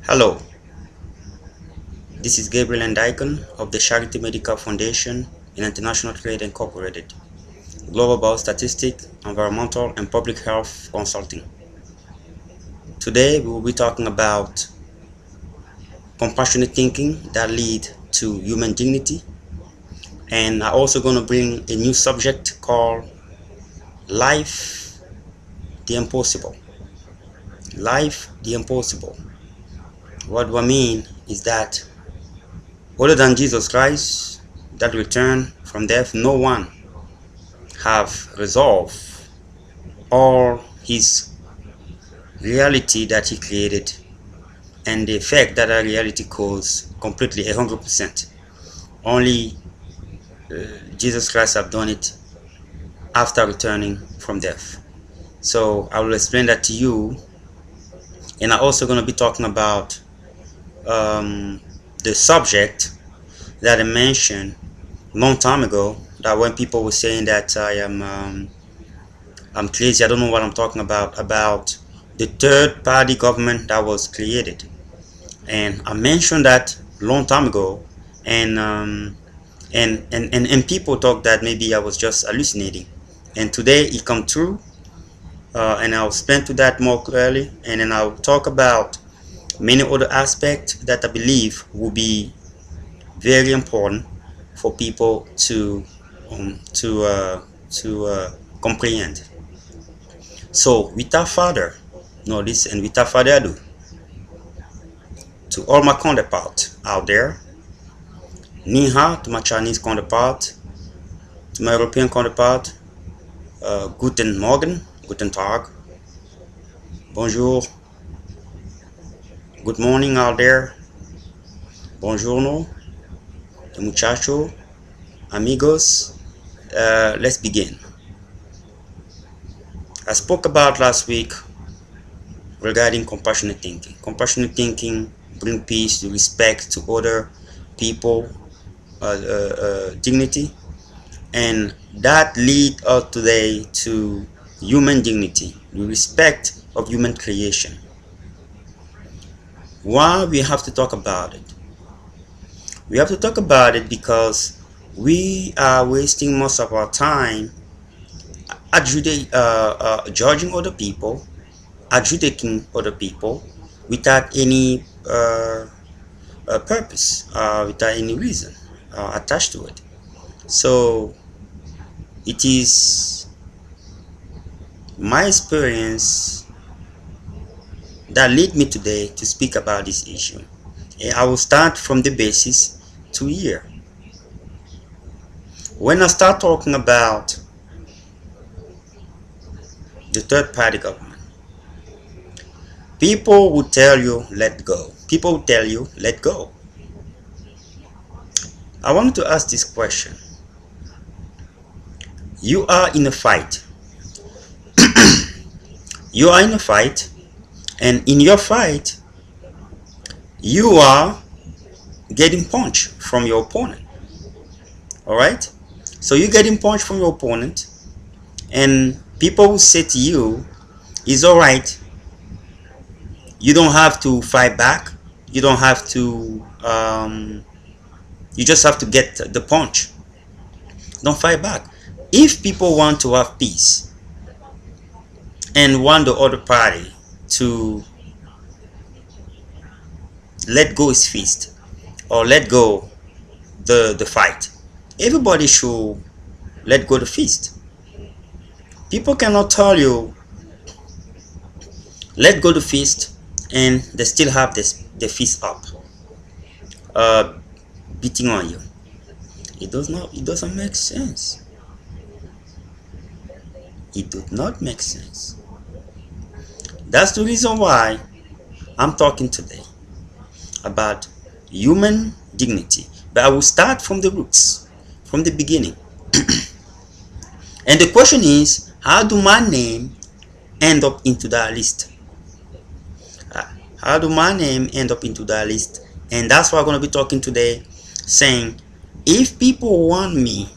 Hello, this is Gabriel and Icon of the Charity Medical Foundation in International Trade Incorporated, Global Biostatistic, Environmental and Public Health Consulting. Today we will be talking about compassionate thinking that lead to human dignity, and I'm also going to bring a new subject called Life the Impossible. Life the Impossible. What do I mean is that other than Jesus Christ that returned from death, no one have resolved all his reality that he created and the effect that reality caused completely 100%. Only Jesus Christ have done it after returning from death. So I will explain that to you, and I'm also going to be talking about the subject that I mentioned long time ago, that when people were saying that I'm crazy, I don't know what I'm talking about the third party government that was created. And I mentioned that long time ago, and people thought that maybe I was just hallucinating, and today it come true, and I'll explain to that more clearly, and then I'll talk about many other aspects that I believe will be very important for people to comprehend. So without further notice and without further ado, to all my counterparts out there, Ni hao to my Chinese counterpart, to my European counterpart, Guten Morgen, Guten Tag, Bonjour, good morning out there, Buongiorno, muchacho, amigos. Let's begin. I spoke about last week regarding compassionate thinking. Compassionate thinking bring peace, to respect to other people, dignity, and that lead us today to human dignity, the respect of human creation. Why we have to talk about it? We have to talk about it because we are wasting most of our time judging other people, adjudicating other people without any purpose, without any reason attached to it. So it is my experience that lead me today to speak about this issue. And I will start from the basis to here. When I start talking about the third party government, people will tell you let go. People will tell you let go. I wanted to ask this question. You are in a fight. You are in a fight, and in your fight you are getting punched from your opponent. All right, so you're getting punched from your opponent, and people will say to you, it's all right, you don't have to fight back, you don't have to you just have to get the punch, don't fight back. If people want to have peace and want the other party to let go his fist or let go the fight, everybody should let go the fist. People cannot tell you let go the fist and they still have the fist up, beating on you. It doesn't make sense. It does not make sense. That's the reason why I'm talking today about human dignity. But I will start from the roots, from the beginning. And the question is, how do my name end up into that list? How do my name end up into that list? And that's why I'm going to be talking today, saying if people want me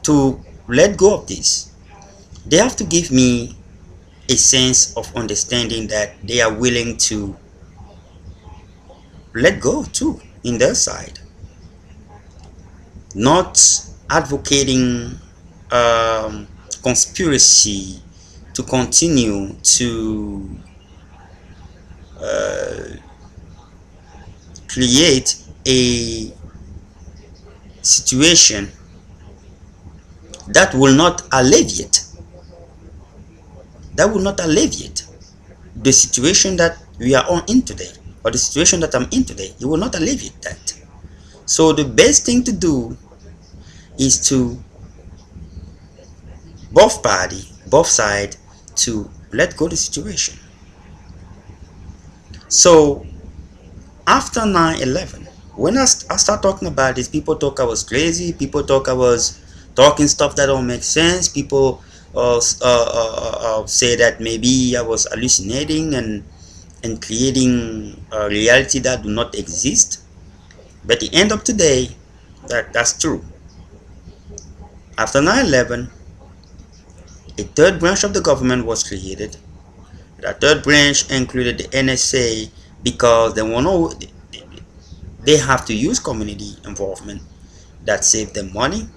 to let go of this, they have to give me a sense of understanding that they are willing to let go too in their side, not advocating conspiracy to continue to create a situation that will not alleviate the situation that we are on in today, or the situation that I'm in today. It will not alleviate that. So the best thing to do is to both side, to let go the situation. So after 9/11, when I start talking about this, people talk I was crazy, people talk I was talking stuff that don't make sense, people say that maybe I was hallucinating and creating a reality that do not exist. But at the end of today, that's true. After 9/11, a third branch of the government was created. That third branch included the NSA, because they have to use community involvement. That saved them money,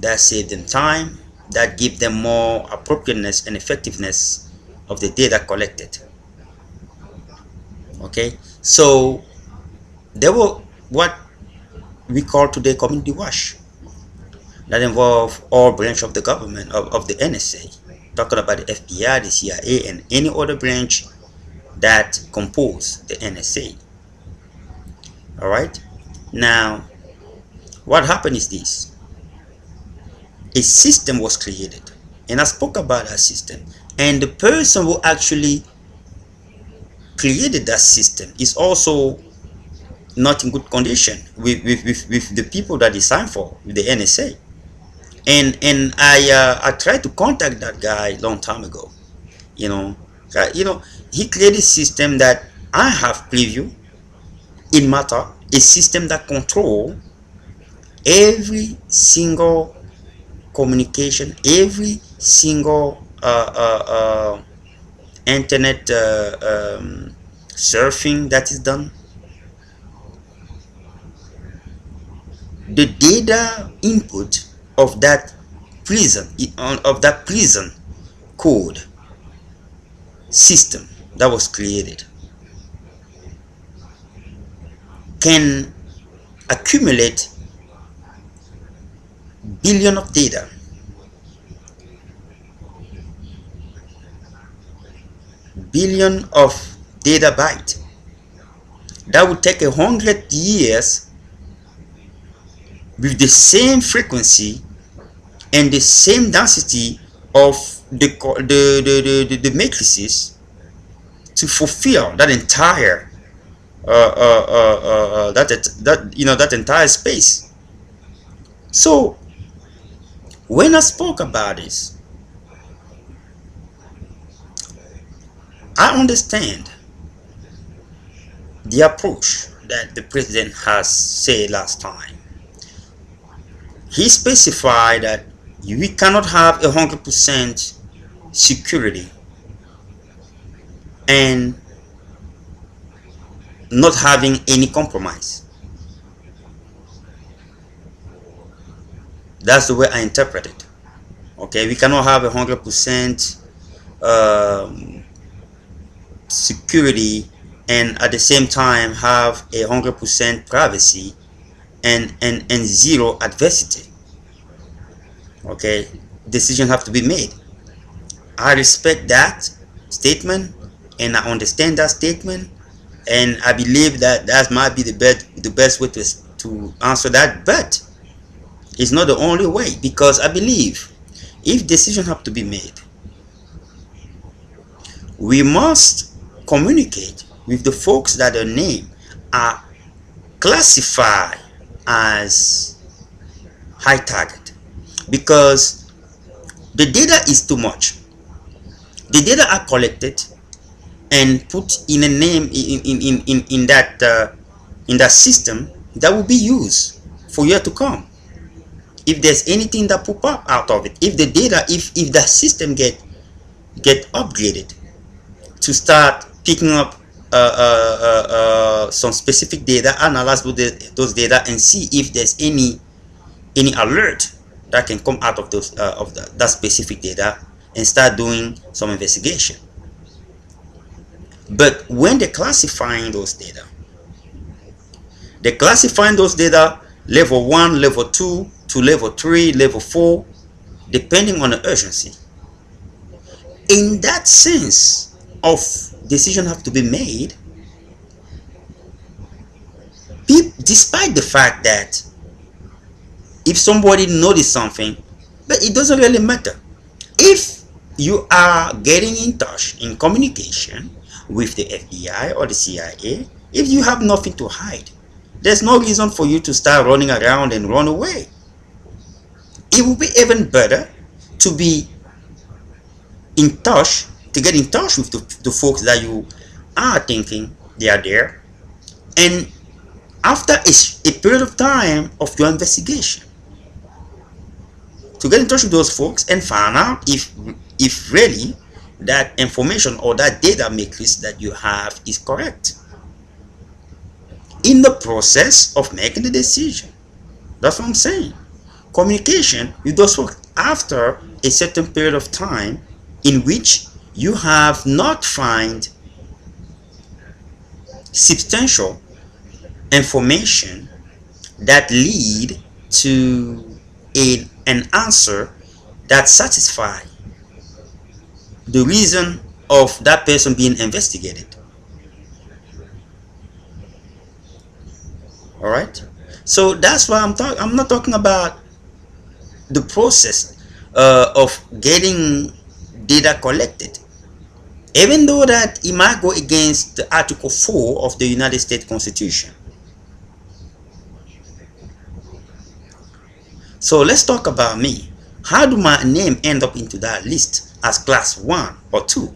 that saved them time, that give them more appropriateness and effectiveness of the data collected. Okay, so there were what we call today community wash, that involve all branch of the government of the NSA, talking about the FBI, the CIA, and any other branch that compose the NSA. All right. Now, what happened is this: a system was created, and I spoke about that system. And the person who actually created that system is also not in good condition with the people that he signed for, with the NSA. And I tried to contact that guy long time ago. You know, he created a system that I have preview in matter, a system that control every single communication, every single internet surfing that is done. The data input of that prison code system that was created can accumulate billion of data, billion of data byte. That would take 100 years with the same frequency and the same density of the matrices to fulfill that entire that entire space. So when I spoke about this, I understand the approach that the president has said last time. He specified that we cannot have 100% security and not having any compromise. That's the way I interpret it. Okay, we cannot have 100% security and at the same time have 100% privacy and zero adversity. Okay, decisions have to be made. I respect that statement and I understand that statement, and I believe that that might be the best way to answer that, but it's not the only way, because I believe if decisions have to be made, we must communicate with the folks that their name are classified as high target, because the data is too much. The data are collected and put in a name in that system that will be used for years to come. If there's anything that pop up out of it, if the data, if the system get upgraded to start picking up some specific data, analyze those data, and see if there's any alert that can come out of those that specific data, and start doing some investigation. But when they're classifying those data, level 1, level 2 to level 3, level 4, depending on the urgency. In that sense of decision have to be made, despite the fact that if somebody noticed something, but it doesn't really matter. If you are getting in touch, in communication with the FBI or the CIA, if you have nothing to hide, there's no reason for you to start running around and run away. It would be even better to be in touch, to get in touch with the folks that you are thinking they are there, and after a period of time of your investigation, to get in touch with those folks and find out if really that information or that data matrix that you have is correct in the process of making the decision. That's what I'm saying. Communication with those folks after a certain period of time in which you have not found substantial information that lead to an answer that satisfies the reason of that person being investigated. All right, so that's why I'm not talking about the process of getting data collected, even though that it might go against the Article 4 of the United States Constitution. So let's talk about me. How do my name end up into that list as class 1 or 2?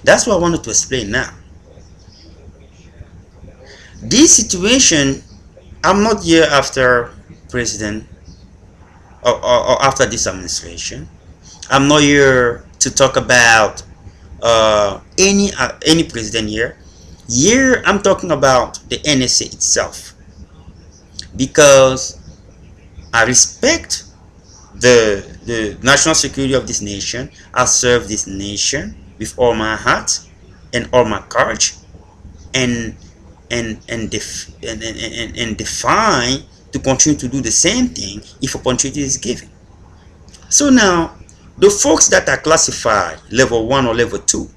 That's what I wanted to explain now. This situation, I'm not here after president or after this administration. I'm not here to talk about any president here. Here I'm talking about the NSA itself, because I respect the national security of this nation. I serve this nation with all my heart and all my courage, and define to continue to do the same thing if opportunity is given. So now, the folks that are classified level 1 or level 2,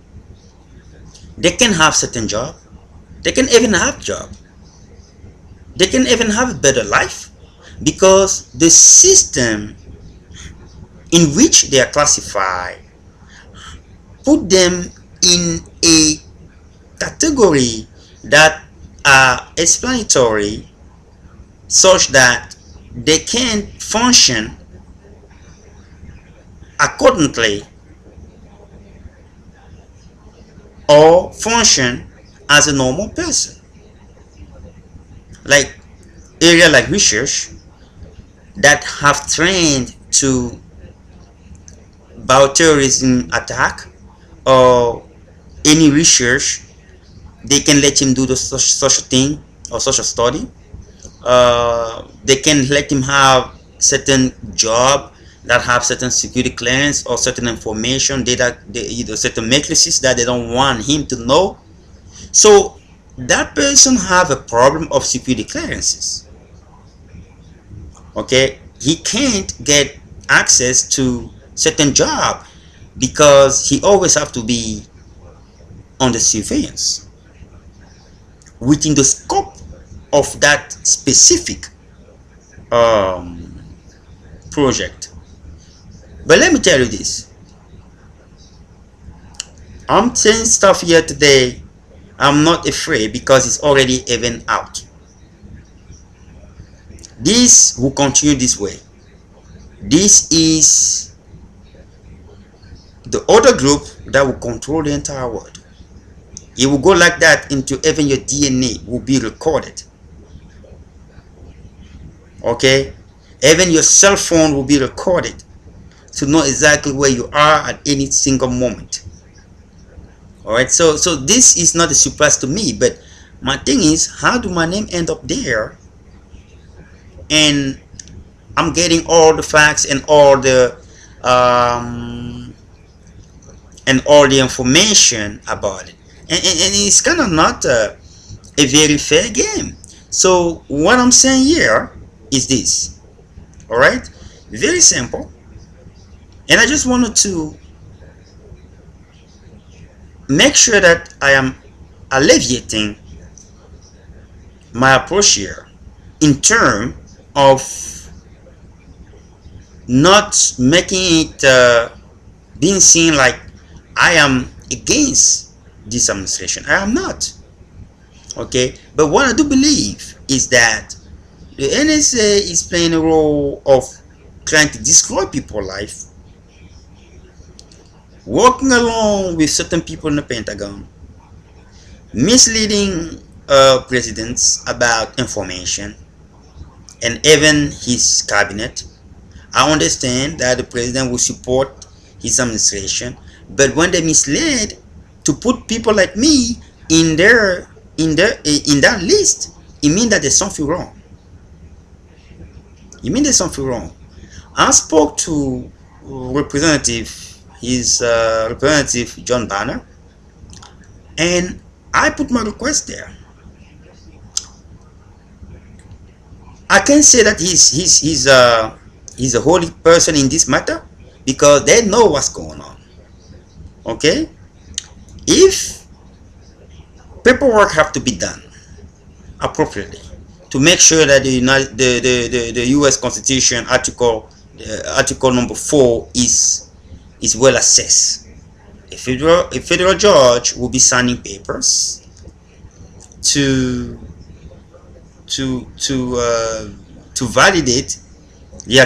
they can have certain job, they can even have job, they can even have a better life, because the system in which they are classified put them in a category that are explanatory, such that they can function accordingly or function as a normal person. Like area like research that have trained to bioterrorism attack or any research, they can let him do such a thing or such a study. They can let him have certain job that have certain security clearance or certain information data, certain matrices that they don't want him to know. So that person have a problem of security clearances. Okay, he can't get access to certain job because he always have to be on the surveillance within the scope of that specific project. But let me tell you this, I'm saying stuff here today, I'm not afraid, because it's already even out. This will continue this way. This is the other group that will control the entire world. It will go like that into even your DNA will be recorded. Okay, even your cell phone will be recorded to know exactly where you are at any single moment. All right, so this is not a surprise to me, but my thing is, how do my name end up there? And I'm getting all the facts and um, all the information about it, and it's kind of not a very fair game. So what I'm saying here is this. All right, very simple, and I just wanted to make sure that I am alleviating my approach here in terms of not making it being seen like I am against this administration. I am not. Okay, but what I do believe is that the NSA is playing a role of trying to destroy people's life, working along with certain people in the Pentagon, misleading presidents about information, and even his cabinet. I understand that the president will support his administration, but when they mislead to put people like me in in that list, it means that there's something wrong. It means there's something wrong. I spoke to representative John Banner, and I put my request there. I can't say that he's a holy person in this matter, because they know what's going on. Okay, if paperwork have to be done appropriately to make sure that the U.S. Constitution article number 4 is well assessed, a federal judge will be signing papers to validate the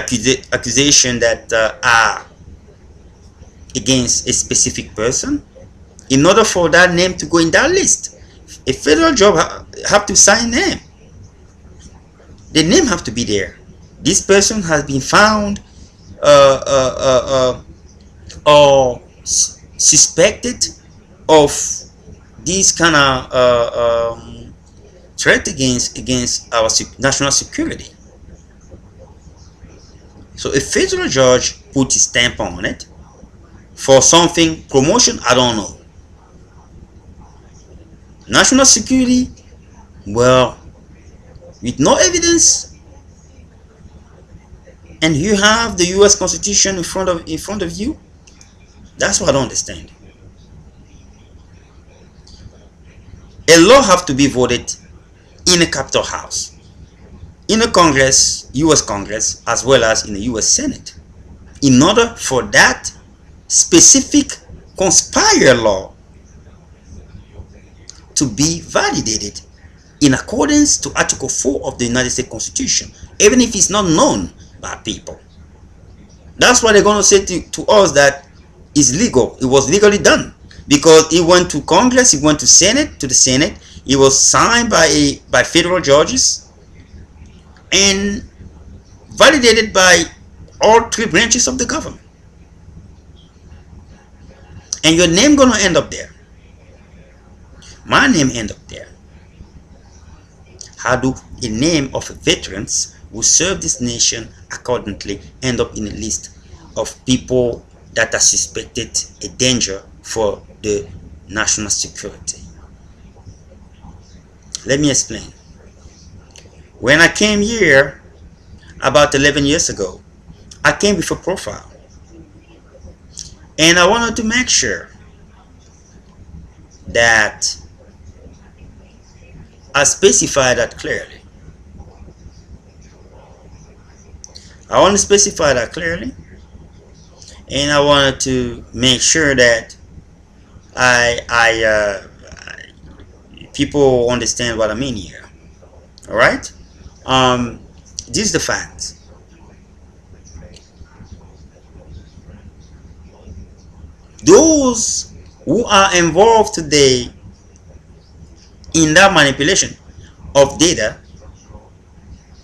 accusation that are against a specific person. In order for that name to go in that list, a federal judge have to sign name. The name have to be there. This person has been found or suspected of this kind of threat against our national security. So a federal judge put his stamp on it for something, promotion, I don't know. National security, well, with no evidence, and you have the U.S. Constitution in front of you. That's what I don't understand. A law have to be voted in a Capitol House, in a Congress, U.S. Congress, as well as in the U.S. Senate, in order for that specific conspire law to be validated in accordance to Article 4 of the United States Constitution, even if it's not known by people. That's why they're going to say to us that it's legal. It was legally done because it went to Congress, it went to the Senate. It was signed by federal judges and validated by all 3 branches of the government. And your name gonna end up there. My name end up there. How do a name of veterans who serve this nation accordingly end up in a list of people that are suspected a danger for the national security? Let me explain. When I came here about 11 years ago, I came with a profile. And I wanted to make sure that I specify that clearly. I want to specify that clearly, and I wanted to make sure that people understand what I mean here. All right. This is the fact. Those who are involved today in that manipulation of data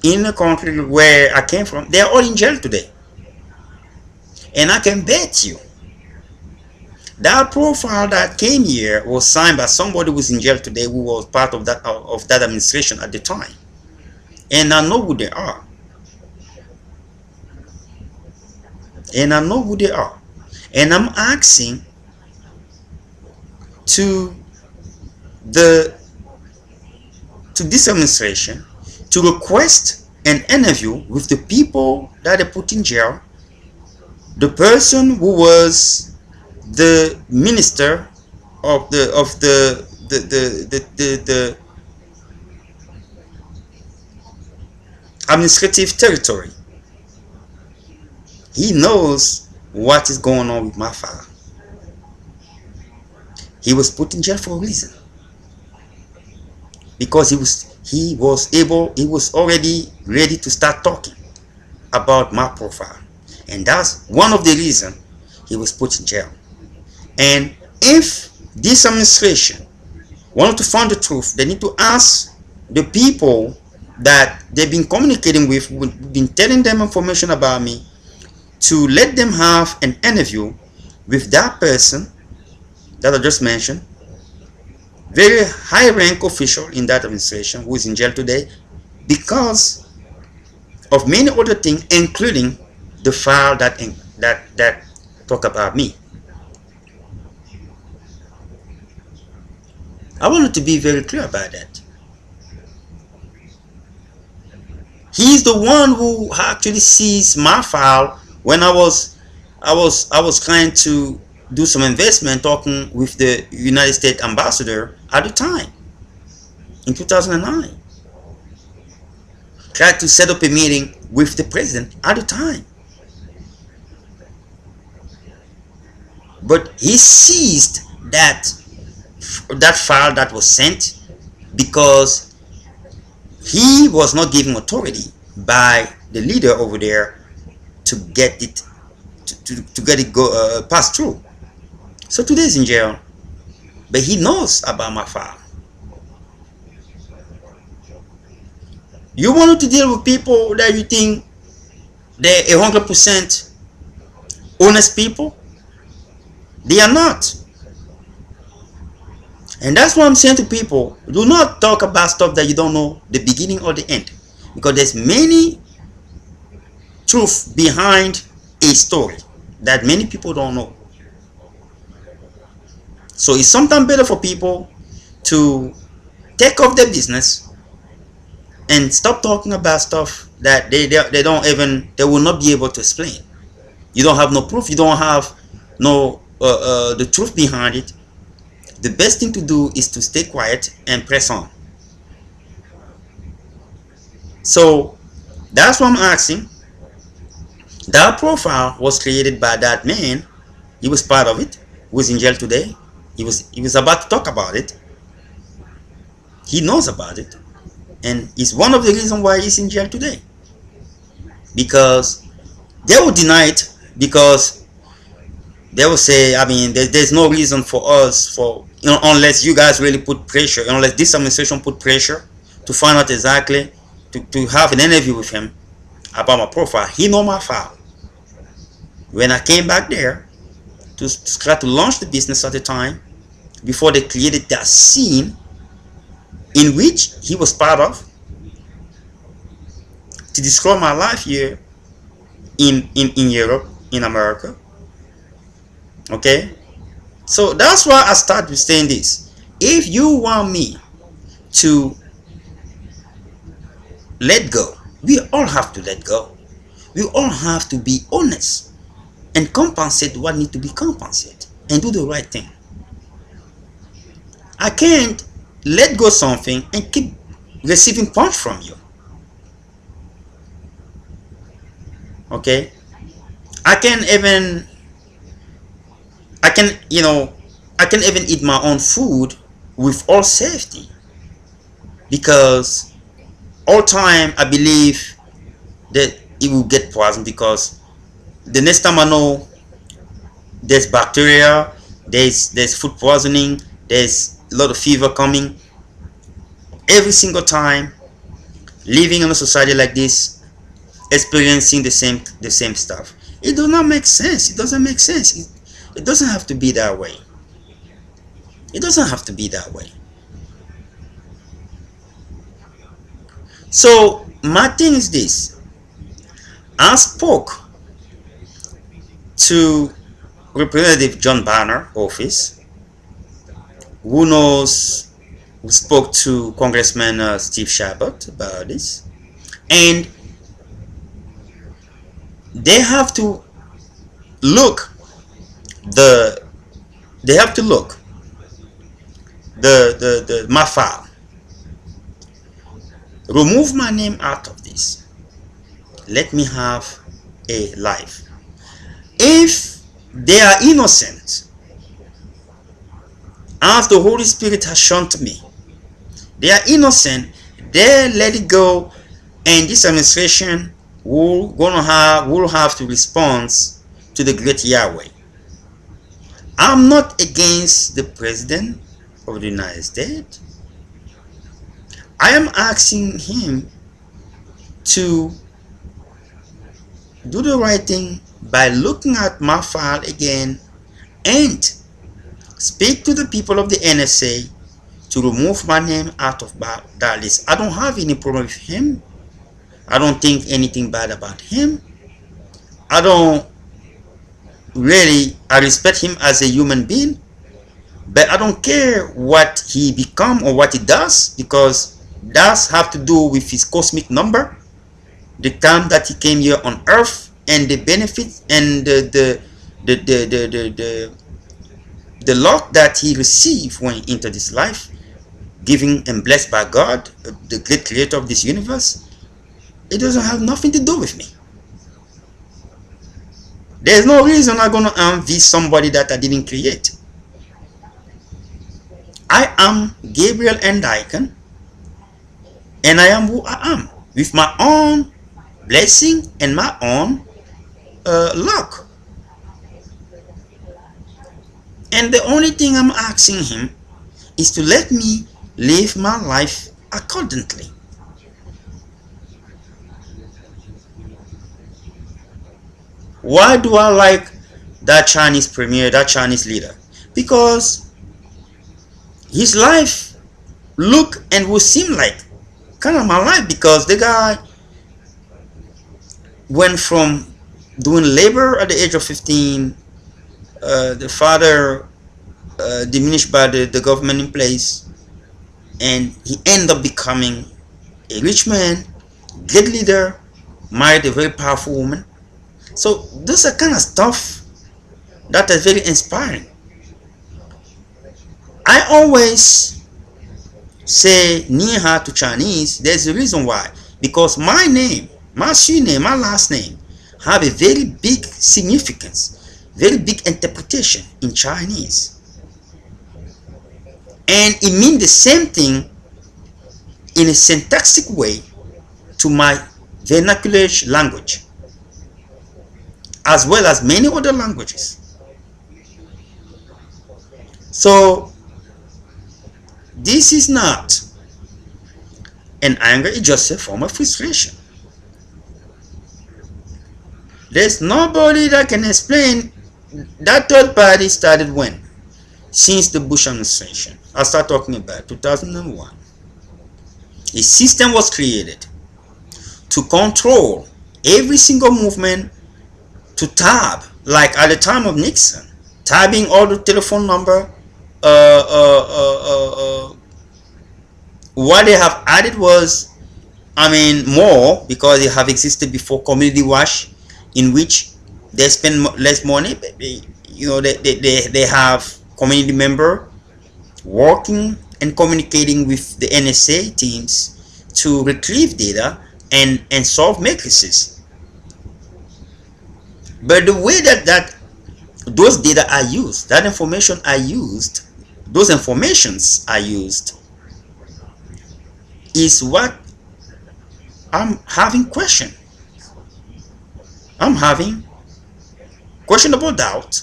in the country where I came from, they are all in jail today. And I can bet you That profile that came here was signed by somebody who's in jail today, who was part of that administration at the time, and I know who they are. And I know who they are. And I'm asking to the to this administration to request an interview with the people that they put in jail. The person who was the minister of the administrative territory. He knows what is going on with my father. He was put in jail for a reason, because he was already ready to start talking about my profile, and that's one of the reasons he was put in jail. And if this administration wanted to find the truth, they need to ask the people that they've been communicating with, been telling them information about me, to let them have an interview with that person that I just mentioned, very high rank official in that administration who is in jail today because of many other things, including the file that talk about me. I wanted to be very clear about that. He's the one who actually sees my file when I was trying to do some investment, talking with the United States ambassador at the time in 2009. Tried to set up a meeting with the president at the time. But he seized that file that was sent because he was not given authority by the leader over there to get it to get it pass through. So today he's in jail, but he knows about my file. You wanted to deal with people that you think they're 100% honest people? They are not. And that's what I'm saying to people. Do not talk about stuff that you don't know the beginning or the end, because there's many truth behind a story that many people don't know. So it's sometimes better for people to take off their business and stop talking about stuff that they will not be able to explain. You don't have no proof. You don't have no the truth behind it. The best thing to do is to stay quiet and press on. So that's what I'm asking. That profile was created by that man. He was part of it. Who is in jail today. He was about to talk about it. He knows about it, and it's one of the reasons why he's in jail today. Because they will deny it, because they will say, I mean, there's no reason for us unless you guys really put pressure, unless this administration put pressure to find out exactly, to have an interview with him about my profile. He know my file. When I came back there to try to launch the business at the time, before they created that scene in which he was part of, to destroy my life here in Europe, in America. Okay, so that's why I started with saying this. If you want me to let go, we all have to let go. We all have to be honest and compensate what needs to be compensated and do the right thing. I can't let go something and keep receiving punch from you. Okay, I can even eat my own food with all safety, because all time I believe that it will get poisoned, because the next time I know there's bacteria, there's food poisoning, there's a lot of fever coming. Every single time living in a society like this, experiencing the same stuff, it does not make sense. It doesn't make sense. It doesn't have to be that way. It doesn't have to be that way. So my thing is this. I spoke to Representative John Banner office, who spoke to Congressman Steve Chabot about this, and they have to look the they have to look the my file, remove my name out of this, let me have a life. If they are innocent, as the Holy Spirit has shown to me, they are innocent, they let it go, and this administration will have to respond to the great Yahweh. I'm not against the President of the United States. I am asking him to do the right thing by looking at my file again and speak to the people of the NSA to remove my name out of that list. I don't have any problem with him. I don't think anything bad about him. I respect him as a human being, but I don't care what he become or what he does, because that's have to do with his cosmic number, the time that he came here on earth, and the benefits and the lot that he received when he entered this life, given and blessed by God, the great creator of this universe. It doesn't have nothing to do with me. There's no reason I'm gonna envy somebody that I didn't create. I am Gabriel and Icon, and I am who I am, with my own blessing and my own luck. And the only thing I'm asking him is to let me live my life accordingly. Why do I like that Chinese premier, that Chinese leader? Because his life look and will seem like kind of my life, because the guy went from doing labor at the age of 15, the father diminished by the government in place, and he ended up becoming a rich man, great leader, married a very powerful woman. So those are kind of stuff that is very inspiring. I always say Ni Hao to Chinese. There's a reason why. Because my name, my surname, my last name have a very big significance, very big interpretation in Chinese. And it means the same thing in a syntactic way to my vernacular language, as well as many other languages. So this is not an anger, it's just a form of frustration. There's nobody that can explain that third party started when? Since the Bush administration. I start talking about 2001. A system was created to control every single movement, to tab, like at the time of Nixon, tabbing all the telephone number. What they have added was, more, because they have existed before, community watch, in which they spend less money. They have community member working and communicating with the NSA teams to retrieve data and solve matrices. But the way that those data are used, that information are used, those informations are used, is what I'm having question. I'm having questionable doubt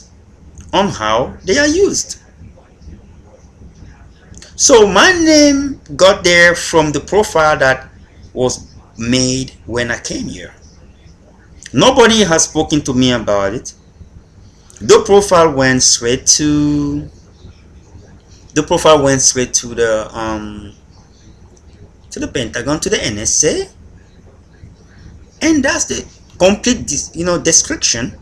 on how they are used. So my name got there from the profile that was made when I came here. Nobody has spoken to me about it. The profile went straight to the Pentagon, to the NSA, and that's the complete description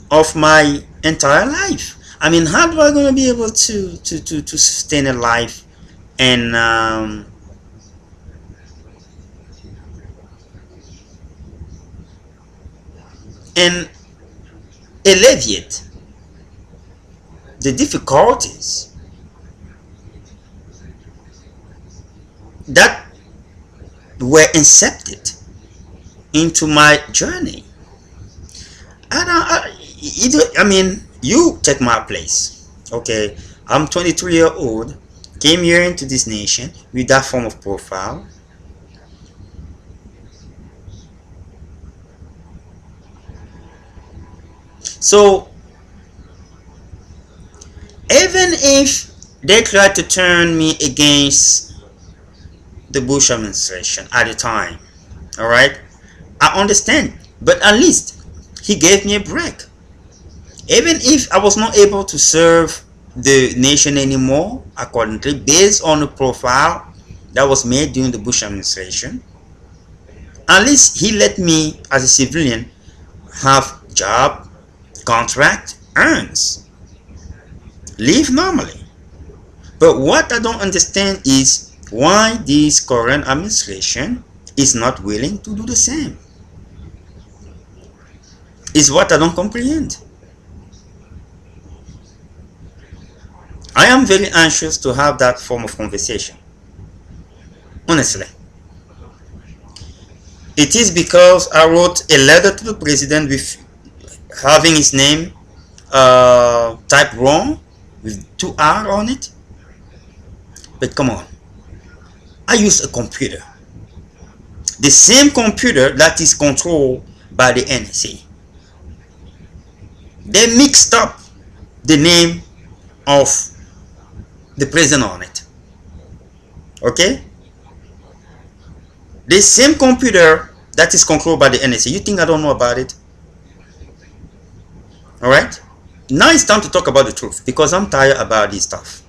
of my entire life. I mean, how do I gonna be able to sustain a life and and alleviate the difficulties that were incepted into my journey? I mean, you take my place. Okay, I'm 23-year old, came here into this nation with that form of profile. So even if they tried to turn me against the Bush administration at the time, all right, I understand, but at least he gave me a break. Even if I was not able to serve the nation anymore, accordingly, based on the profile that was made during the Bush administration, at least he let me, as a civilian, have job, contract, earns, live normally. But what I don't understand is why this current administration is not willing to do the same. Is what I don't comprehend. I am very anxious to have that form of conversation. Honestly. It is because I wrote a letter to the president with having his name typed wrong with 2R on it. But come on. I use a computer. The same computer that is controlled by the NSA. They mixed up the name of the president on it. Okay? The same computer that is controlled by the NSA. You think I don't know about it? Alright? Now it's time to talk about the truth, because I'm tired about this stuff.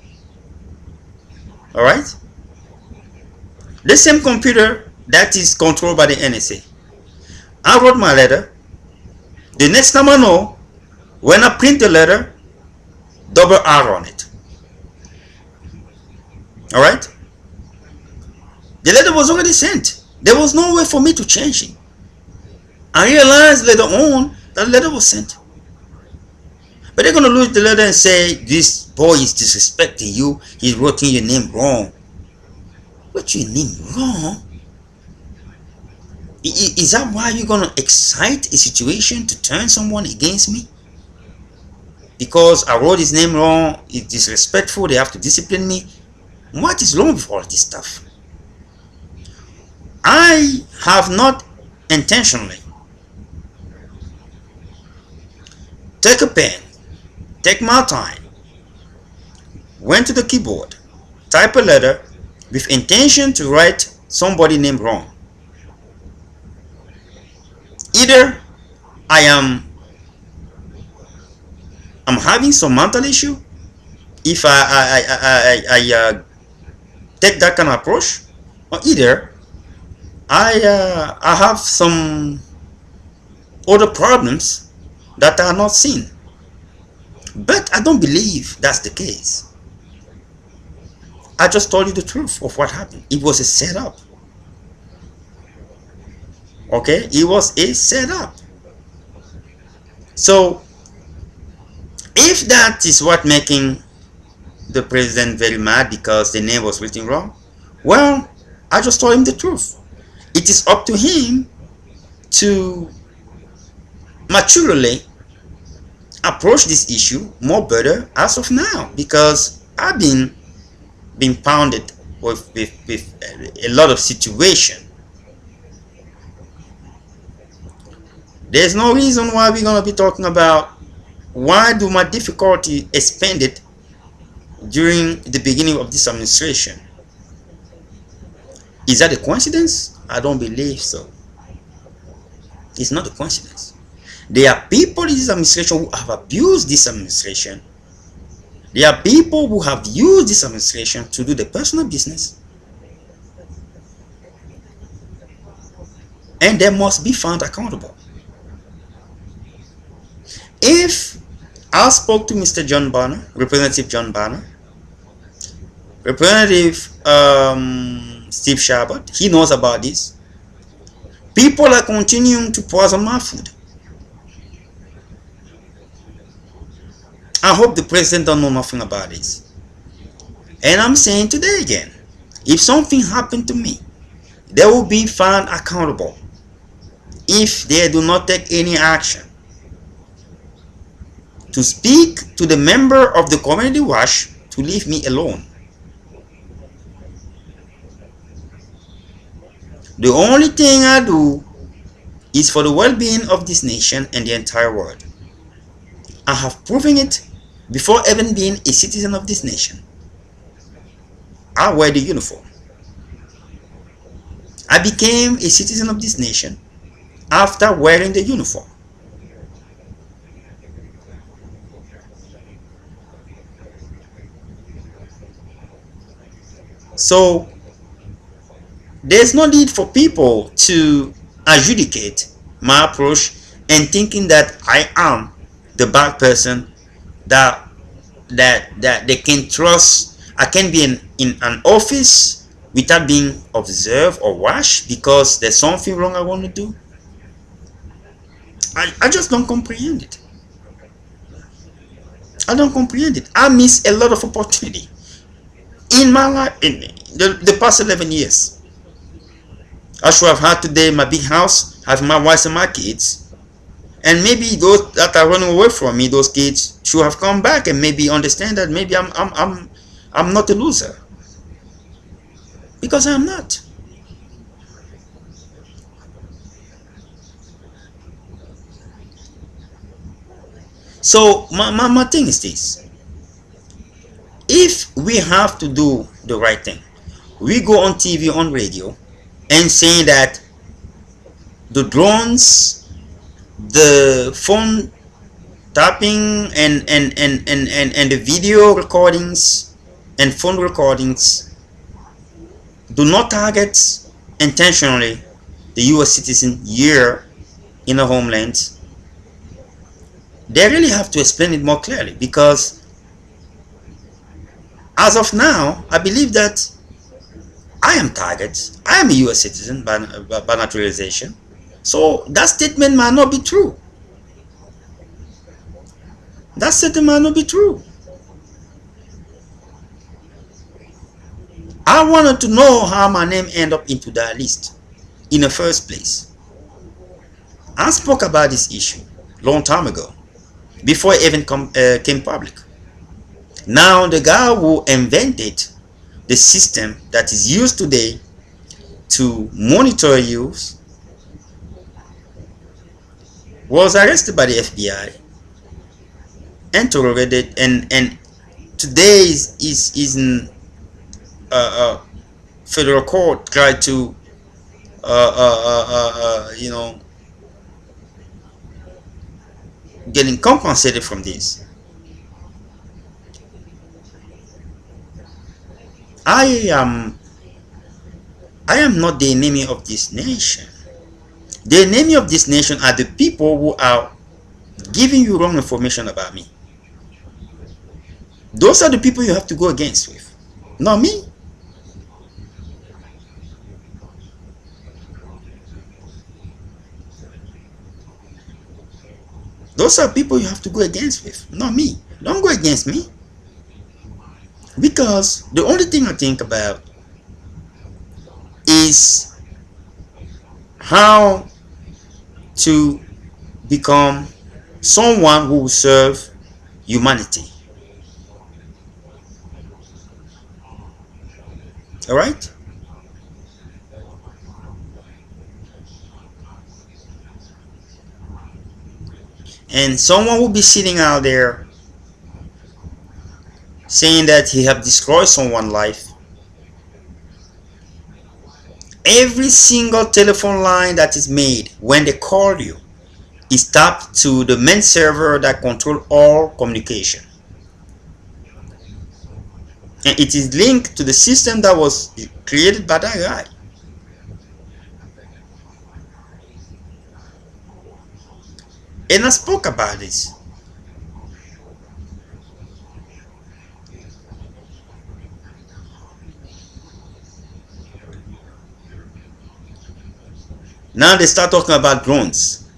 Alright? The same computer that is controlled by the NSA. I wrote my letter. The next time I know, when I print the letter, double R on it. Alright? The letter was already sent. There was no way for me to change it. I realized later on that the letter was sent. But they're going to lose the letter and say, this boy is disrespecting you. He's writing your name wrong. What's your name wrong? Is that why you're going to excite a situation to turn someone against me? Because I wrote his name wrong, it's disrespectful, they have to discipline me. What is wrong with all this stuff? I have not intentionally take a pen, take my time, went to the keyboard, type a letter with intention to write somebody's name wrong. Either I'm having some mental issue if I take that kind of approach, or either I have some other problems that are not seen. But I don't believe that's the case. I just told you the truth of what happened. It was a setup. Okay, it was a setup. So if that is what making the president very mad because the name was written wrong, well, I just told him the truth. It is up to him to maturely approach this issue more better as of now, because I've been pounded with a lot of situation. There's no reason why we're going to be talking about why do my difficulty expanded during the beginning of this administration. Is that a coincidence? I don't believe so. It's not a coincidence. There are people in this administration who have abused this administration. There are people who have used this administration to do the personal business. And they must be found accountable. If I spoke to Mr. John Banner, Representative John Banner, Representative Steve Shabbat, he knows about this. People are continuing to poison my food. I hope the president don't know nothing about this. And I'm saying today again, if something happened to me, they will be found accountable if they do not take any action. To speak to the member of the community watch to leave me alone. The only thing I do is for the well-being of this nation and the entire world. I have proven it before even being a citizen of this nation. I wear the uniform. I became a citizen of this nation after wearing the uniform. So there's no need for people to adjudicate my approach and thinking that I am the bad person that they can trust. I can be in an office without being observed or watched because there's something wrong I want to do. I just don't comprehend it. I don't comprehend it. I miss a lot of opportunity in my life in the past 11 years. I should have had today my big house, have my wife and my kids, and maybe those that are running away from me, those kids should have come back and maybe understand that maybe I'm not a loser, because I'm not. So my thing is this: if we have to do the right thing, we go on TV, on radio, and saying that the drones, the phone tapping and the video recordings and phone recordings do not target intentionally the US citizen here in the homeland, they really have to explain it more clearly, because as of now, I believe that I am target. I am a US citizen by naturalization. So that statement might not be true. That statement might not be true. I wanted to know how my name ended up into that list in the first place. I spoke about this issue long time ago, before it even came public. Now the guy who invented the system that is used today to monitor you was arrested by the FBI, interrogated, and today is in federal court, tried to getting compensated from this. I am not the enemy of this nation. The enemy of this nation are the people who are giving you wrong information about me. Those are the people you have to go against with, not me. Those are people you have to go against with, not me. Don't go against me. Because the only thing I think about is how to become someone who will serve humanity. All right? And someone will be sitting out there saying that he have destroyed someone's life. Every single telephone line that is made when they call you is tapped to the main server that control all communication, and it is linked to the system that was created by that guy. And I spoke about this. Now they start talking about drones.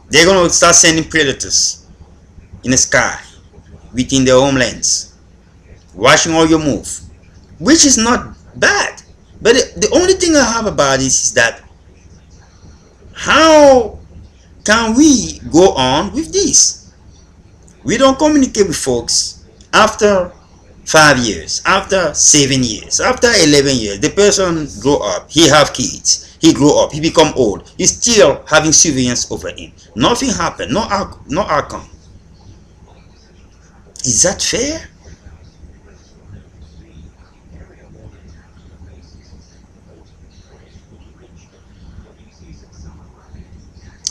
They're gonna start sending predators in the sky within their homelands, watching all your move, which is not bad. But the only thing I have about this is that how can we go on with this? We don't communicate with folks after 5 years, after 7 years, after 11 years. The person grow up, he have kids, he grow up, he become old, he's still having surveillance over him. Nothing happened, no outcome. Is that fair?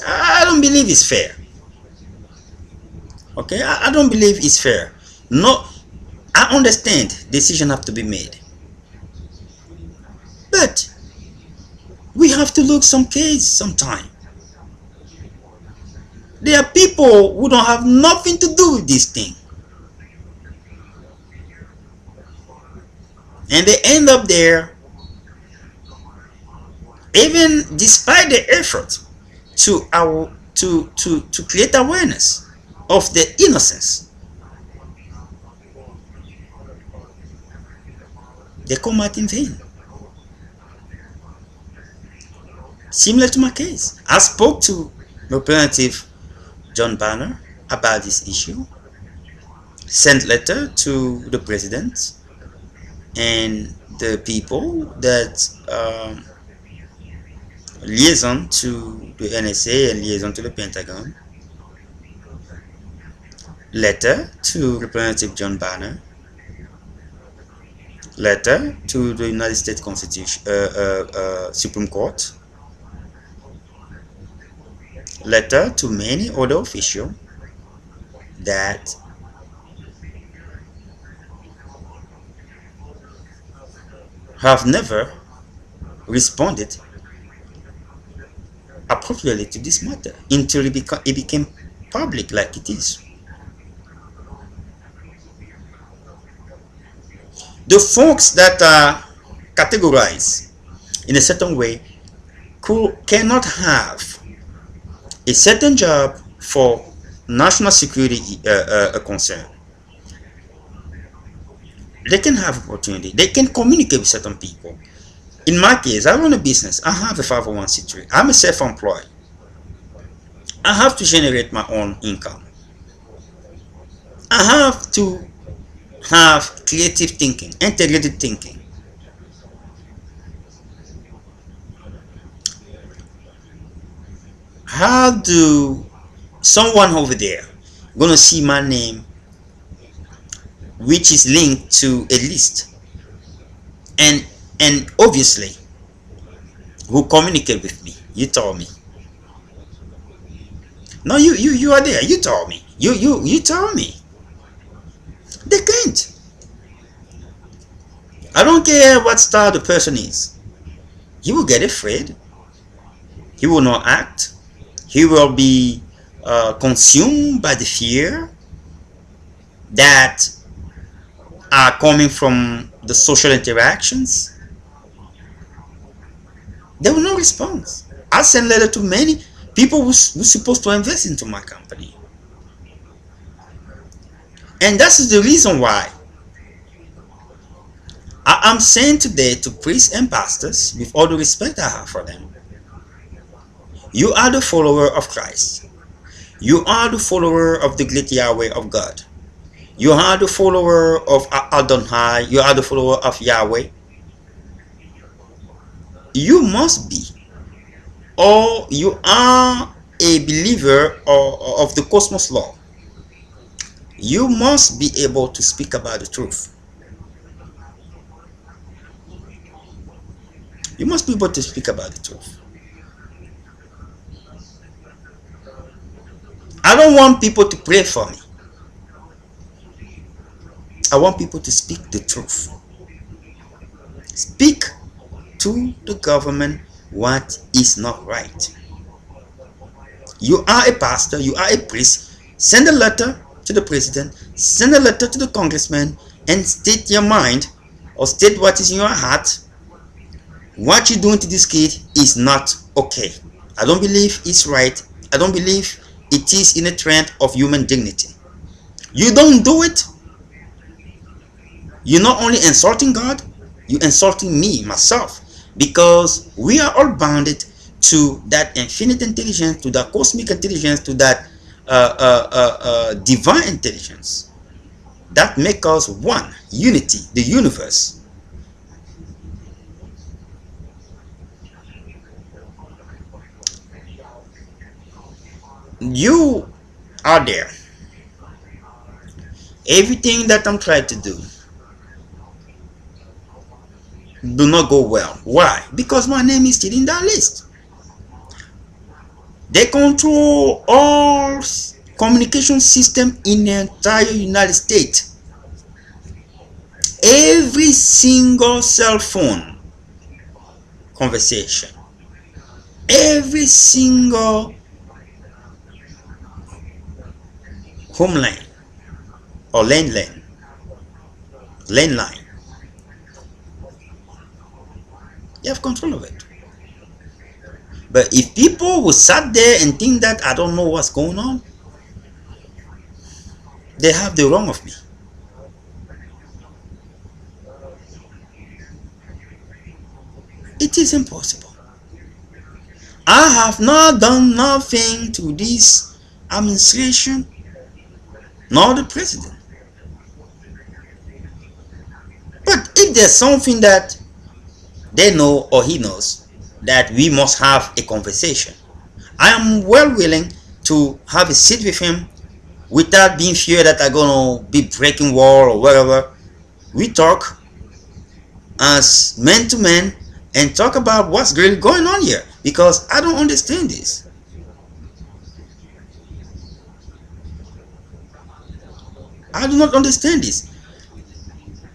I don't believe it's fair. Okay, I don't believe it's fair. No, I understand decisions have to be made, but we have to look some case sometime. There are people who don't have nothing to do with this thing, and they end up there, even despite the effort to create awareness of the innocence. They come out in vain. Similar to my case, I spoke to Representative John Banner about this issue, sent letter to the president and the people that liaison to the NSA and liaison to the Pentagon, letter to Representative John Banner, letter to the United States Constitution, Supreme Court, letter to many other officials that have never responded appropriately to this matter until it became public like it is. The folks that are categorized in a certain way cannot have a certain job for national security concern. They can have opportunity. They can communicate with certain people. In my case, I run a business. I have a 501c3. I'm a self-employed. I have to generate my own income. I have to have creative thinking, integrated thinking. How do someone over there gonna see my name, which is linked to a list, and obviously who communicate with me? You told me. No, you are there. You told me. You told me. They can't. I don't care what style the person is. He will get afraid. He will not act. He will be consumed by the fear that are coming from the social interactions. There was no response. I sent letter to many people who were supposed to invest into my company. And that's the reason why I'm saying today to priests and pastors, with all the respect I have for them, you are the follower of Christ. You are the follower of the great Yahweh of God. You are the follower of Adonai. You are the follower of Yahweh. You must be, or you are a believer of the cosmos law. You must be able to speak about the truth. You must be able to speak about the truth. I don't want people to pray for me. I want people to speak the truth. Speak to the government what is not right. You are a pastor, you are a priest. Send a letter to the president, send a letter to the congressman, and state your mind or state what is in your heart. What you're doing to this kid is not okay. I don't believe it's right. I don't believe it is in a trend of human dignity. You don't do it, you're not only insulting God, you're insulting me, myself, because we are all bounded to that infinite intelligence, to that cosmic intelligence, to that divine intelligence that make us one, unity, the universe. You are there. Everything that I'm trying to do not go well. Why? Because my name is still in that list. They control all communication system in the entire United States. Every single cell phone conversation, every single home line or landline, you have control of it. But if people will sit there and think that I don't know what's going on, they have the wrong of me. It is impossible. I have not done nothing to this administration nor the president. But if there's something that they know or he knows that we must have a conversation, I am well willing to have a seat with him without being feared that I'm gonna be breaking wall or whatever. We talk as man to man and talk about what's really going on here, because I don't understand this. I do not understand this.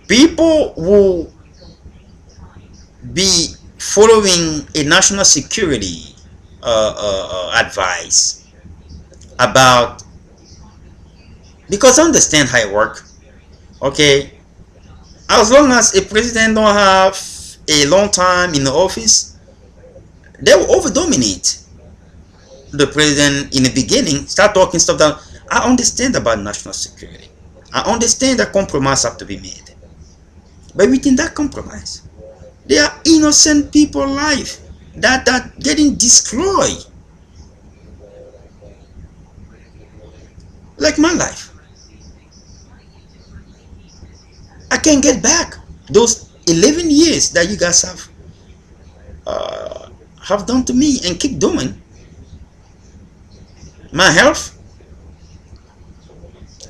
People will be following a national security advice about, because I understand how it works. Okay, as long as a president don't have a long time in the office, they will over dominate the president in the beginning, start talking stuff that I understand about national security. I understand that compromise have to be made, but within that compromise, there are innocent people life that are getting destroyed, like my life. I can't get back those 11 years that you guys have done to me and keep doing. My health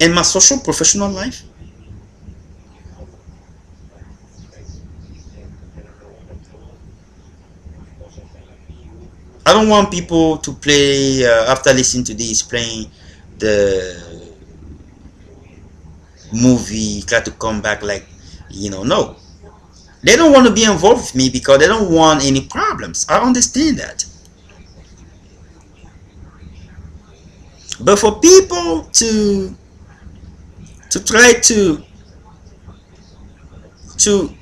and my social professional life. I don't want people to play after listening to this, playing the movie, try to come back like, no. They don't want to be involved with me because they don't want any problems. I understand that. But for people to try to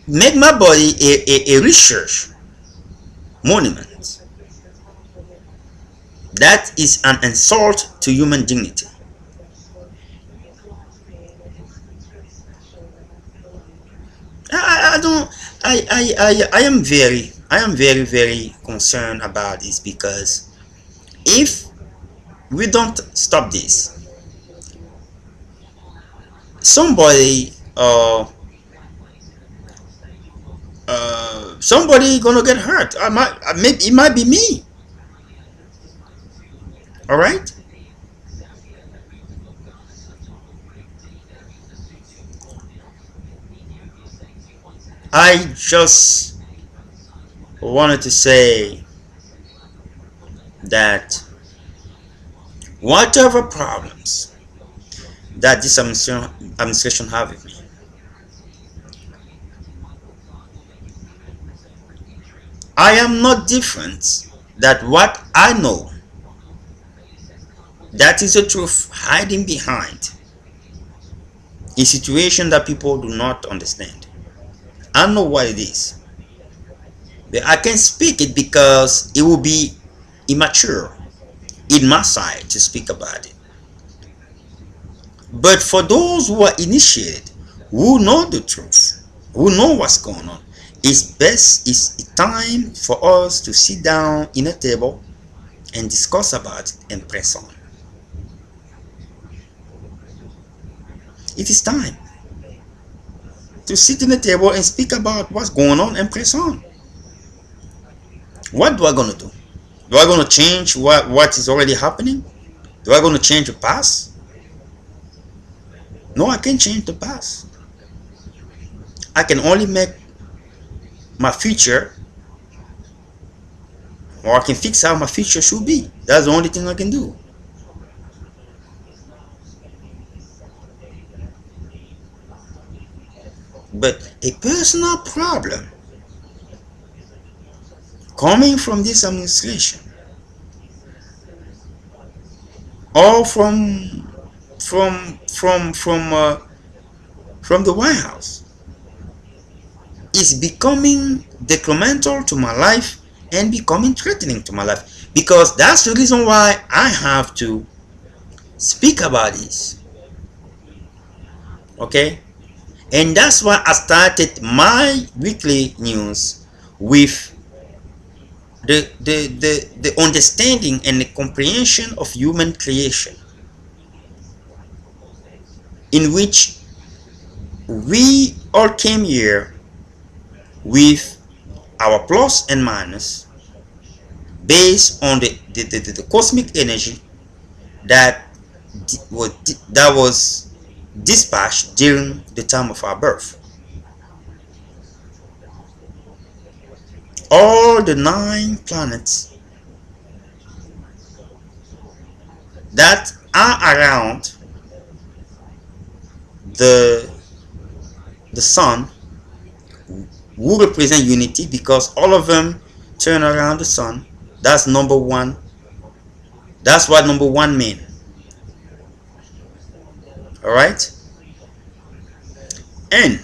make my body a research monument, that is an insult to human dignity. I don't I am very concerned about this, because if we don't stop this, somebody somebody gonna get hurt. It might be me. All right. I just wanted to say that whatever problems that this administration have with me, I am not different. That what I know, that is the truth hiding behind a situation that people do not understand. I know what it is, but I can speak it because it will be immature in my side to speak about it. But for those who are initiated, who know the truth, who know what's going on, it's time for us to sit down in a table and discuss about it and press on. It is time to sit in the table and speak about what's going on and press on. What do I gonna do? Do I gonna change what is already happening? Do I gonna change the past? No, I can't change the past. I can only make my future, or I can fix how my future should be. That's the only thing I can do. But a personal problem coming from this administration or from the White House is becoming detrimental to my life and becoming threatening to my life, because that's the reason why I have to speak about this. Okay, and that's why I started my weekly news with the understanding and the comprehension of human creation, in which we all came here with our plus and minus based on the cosmic energy that was dispatched during the time of our birth. All the 9 planets that are around the sun will represent unity, because all of them turn around the sun. That's number one. That's what number one means. All right, and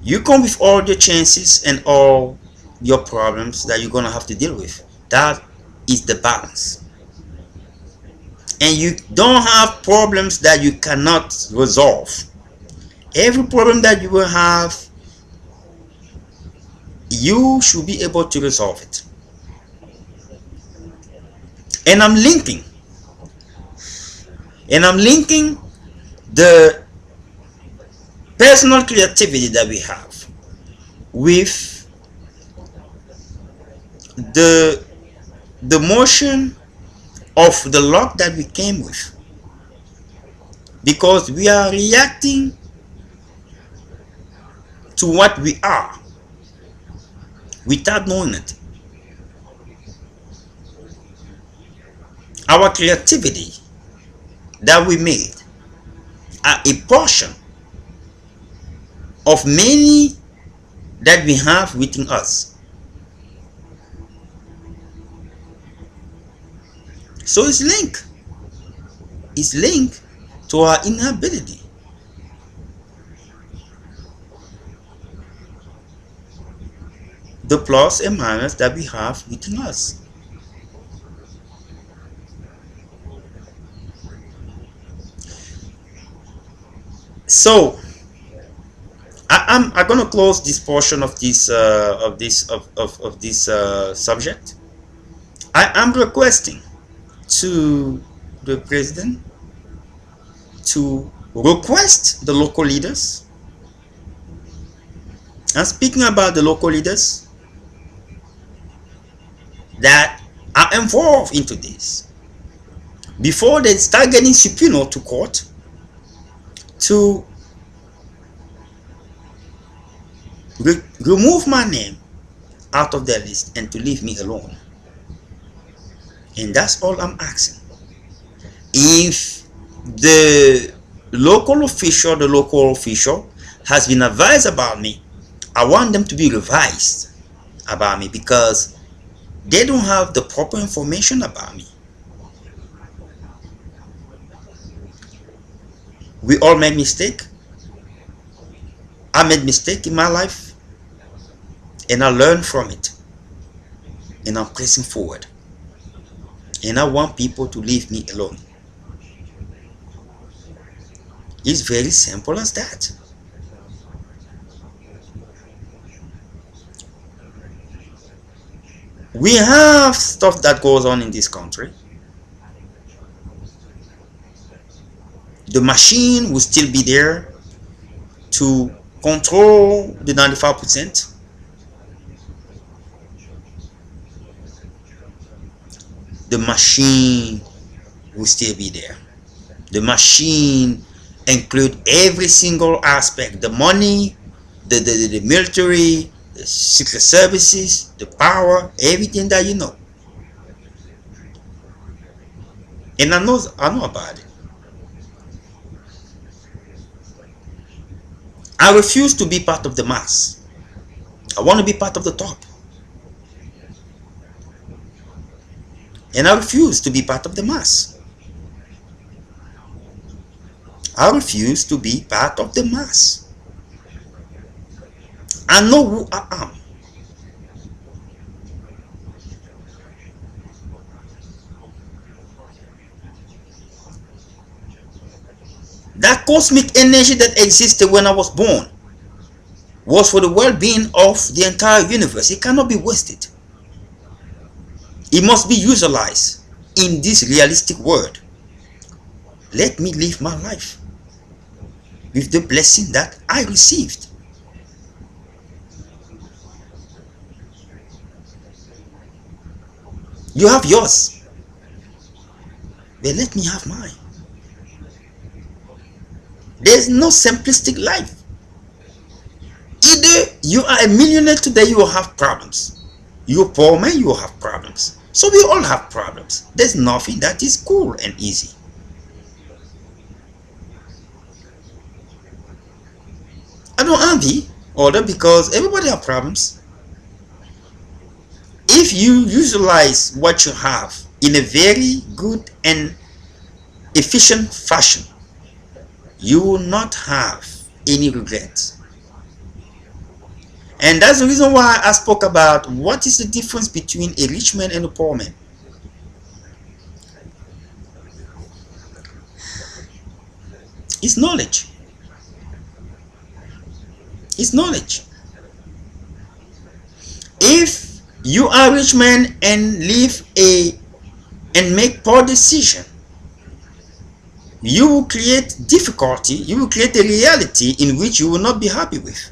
you come with all your chances and all your problems that you're gonna have to deal with. That is the balance. And you don't have problems that you cannot resolve. Every problem that you will have, you should be able to resolve it. And I'm linking the personal creativity that we have with the motion of the luck that we came with, because we are reacting to what we are without knowing it. Our creativity that we made are a portion of many that we have within us. So it's linked to our inability. The plus and minus that we have within us. So I'm gonna close this portion of this subject. I am requesting to the president to request the local leaders. I'm speaking about the local leaders that are involved into this, before they start getting subpoena to court, to remove my name out of their list and to leave me alone. And that's all I'm asking. If the local official has been advised about me, I want them to be revised about me, because they don't have the proper information about me. We all make mistakes. I made mistake in my life, and I learned from it, and I'm pressing forward, and I want people to leave me alone. It's very simple as that. We have stuff that goes on in this country. The machine will still be there to control the 95%. The machine will still be there. The machine include every single aspect: the money, the military, the secret services, the power, everything that you know. And I know about it. I refuse to be part of the mass. I want to be part of the top. And I refuse to be part of the mass. I refuse to be part of the mass. I know who I am. That cosmic energy that existed when I was born was for the well-being of the entire universe. It cannot be wasted. It must be utilized in this realistic world. Let me live my life with the blessing that I received. You have yours, but let me have mine. There's no simplistic life. Either you are a millionaire today, you will have problems. You're a poor man, you will have problems. So we all have problems. There's nothing that is cool and easy. I don't envy others, because everybody has problems. If you utilize what you have in a very good and efficient fashion, you will not have any regrets. And that's the reason why I spoke about what is the difference between a rich man and a poor man. It's knowledge. It's knowledge. If you are a rich man and make poor decision, you will create difficulty. You will create a reality in which you will not be happy with.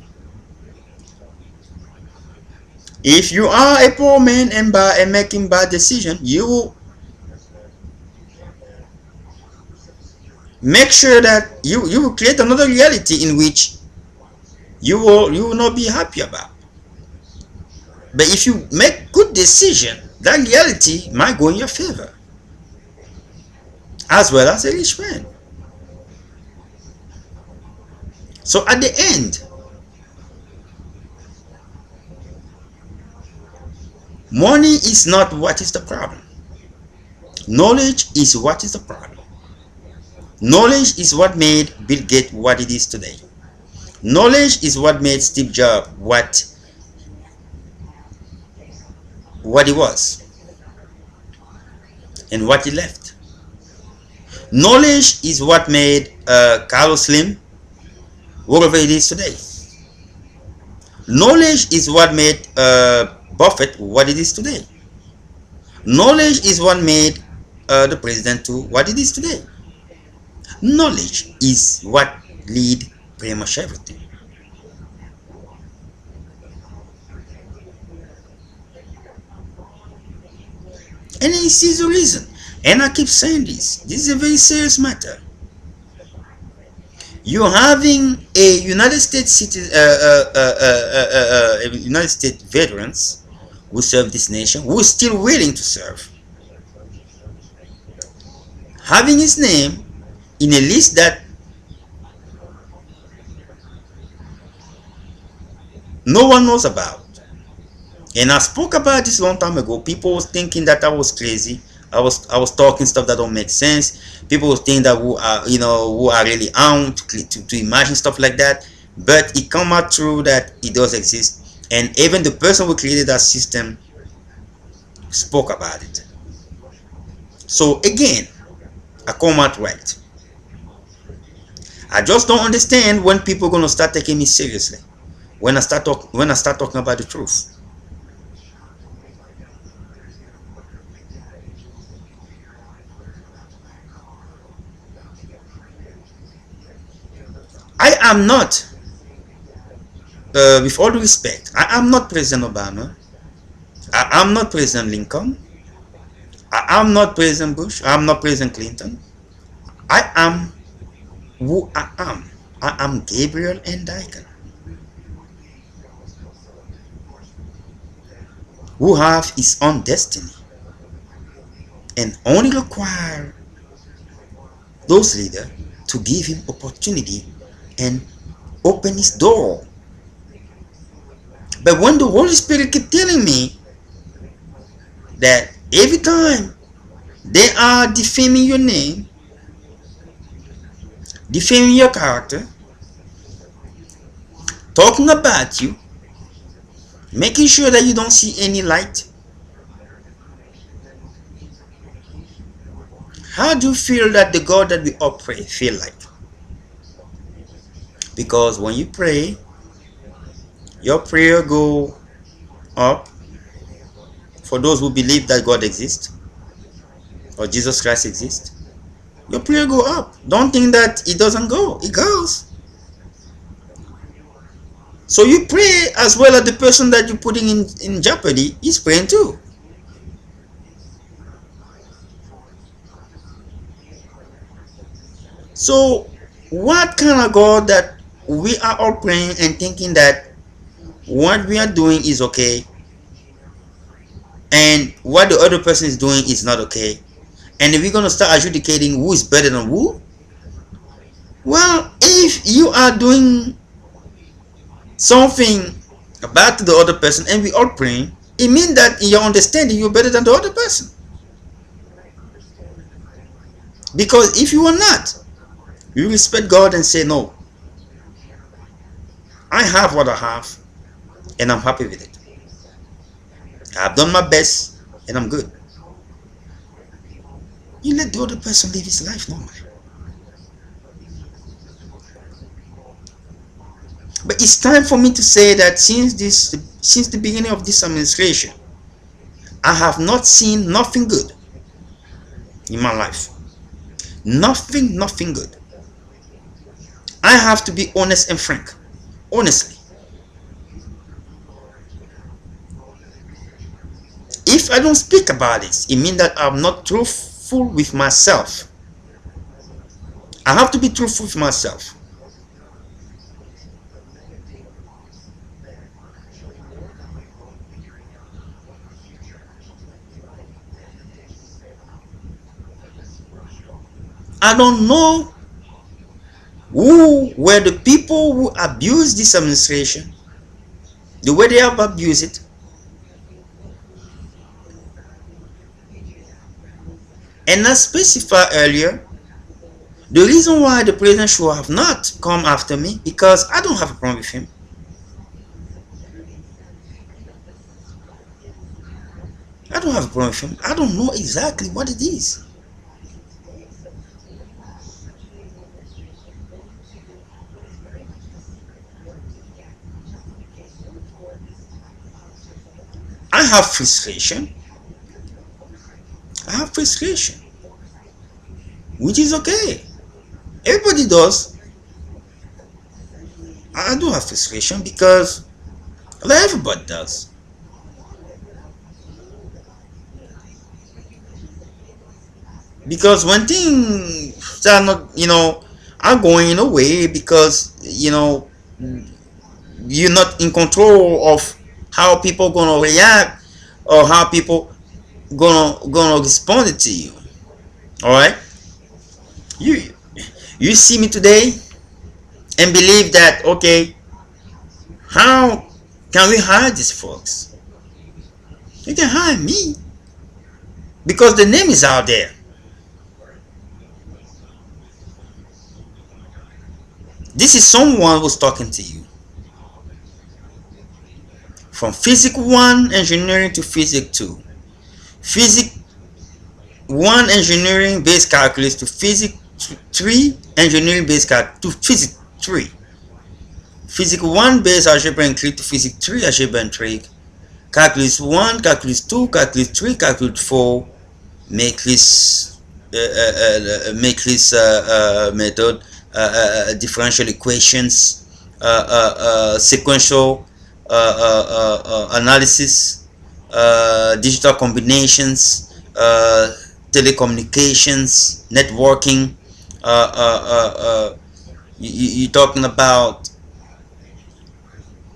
If you are a poor man and making bad decision, you will make sure that you will create another reality in which you will not be happy about. But if you make good decision, that reality might go in your favor, as well as a rich man. So at the end, money is not what is the problem. Knowledge is what is the problem. Knowledge is what made Bill Gates what it is today. Knowledge is what made Steve Jobs what he was and what he left. Knowledge is what made Carlos Slim whatever it is today. Knowledge is what made Buffett what it is today. Knowledge is what made the president to what it is today. Knowledge is what lead pretty much everything. And this is the reason. And I keep saying this is a very serious matter. You're having a United States citizen, United States veterans who serve this nation, who are still willing to serve. having his name in a list that no one knows about. And I spoke about this a long time ago. People was thinking that I was crazy. I was talking stuff that don't make sense. People was thinking that who are really on to imagine stuff like that. But it come out true that it does exist. And even the person who created that system spoke about it. So again, I come out right. I just don't understand when people are gonna start taking me seriously. When I start talking about the truth. I am not, with all due respect, I am not President Obama. I am not President Lincoln. I am not President Bush. I am not President Clinton. I am who I am. I am Gabriel and Daikon, who have his own destiny and only require those leaders to give him opportunity and open his door. But when the Holy Spirit keep telling me that every time they are defaming your name, defaming your character, talking about you, making sure that you don't see any light, how do you feel that the God that we all pray feel like? Because when you pray, your prayer go up for those who believe that God exists or Jesus Christ exists. Your prayer go up. Don't think that it doesn't go. It goes. So you pray as well as the person that you're putting in jeopardy is praying too. So what kind of God that we are all praying and thinking that what we are doing is okay and what the other person is doing is not okay, and if we're going to start adjudicating who is better than who, well, if you are doing something about the other person and we all praying, it means that in your understanding you're better than the other person. Because if you are not, you respect God and say, no, I have what I have and I'm happy with it. I've done my best and I'm good. You let the other person live his life normally. But it's time for me to say that since the beginning of this administration, I have not seen nothing good in my life. Nothing good. I have to be honest and frank. Honestly. If I don't speak about this, it means that I'm not truthful with myself. I have to be truthful with myself. I don't know who were the people who abused this administration, the way they have abused it. And I specified earlier, the reason why the president should have not come after me, because I don't have a problem with him. I don't have a problem with him. I don't know exactly what it is. I have frustration. Which is okay. Everybody does. I do have frustration because everybody does. Because when things are not, are going in a way because, you're not in control of how people gonna react or how people gonna respond to you. All right. You you see me today and believe that, okay, how can we hire these folks? You can hire me because the name is out there. This is someone who's talking to you. From Physics 1 engineering to Physics 2. Physics 1 engineering based calculus to Physics 3 engineering based calculus to Physics 3. Physics 1 based algebra and trig to Physics 3 algebra and trig. Calculus 1, calculus 2, calculus 3, calculus 4, matrix, method, differential equations, sequential analysis, digital combinations, telecommunications, networking. You're talking about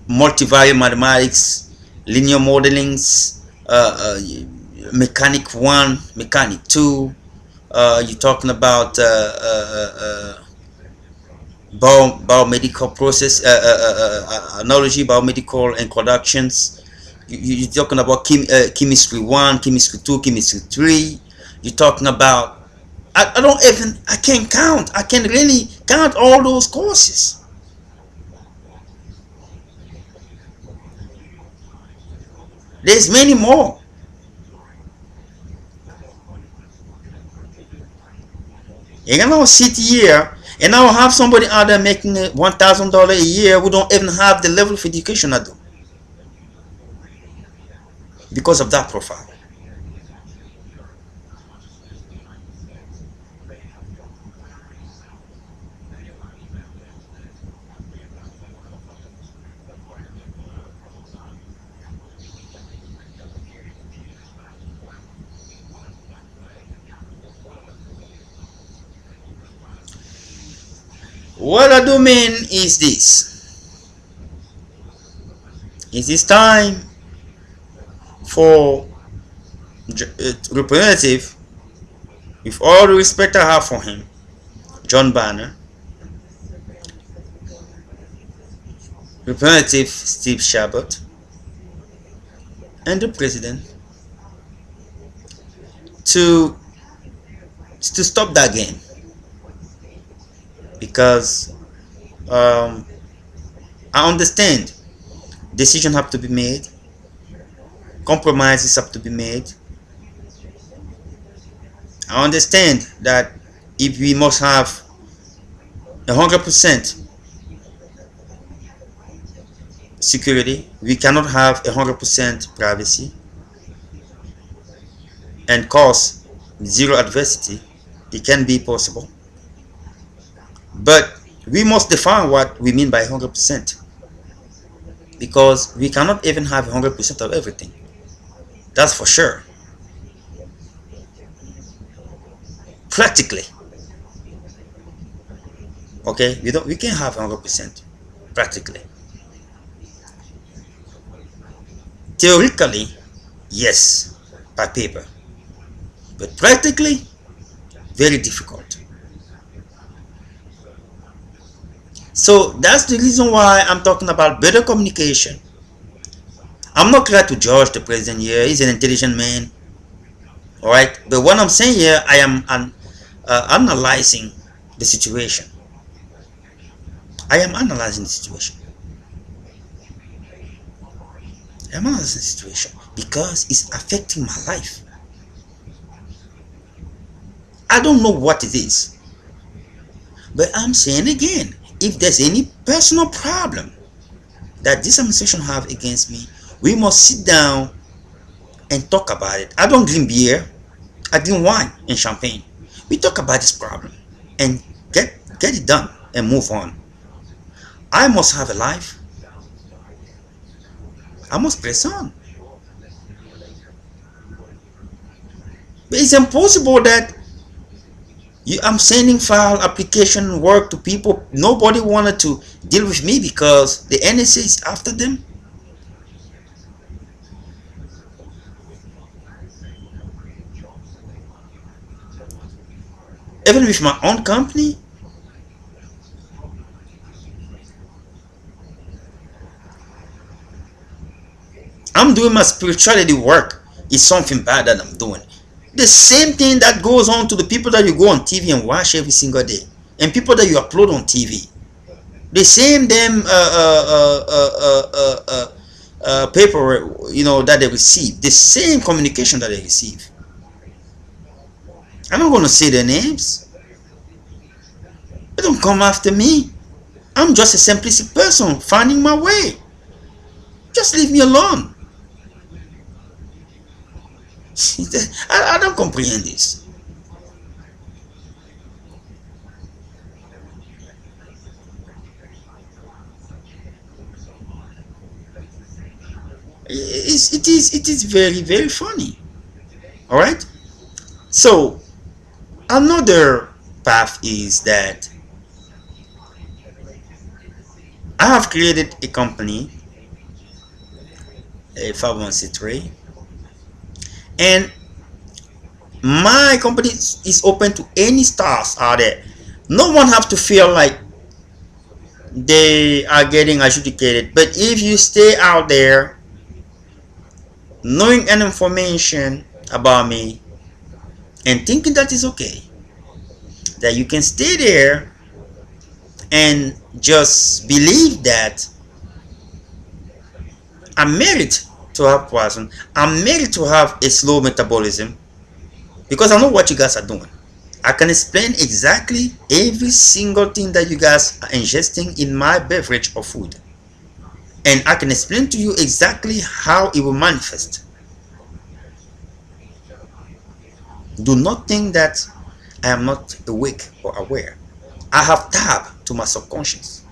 multivariate mathematics, linear modelings, mechanic 1, mechanic 2. You're talking about biomedical process, analogy, biomedical introductions. You're talking about chemistry 1, chemistry 2, chemistry 3. You're talking about, I don't even, I can't count. I can't really count all those courses. There's many more. You cannot sit here and now have somebody out there making $1,000 a year who don't even have the level of education I do because of that profile. What I do mean is this. It is time for representative, with all the respect I have for him, John Banner, Representative Steve Chabot, and the president to stop that game, because I understand decisions have to be made, compromises have to be made. I understand that if we must have 100% security, we cannot have 100% privacy and cause zero adversity. It can be possible, but we must define what we mean by 100%, because we cannot even have 100% of everything. That's for sure. Practically, okay, we can't have 100% practically. Theoretically, yes, by paper, but practically, very difficult. So that's the reason why I'm talking about better communication. I'm not trying to judge the president here. He's an intelligent man, all right. But what I'm saying here, I am analyzing the situation. I am analyzing the situation. I'm analyzing the situation because it's affecting my life. I don't know what it is, but I'm saying again, if there's any personal problem that this administration have against me, we must sit down and talk about it. I don't drink beer, I drink wine and champagne. We talk about this problem and get it done and move on. I must have a life. I must press on. But it's impossible that I'm sending file application work to people. Nobody wanted to deal with me because the NSA is after them. even with my own company, I'm doing my spirituality work. Is something bad that I'm doing. The same thing that goes on to the people that you go on TV and watch every single day, and people that you upload on TV. The same damn paper, that they receive. The same communication that they receive. I'm not going to say their names. They don't come after me. I'm just a simplistic person finding my way. Just leave me alone. I don't comprehend this. It is very, very funny. All right. So another path is that I have created a company, a 501c3, and my company is open to any stars out there. No one have to feel like they are getting adjudicated. But if you stay out there knowing an information about me and thinking that is okay, that you can stay there and just believe that I'm married to have poison, I'm married to have a slow metabolism, because I know what you guys are doing. I can explain exactly every single thing that you guys are ingesting in my beverage or food, and I can explain to you exactly how it will manifest. Do not think that I am not awake or aware. I have tapped to my subconscious.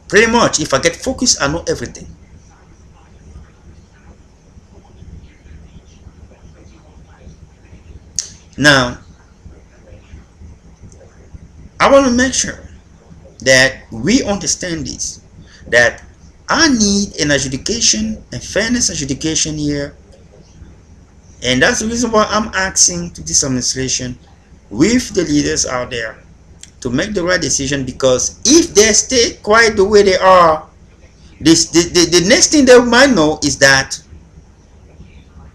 Pretty much, if I get focused, I know everything. Now, I want to make sure that we understand this, that I need an adjudication, a fairness adjudication here, and that's the reason why I'm asking to this administration with the leaders out there to make the right decision, because if they stay quiet the way they are, the next thing they might know is that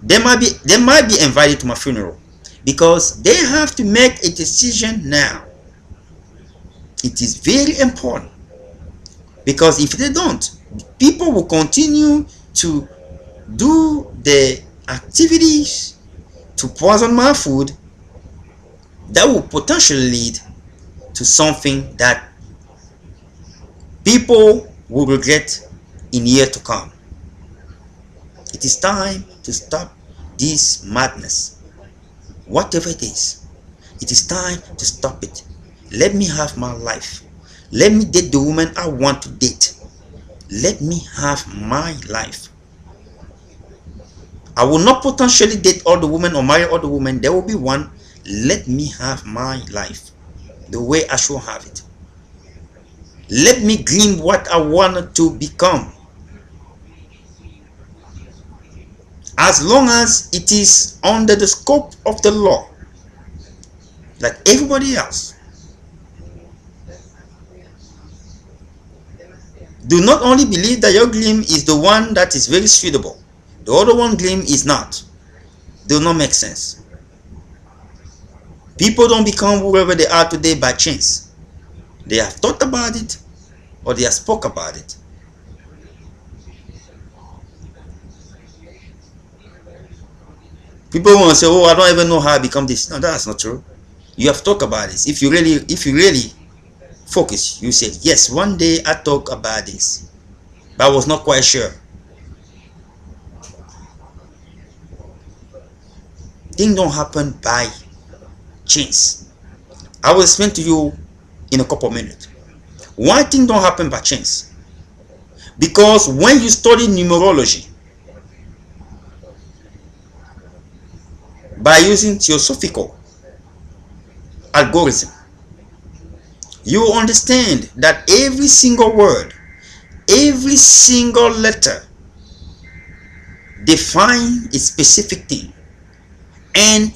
they might be invited to my funeral, because they have to make a decision now. It is very important, because if they don't, people will continue to do the activities to poison my food that will potentially lead to something that people will regret in years to come. It is time to stop this madness. Whatever it is time to stop it. Let me have my life. Let me date the woman I want to date. Let me have my life. I will not potentially date all the women or marry all the women. There will be one. Let me have my life the way I should have it. Let me dream what I wanted to become, as long as it is under the scope of the law, like everybody else. Do not only believe that your dream is the one that is very suitable, the other one dream is not. Do not make sense. People don't become whoever they are today by chance. They have thought about it, or they have spoke about it. People want to say, "Oh, I don't even know how I become this." No, that's not true. You have talked about this. If you really focus, you say, "Yes, one day I talk about this, but I was not quite sure." Things don't happen by chance. I will explain to you in a couple of minutes why things don't happen by chance. Because when you study numerology by using theosophical algorithm, you will understand that every single word, every single letter define a specific thing, and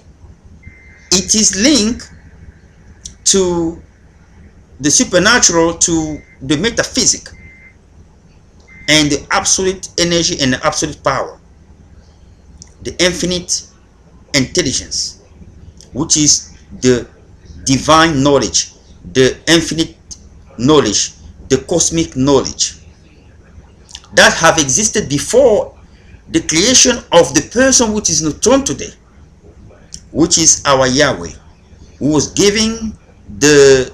it is linked to the supernatural to the metaphysic and the absolute energy and the absolute power, the infinite intelligence, which is the divine knowledge, the infinite knowledge, the cosmic knowledge that have existed before the creation of the person which is not throne today, which is our Yahweh, who was giving the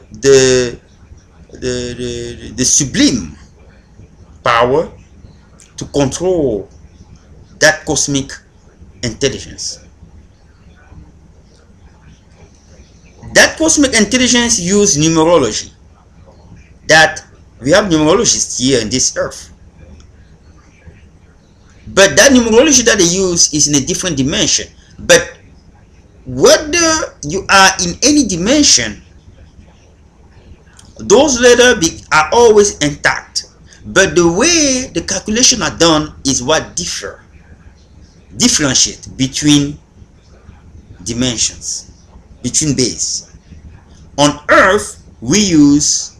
sublime power to control that cosmic intelligence. That cosmic intelligence uses numerology. That we have numerologists here in this earth, but that numerology that they use is in a different dimension. But whether you are in any dimension, those letters are always intact, but the way the calculation are done is what differentiate between dimensions, between base. On earth we use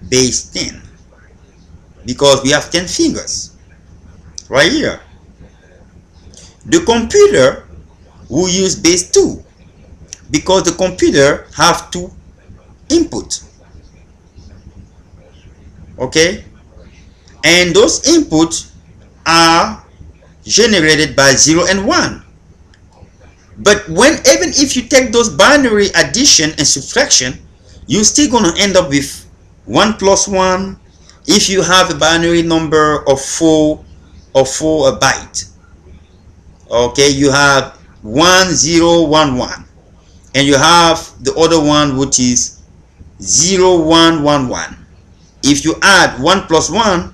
base 10 because we have 10 fingers right here. The computer will use base 2 because the computer have 2 input. Okay, and those inputs are generated by 0 and 1. But even if you take those binary addition and subtraction, you're still going to end up with 1 plus 1 if you have a binary number of 4 byte. Okay, you have 1 0 1 1, and you have the other one which is 0 1 1 1. If you add 1 plus 1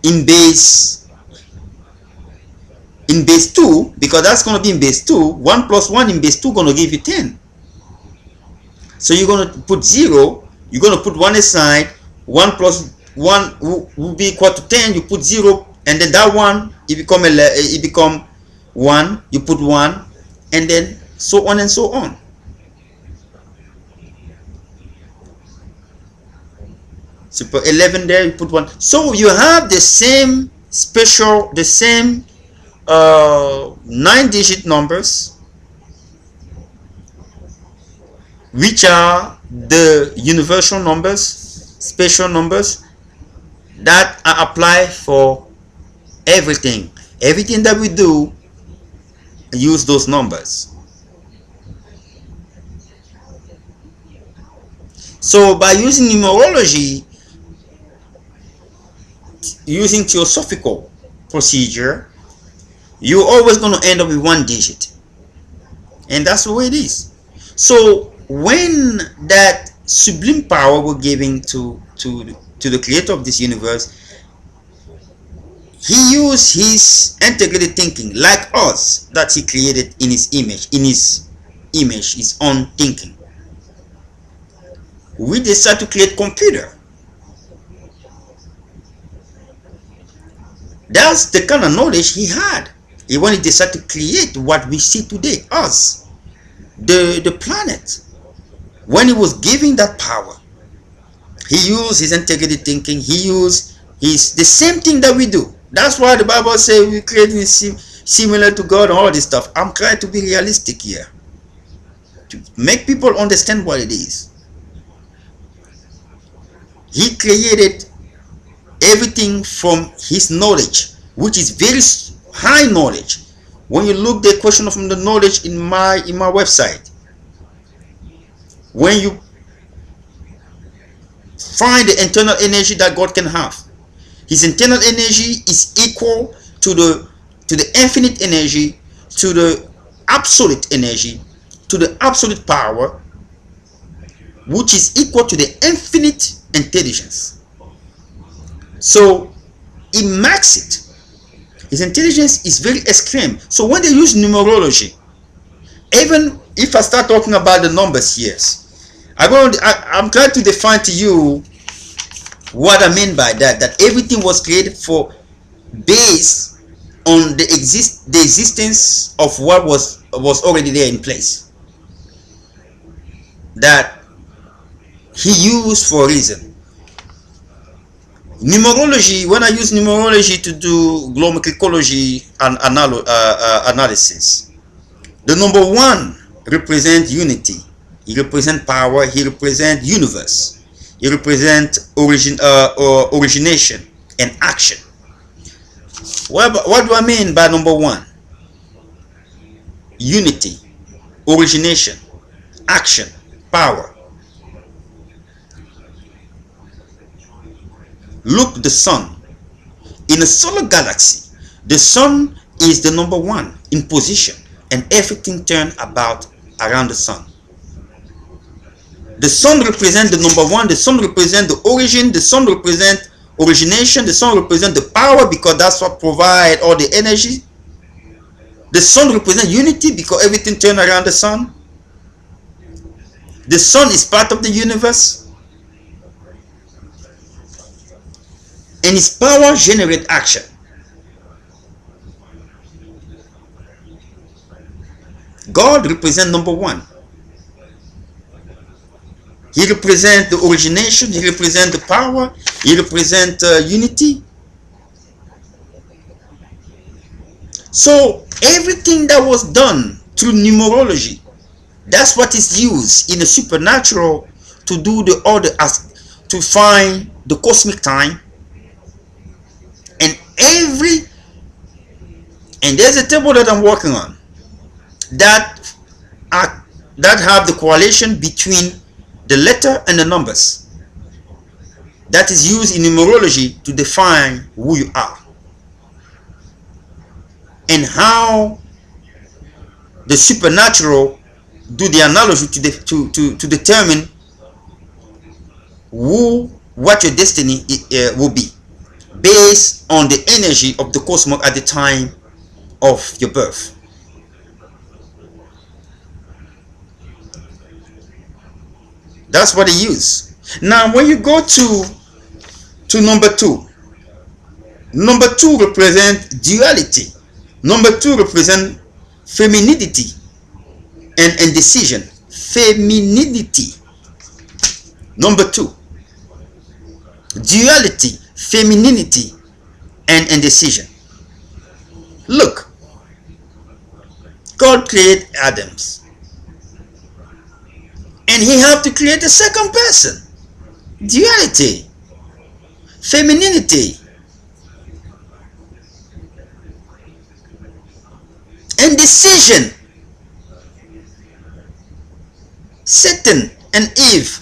in base 2, because that's going to be in base 2, 1 plus 1 in base 2 going to give you 10. So you're going to put 0, you're going to put 1 aside, 1 plus 1 will be equal to 10, you put 0, and then that one it become 1, you put 1, and then so on and so on. So put 11 there, you put 1. So you have the same 9-digit numbers, which are the universal numbers, special numbers that are applied for everything. Everything that we do, use those numbers. So by using numerology, using theosophical procedure, you're always going to end up with 1 digit, and that's the way it is. So when that sublime power we're giving to the creator of this universe, he used his integrated thinking like us that he created in his image, his own thinking. We decided to create computer. That's the kind of knowledge he had. He wanted to decide to create what we see today, us, the planet. When he was giving that power, he used his integrated thinking. He used the same thing that we do. That's why the Bible says we creating similar to God and all this stuff. I'm trying to be realistic here, to make people understand what it is. He created everything from his knowledge, which is very high knowledge. When you look the question from the knowledge in my website, when you find the internal energy that God can have, his internal energy is equal to the infinite energy, to the absolute energy, to the absolute power, which is equal to the infinite intelligence. So he maxed it. His intelligence is very extreme. So when they use numerology, even if I start talking about the numbers, yes, I'm trying to define to you what I mean by that. That everything was created for based on the existence of what was already there in place. That he used for a reason. Numerology, when I use numerology to do glometricology and analysis, the number 1 represents unity. He represents power. He represents universe. He represents origination and action. What do I mean by number 1? Unity, origination, action, power. Look, the sun. In a solar galaxy, the sun is the number 1 in position, and everything turns about around the sun. The sun represents the number 1. The sun represents the origin. The sun represents origination. The sun represents the power, because that's what provides all the energy. The sun represents unity, because everything turns around the sun. The sun is part of the universe, and its power generates action. God represents number 1. He represents the origination. He represents the power. He represents unity. So everything that was done through numerology, that's what is used in the supernatural to do the order, to find the cosmic time. And there's a table that I'm working on that have the correlation between the letter and the numbers, that is used in numerology to define who you are, and how the supernatural do the analogy to determine what your destiny will be, based on the energy of the cosmos at the time of your birth. That's what they use. Now when you go to number 2, number 2 represents duality. Number 2 represents femininity and indecision. Femininity. Number 2. Duality, femininity, and indecision. Look, God created Adams, and he had to create a second person. Duality, femininity, indecision. Satan and Eve,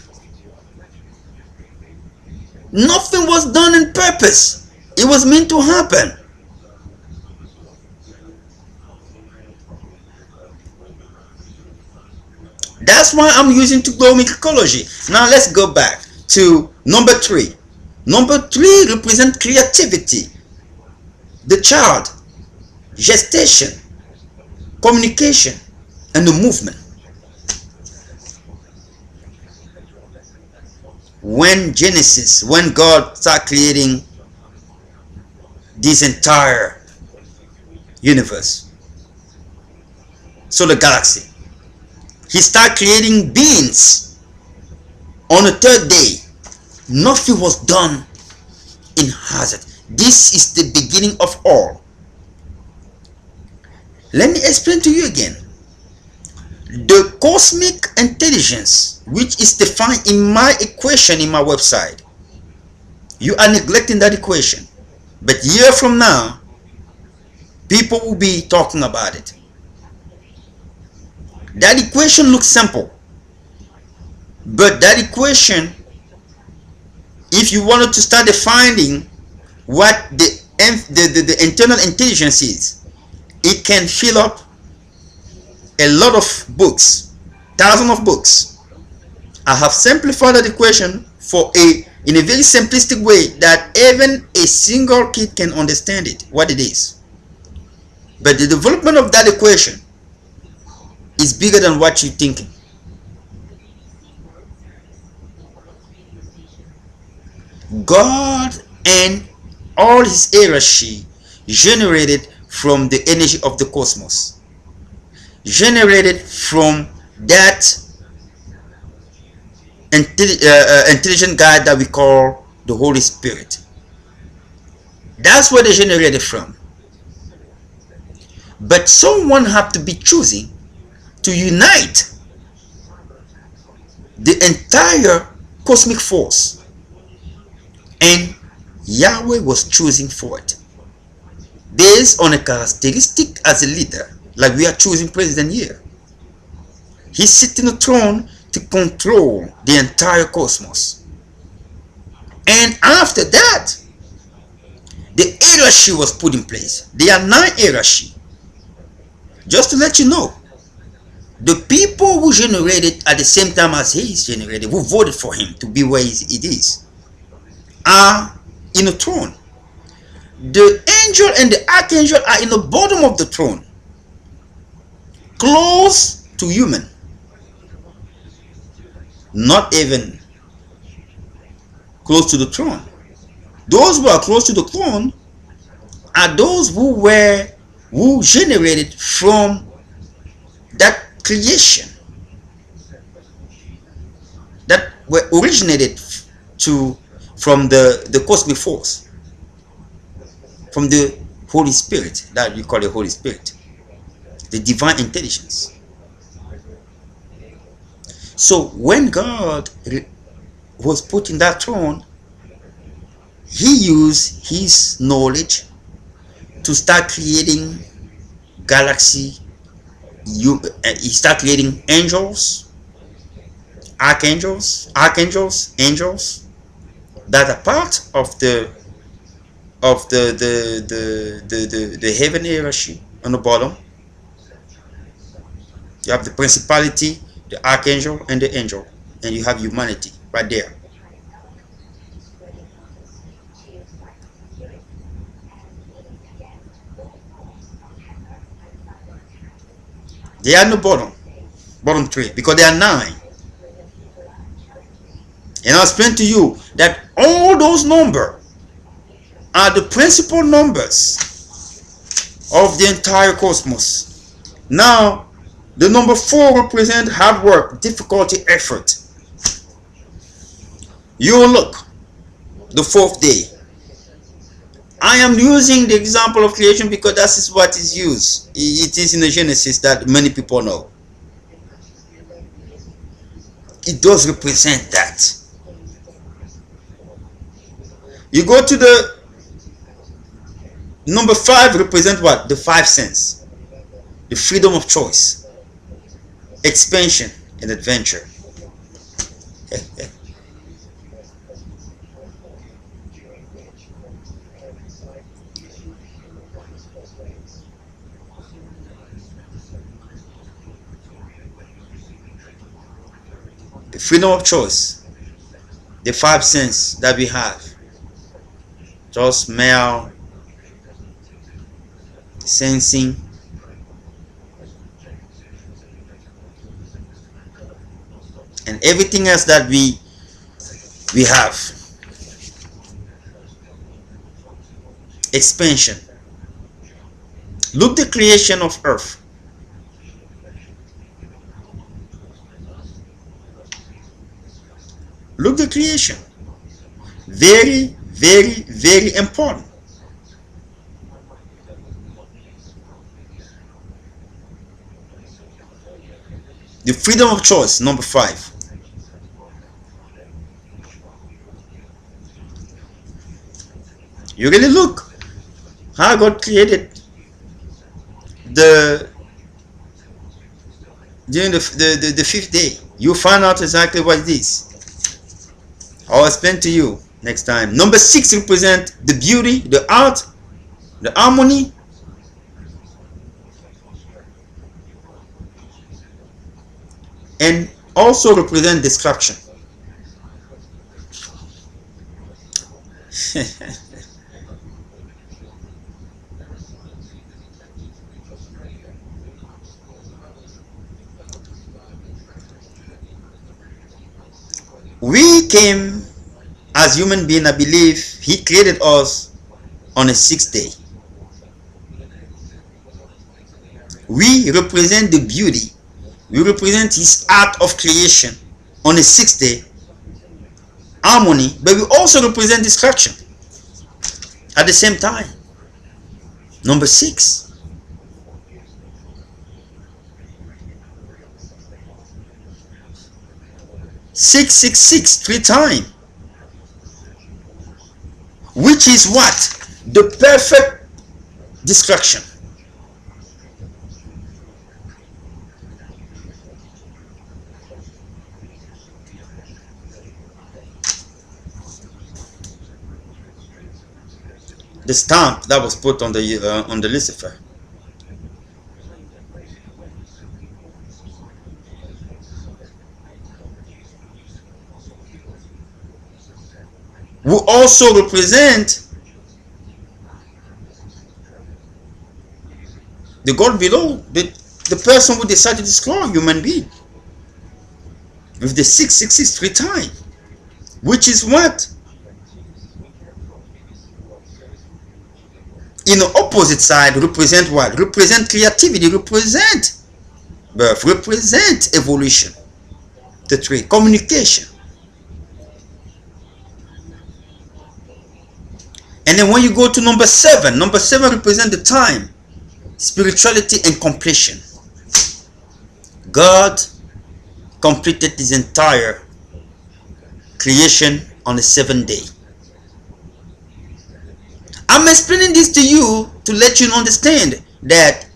nothing was done on purpose. It was meant to happen. That's why I'm using Glometricology. Now let's go back to number 3. Number 3 represents creativity, the child, gestation, communication, and the movement. When God started creating this entire universe, solar galaxy, he started creating beings. On the 3rd day, nothing was done in hazard. This is the beginning of all. Let me explain to you again. The cosmic intelligence, which is defined in my equation in my website, you are neglecting that equation. But a year from now, people will be talking about it. That equation looks simple, but that equation, if you wanted to start defining what the internal intelligence is, it can fill up a lot of books, thousands of books. I have simplified that equation in a very simplistic way that even a single kid can understand it, what it is. But the development of that equation is bigger than what you're thinking. God and all his hierarchy generated from the energy of the cosmos, generated from that intelligent God that we call the Holy Spirit. That's where they generated from. But someone have to be choosing to unite the entire cosmic force, and Yahweh was choosing for it based on a characteristic as a leader, like we are choosing president here. He's sitting on the throne to control the entire cosmos. And after that, the hierarchy was put in place. There are 9 hierarchy. Just to let you know, the people who generated at the same time as he is generated, who voted for him to be where it is, are in the throne. The angel and the archangel are in the bottom of the throne, close to human, not even close to the throne. Those who are close to the throne are those who generated from that creation, that were originated from the cosmic force, from the Holy Spirit, that we call the Holy Spirit, the divine intelligence. So when God was put in that throne, he used his knowledge to start creating galaxy. He started creating angels, archangels, angels that are part of the heaven hierarchy. On the bottom, you have the principality, the archangel, and the angel, and you have humanity right there. They are in the bottom 3, because there are 9. And I'll explain to you that all those numbers are the principal numbers of the entire cosmos. Now, the number 4 represents hard work, difficulty, effort. You look, the 4th day. I am using the example of creation because that is what is used. It is in the Genesis that many people know. It does represent that. You go to the number 5, represent what? The 5 senses. The freedom of choice, expansion, and adventure. The freedom of choice, the 5 senses that we have: just smell, sensing, and everything else that we have. Expansion. Look the creation of earth. Look the creation. Very, very, very important. The freedom of choice, number 5. You really look how God created during the 5th day. You find out exactly what it is. I'll explain to you next time. Number 6 represents the beauty, the art, the harmony, and also represent destruction. We came as human beings. I believe he created us on the 6th day. We represent the beauty. We represent his art of creation on the 6th day, harmony, but we also represent destruction at the same time. Number 6. 666 3 times, which is what? The perfect destruction. The stamp that was put on the Lucifer. Will also represent the God below, the person who decided to destroy human being with the 666 3 times, which is what? In the opposite side represent what? Represent creativity, represent birth, represent evolution. The 3, communication. And then when you go to number 7 represent the time, spirituality and completion. God completed his entire creation on the 7th day. I'm explaining this to you to let you understand that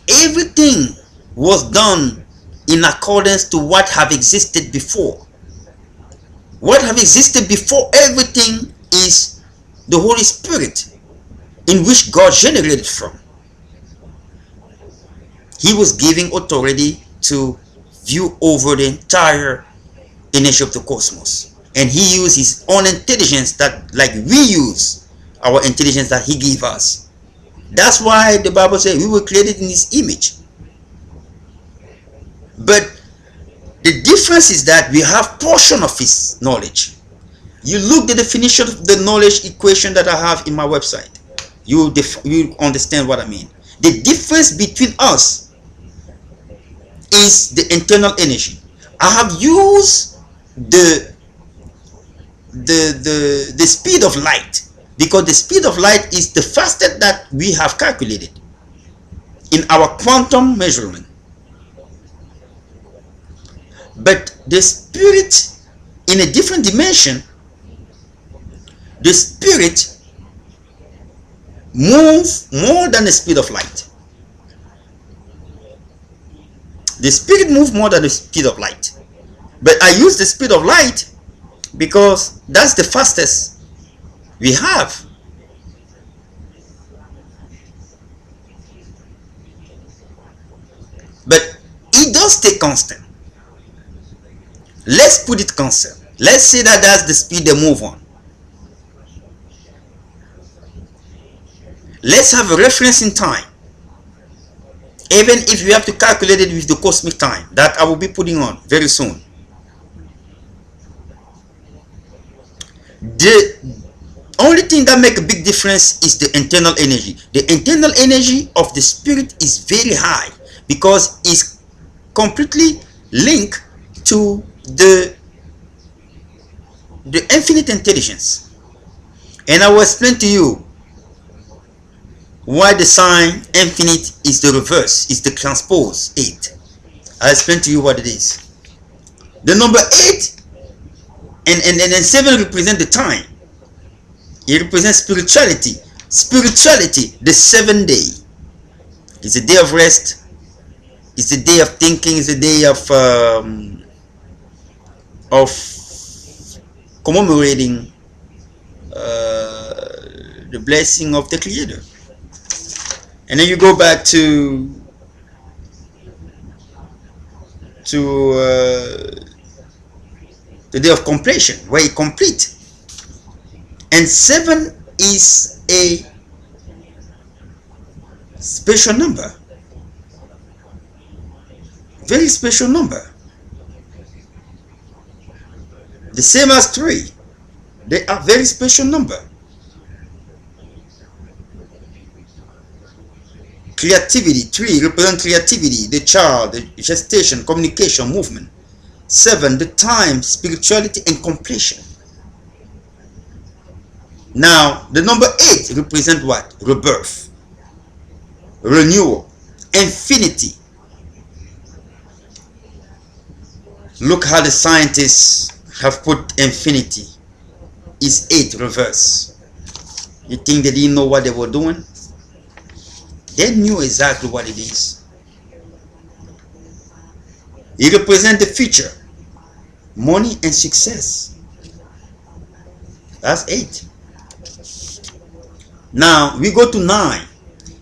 everything was done in accordance to what have existed before. What have existed before everything is the Holy Spirit, in which God generated from. He was giving authority to view over the entire energy of the cosmos. And he used his own intelligence, that like we use our intelligence that he gave us. That's why the Bible says we were created in his image. But the difference is that we have portion of his knowledge. You look the definition of the knowledge equation that I have in my website. You understand what I mean. The difference between us is the internal energy. I have used the speed of light, because the speed of light is the fastest that we have calculated in our quantum measurement. But the spirit, in a different dimension, the spirit moves more than the speed of light. The spirit moves more than the speed of light. But I use the speed of light because that's the fastest we have. But it does stay constant. Let's put it constant. Let's say that that's the speed they move on. Let's have a reference in time. Even if we have to calculate it with the cosmic time that I will be putting on very soon. The only thing that makes a big difference is the internal energy. The internal energy of the spirit is very high because it's completely linked to the infinite intelligence. And I will explain to you why the sign infinite is the reverse, is the transpose 8. I'll explain to you what it is. The number 8 and then 7 represent the time. It represents spirituality. Spirituality, the 7th day, is a day of rest. It's a day of thinking. It's a day of commemorating the blessing of the Creator. And then you go back to the day of completion, where you complete. And 7 is a special number, very special number, the same as 3. They are very special number. Creativity, 3 represents creativity, the child, the gestation, communication, movement. 7, the time, spirituality, and completion. Now, the number 8 represents what? Rebirth, renewal, infinity. Look how the scientists have put infinity is 8 reverse. You think they didn't know what they were doing? They knew exactly what it is. It represents the future, money and success. That's 8. Now we go to 9.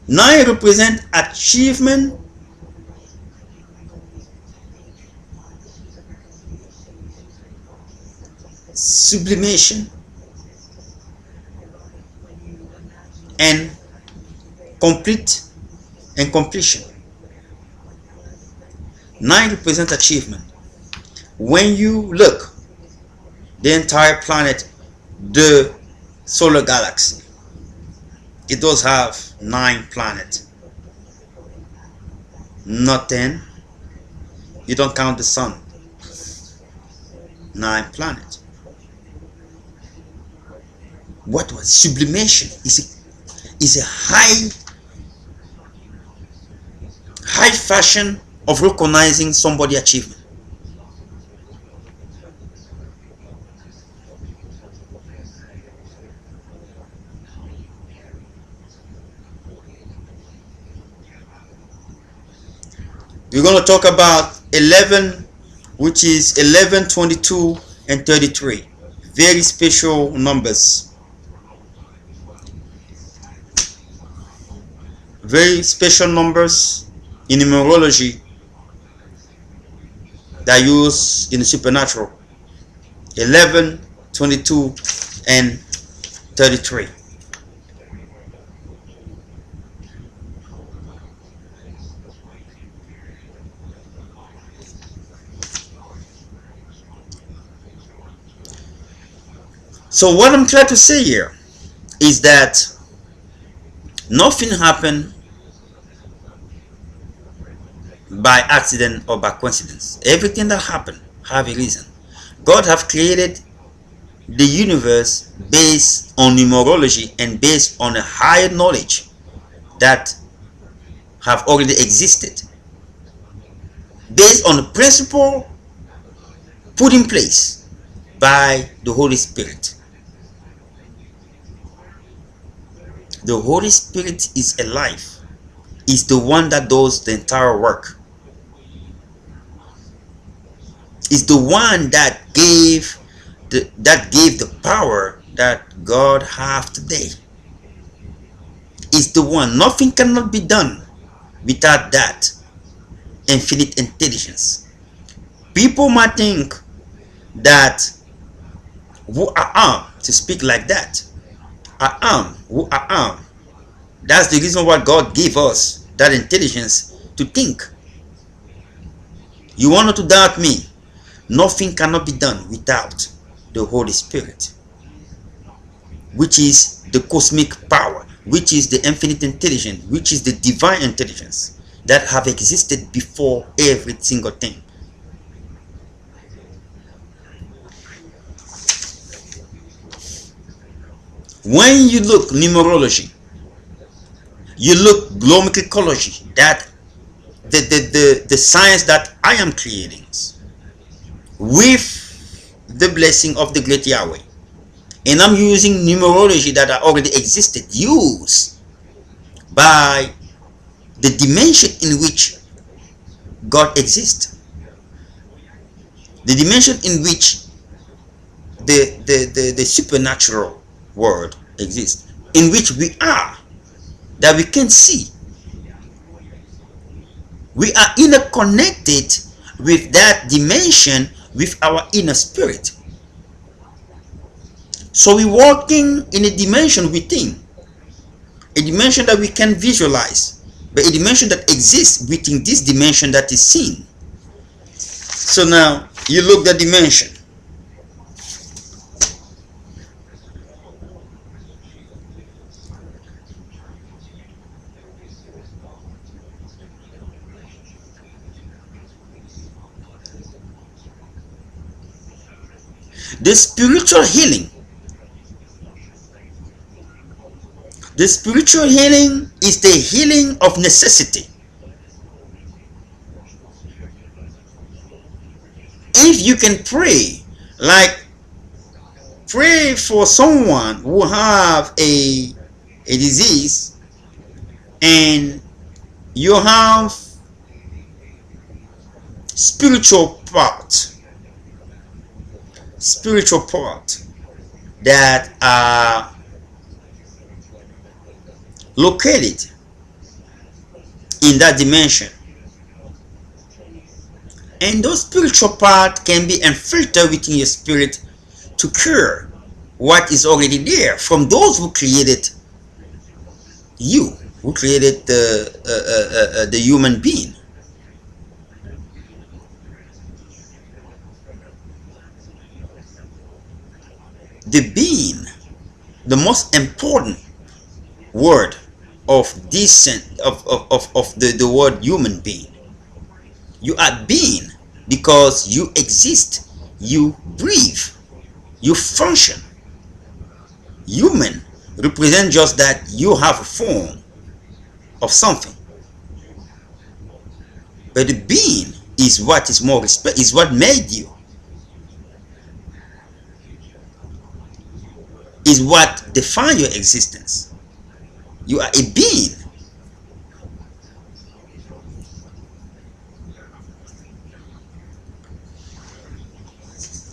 9 represents achievement, sublimation, and completion. 9 represents achievement. When you look, the entire planet, the solar galaxy, it does have 9 planets. Not 10. You don't count the sun. 9 planets. What was sublimation? Is a high fashion of recognizing somebody's achievement. We're going to talk about 11, which is 11, 22, and 33. Very special numbers. Very special numbers in numerology that are used in the supernatural. 11, 22, and 33. So what I'm trying to say here is that nothing happened by accident or by coincidence. Everything that happened have a reason. God have created the universe based on numerology and based on a higher knowledge that have already existed, based on the principle put in place by the Holy Spirit. The Holy Spirit is alive, is the one that does the entire work, is the one that gave the power that God have today. Is the one. Nothing cannot be done without that infinite intelligence. People might think that who I am to speak like that. I am who I am. That's the reason why God gave us that intelligence to think. You want to doubt me? Nothing cannot be done without the Holy Spirit, which is the cosmic power, which is the infinite intelligence, which is the divine intelligence that have existed before every single thing. When you look numerology, you look Glometricology, that the science that I am creating with the blessing of the great Yahweh, and I'm using numerology that already existed, used by the dimension in which God exists, the dimension in which the supernatural world exists, in which we are, that we can see. We are interconnected with that dimension, with our inner spirit. So we're walking in a dimension within, a dimension that we can visualize, but a dimension that exists within this dimension that is seen. So now you look at the dimension. The spiritual healing. The spiritual healing is the healing of necessity. If you can pray, like pray for someone who have a disease, and you have spiritual part that are located in that dimension, and those spiritual part can be infiltrated within your spirit to cure what is already there from those who created you, who created the human being. The being, the most important word of the word human being. You are being because you exist, you breathe, you function. Human represent just that you have a form of something, but the being is what is more respect, is what made you, is what define your existence. You are a being.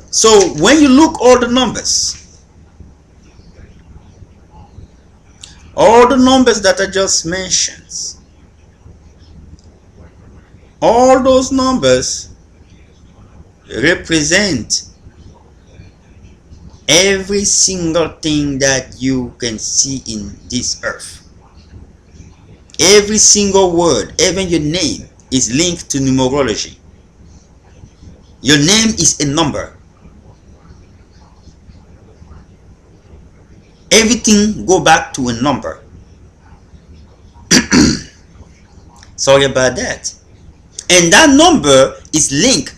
So when you look all the numbers that I just mentioned, all those numbers represent every single thing that you can see in this earth. Every single word, even your name, is linked to numerology. Your name is a number. Everything go back to a number. Sorry about that. And that number is linked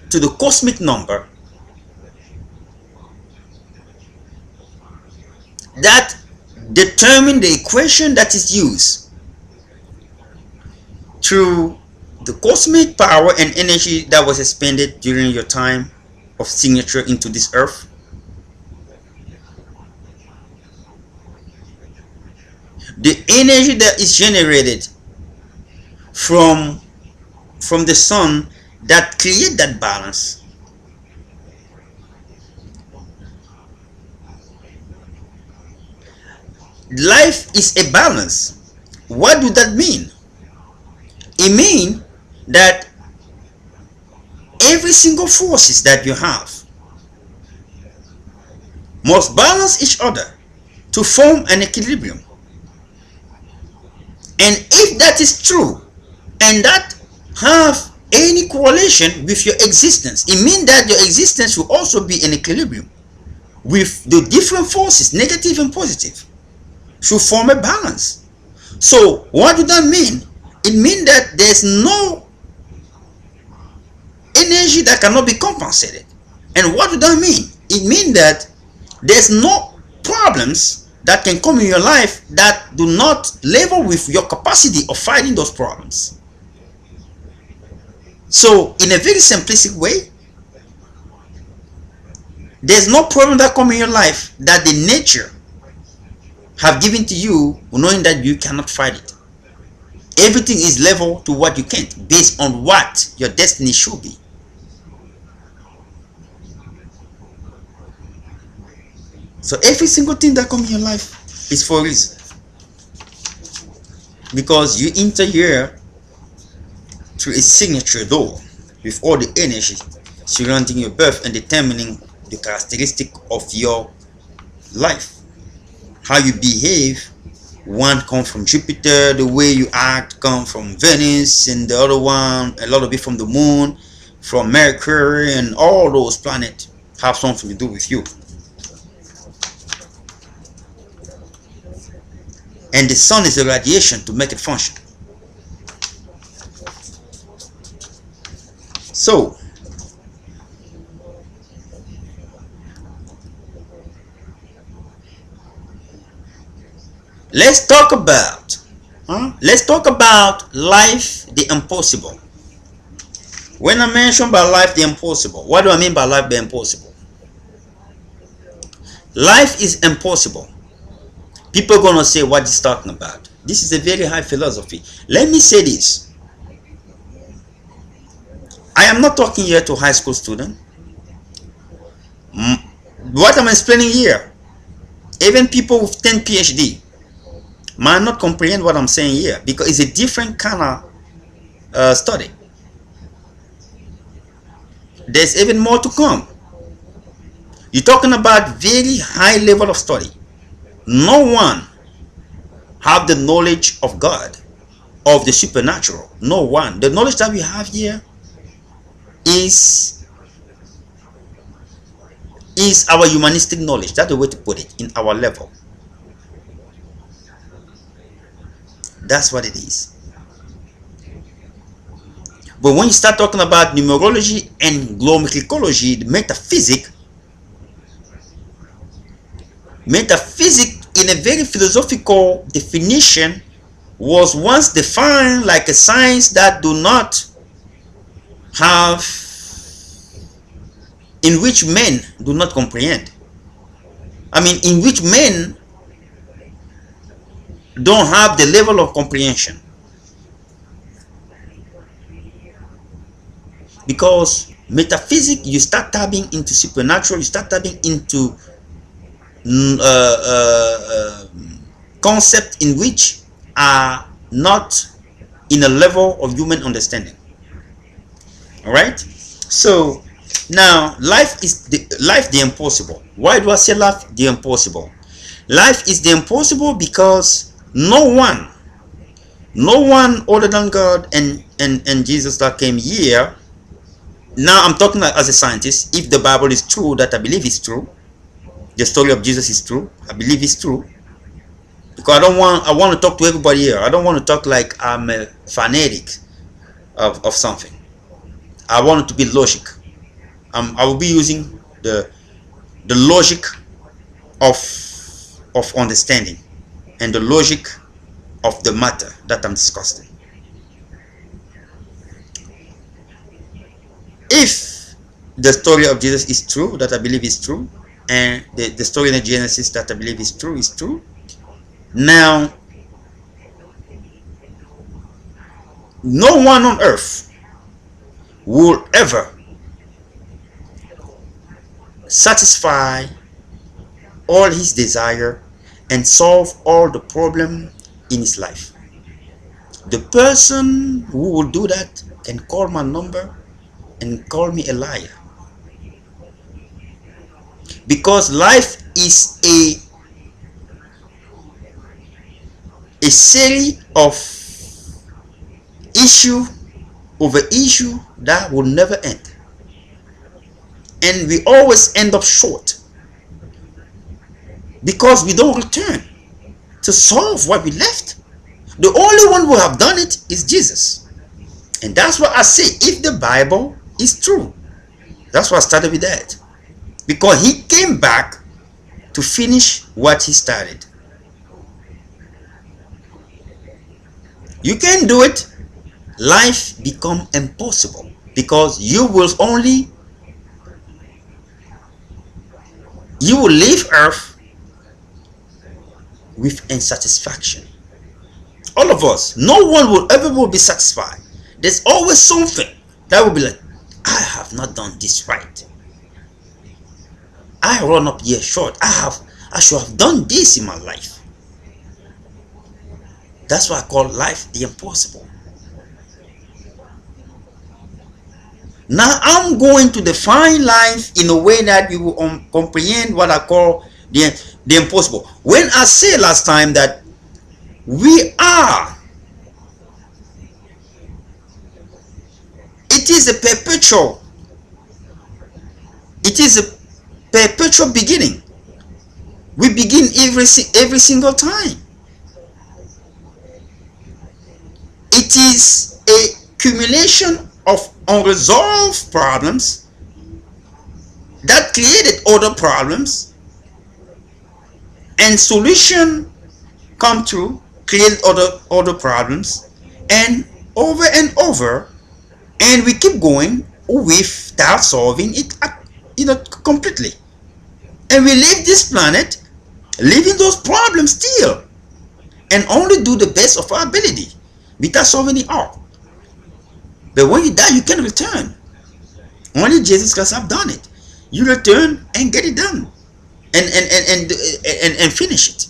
to the cosmic number that determine the equation that is used through the cosmic power and energy that was expended during your time of signature into this earth. The energy that is generated from the sun that create that balance. Life is a balance. What do that mean? It means that every single forces that you have must balance each other to form an equilibrium. And if that is true, and that have any correlation with your existence, it means that your existence will also be in equilibrium with the different forces, negative and positive, should form a balance. So what does that mean? It means that there's no energy that cannot be compensated. And what does that mean? It means that there's no problems that can come in your life that do not level with your capacity of fighting those problems. So in a very simplistic way, there's no problem that come in your life that the nature have given to you knowing that you cannot fight it. Everything is level to what you can't, based on what your destiny should be. So every single thing that comes in your life is for a reason. Because you enter here through a signature door with all the energy surrounding your birth and determining the characteristic of your life. How you behave, one comes from Jupiter, the way you act comes from Venus, and the other one, a lot of it from the moon, from Mercury, and all those planets have something to do with you. And the sun is a radiation to make it function. So Let's talk about life the impossible. When I mention by life the impossible, what do I mean by life the impossible? Life is impossible. People are gonna say what he's talking about. This is a very high philosophy. Let me say this. I am not talking here to high school students. What I'm explaining here, even people with 10 PhD might not comprehend what I'm saying here, because it's a different kind of study. There's even more to come. You're talking about very high level of study. No one have the knowledge of God, of the supernatural. No one. The knowledge that we have here is our humanistic knowledge. That's the way to put it, in our level. That's what it is. But when you start talking about numerology and glometricology, the metaphysics in a very philosophical definition was once defined like a science that do not have, in which men do not comprehend. I mean, in which men don't have the level of comprehension. Because metaphysics, you start tapping into supernatural, you start tapping into concept in which are not in a level of human understanding. All right. So now life is the impossible. Why do I say life the impossible? Life is the impossible because no one other than God and Jesus that came here. Now I'm talking as a scientist. If the Bible is true, that I believe is true, the story of Jesus is true, I believe it's true. Because I want to talk to everybody here. I don't want to talk like I'm a fanatic of something. I want it to be logic. I will be using the logic of understanding and the logic of the matter that I'm discussing. If the story of Jesus is true, that I believe is true, and the story in the Genesis that I believe is true, now no one on earth will ever satisfy all his desire and solve all the problem in his life. The person who will do that can call my number and call me a liar, because life is a series of issue over issue that will never end, and we always end up short because we don't return to solve what we left. The only one who have done it is Jesus, and that's what I say. If the Bible is true, that's why I started with that, because he came back to finish what he started. You can't do it, life become impossible, because you will leave earth with insatisfaction. All of us, no one will ever be satisfied. There's always something that will be like, I have not done this right, I run up here short, I should have done this in my life. That's why I call life the impossible. Now I'm going to define life in a way that you will comprehend what I call the impossible. When I said last time that it is a perpetual beginning. We begin every single time. It is a accumulation of unresolved problems that created other problems, and solution come through, create other problems, and over, and we keep going without solving it, completely. And we leave this planet, leaving those problems still, and only do the best of our ability without solving it all. But when you die, you can return. Only Jesus Christ have done it. You return and get it done, and finish it.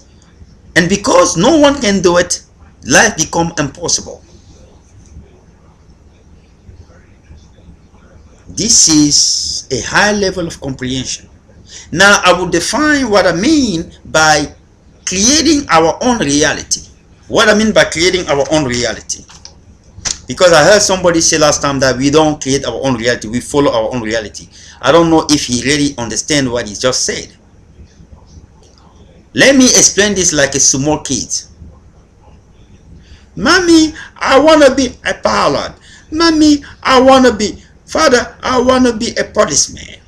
And because no one can do it, life become impossible. This is a high level of comprehension. Now I will define what I mean by creating our own reality. What I mean by creating our own reality. Because I heard somebody say last time that we don't create our own reality, we follow our own reality. I don't know if he really understands what he just said. Let me explain this like a small kid. Mommy, I want to be a pilot. Mommy, I want to be, Father, I want to be a policeman.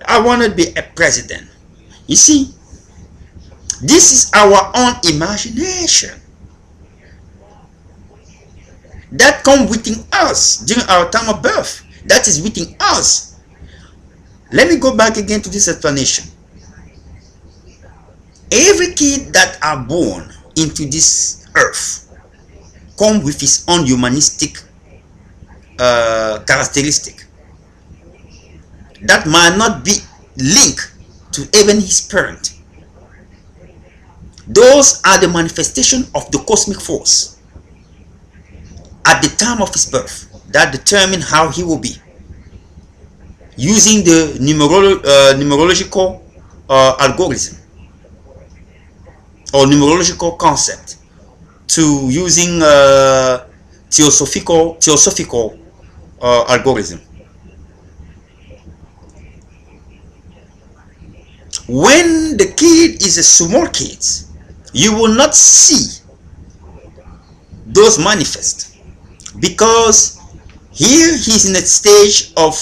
I want to be a president. You see, this is our own imagination that comes within us during our time of birth. That is within us. Let me go back again to this explanation. Every kid that are born into this earth come with his own humanistic characteristic that might not be linked to even his parent. Those are the manifestation of the cosmic force at the time of his birth that determine how he will be, using the numerological algorithm or numerological concept, to using theosophical algorithm. When the kid is a small kid, you will not see those manifest, because here he's in a stage of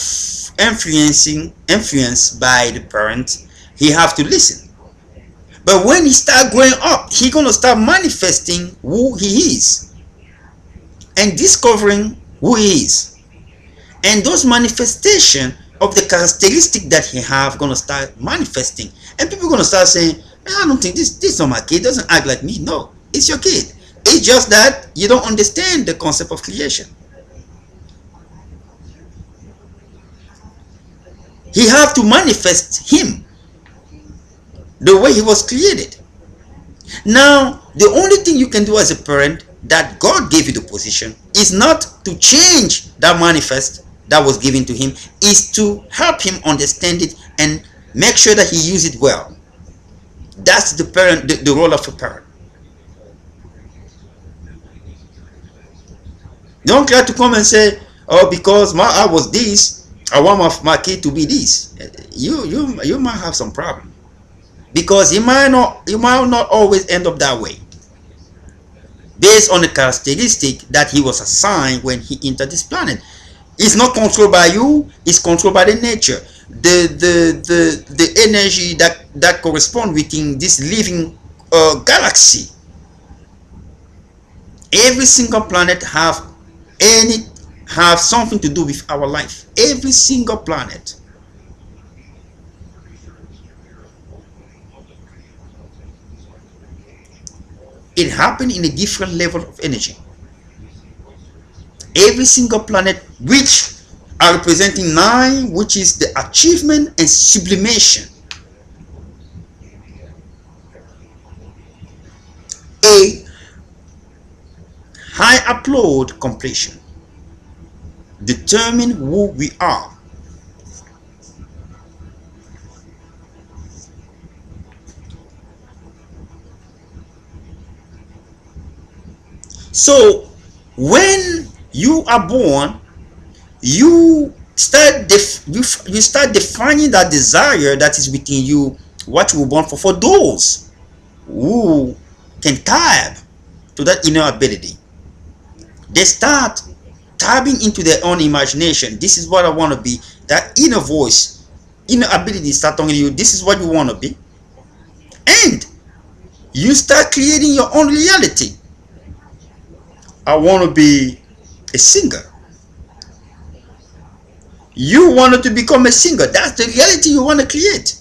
influence by the parent. He have to listen. But when he start growing up, he gonna start manifesting who he is and discovering who he is. And those manifestation of the characteristic that he have gonna start manifesting. And people gonna start saying, I don't think this is not my kid, doesn't act like me. No, it's your kid. It's just that you don't understand the concept of creation. He have to manifest him the way he was created. Now, the only thing you can do as a parent that God gave you the position is not to change that manifest that was given to him, is to help him understand it and make sure that he uses it well. That's the parent, the role of a parent. Don't try to come and say, oh, because I was this, I want my kid to be this. You might have some problem, because you might not always end up that way, based on the characteristic that he was assigned when he entered this planet. It's not controlled by you, it's controlled by the nature, the energy that corresponds within this living galaxy. Every single planet have something to do with our life. Every single planet. It happened in a different level of energy. Every single planet, which are representing 9, which is the achievement and sublimation. A high upload completion. Determine who we are. So when you are born, you start defining that desire that is within you, what you were born for those who can tap to that inner ability. They start tapping into their own imagination. This is what I want to be. That inner voice, inner ability start telling you this is what you want to be, and you start creating your own reality. I want to be a singer. You wanted to become a singer. That's the reality you want to create.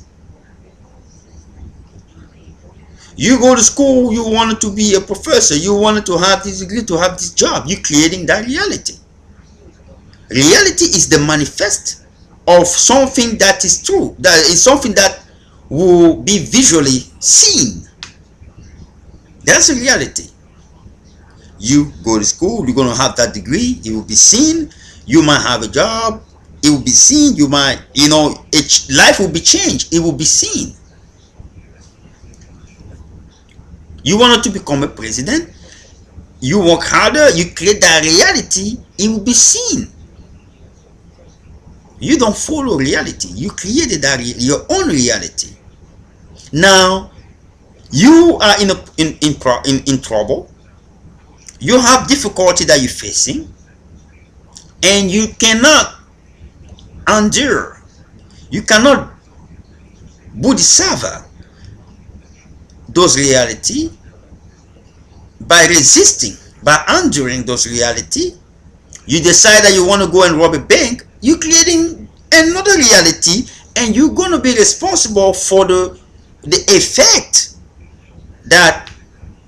You go to school, you wanted to be a professor, you wanted to have this degree, to have this job. You're creating that reality. Reality is the manifest of something that is true, that is something that will be visually seen. That's a reality. You go to school, you're going to have that degree, it will be seen. You might have a job, it will be seen. You might, life will be changed, it will be seen. You wanted to become a president, you work harder, you create that reality, it will be seen. You don't follow reality, you created that your own reality. Now you are in trouble, you have difficulty that you're facing, and you cannot endure, you cannot bodhisattva those reality by resisting, by enduring those reality. You decide that you want to go and rob a bank, you're creating another reality, and you're going to be responsible for the effect that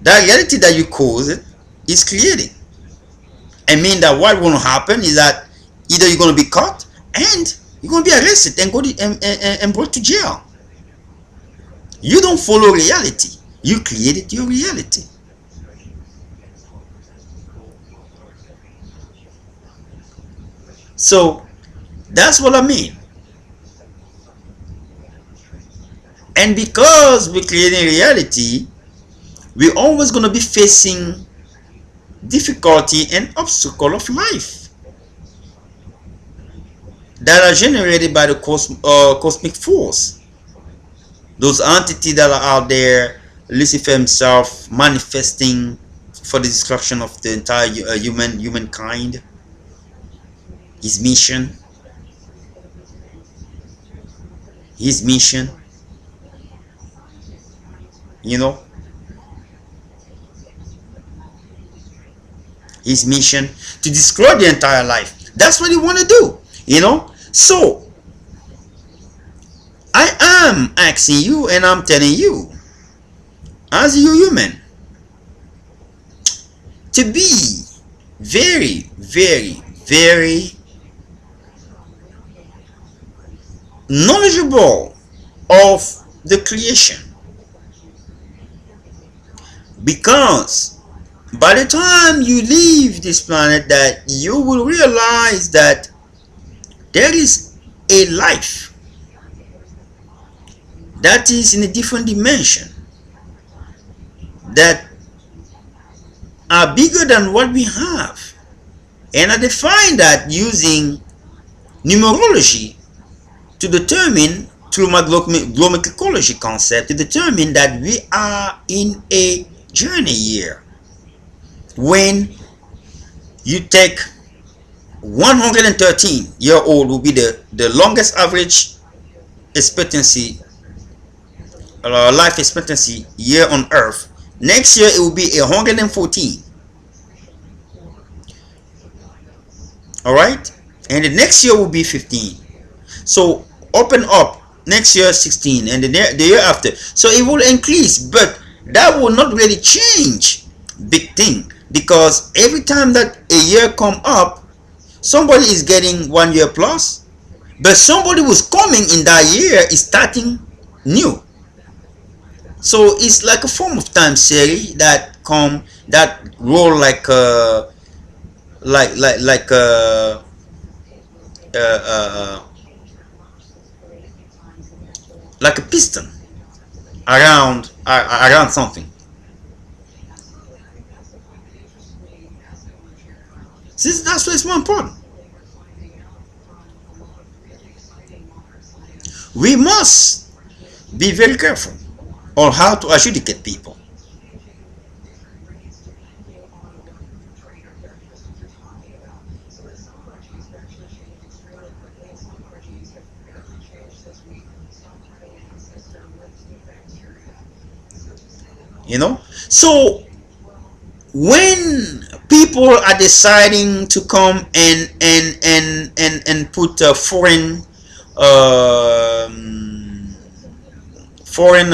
reality that you caused is creating. I mean that what will happen is that either you're going to be caught and you're going to be arrested and go to, and brought to jail. You don't follow reality, you created your reality. So that's what I mean. And because we're creating reality, we're always going to be facing difficulty and obstacle of life that are generated by the cosmic force. Those entities that are out there, Lucifer himself manifesting for the destruction of the entire humankind, his mission, you know, his mission to destroy the entire life. That's what he want to do. So I am asking you, and I'm telling you, as a human, to be very, very, very knowledgeable of the creation, because by the time you leave this planet, that you will realize that there is a life that is in a different dimension, that are bigger than what we have. And I define that using numerology to determine, through my Glometricology concept, to determine that we are in a journey here. When you take 113-year-old will be the longest average expectancy, life expectancy year on earth. Next year it will be 114. All right, and the next year will be 15. So open up, next year 16, and the year after, so it will increase, but that will not really change big thing, because every time that a year come up, somebody is getting 1 year plus, but somebody who's coming in that year is starting new. So it's like a form of time series that roll like a like a piston around something. Since that's why it's more important. We must be very careful on how to adjudicate people. So when people are deciding to come and put um, foreign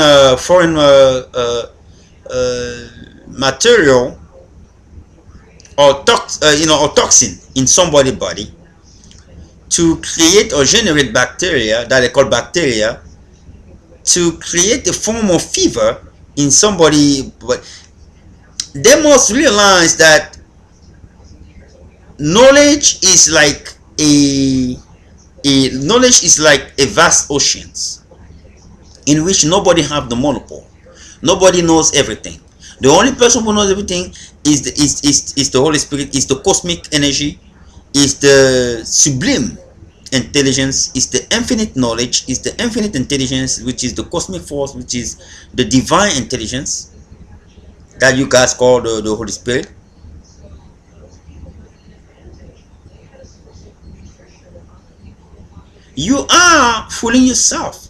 material or toxin in somebody's body to create or generate bacteria that they call bacteria, to create a form of fever in somebody, but they must realize that knowledge is like a vast oceans in which nobody have the monopoly. Nobody knows everything. The only person who knows everything is the Holy Spirit, is the cosmic energy, is the sublime intelligence, is the infinite knowledge, is the infinite intelligence, which is the cosmic force, which is the divine intelligence that you guys call the Holy Spirit. You are fooling yourself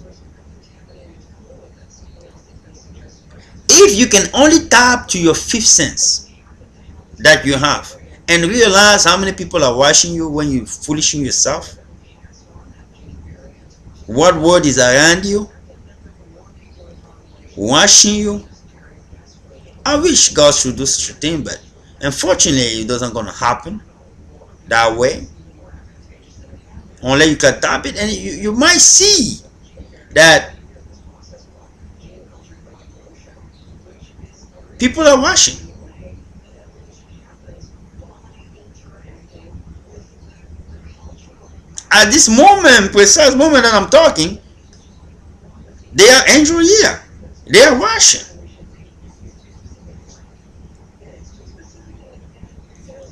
if you can only tap to your fifth sense that you have and realize how many people are watching you when you foolishing yourself, what word is around you watching you. I wish God should do such a thing, but unfortunately it doesn't gonna happen that way. Only you can tap it, and you might see that people are watching. At this moment, precise moment that I'm talking, they are angel here. They are watching.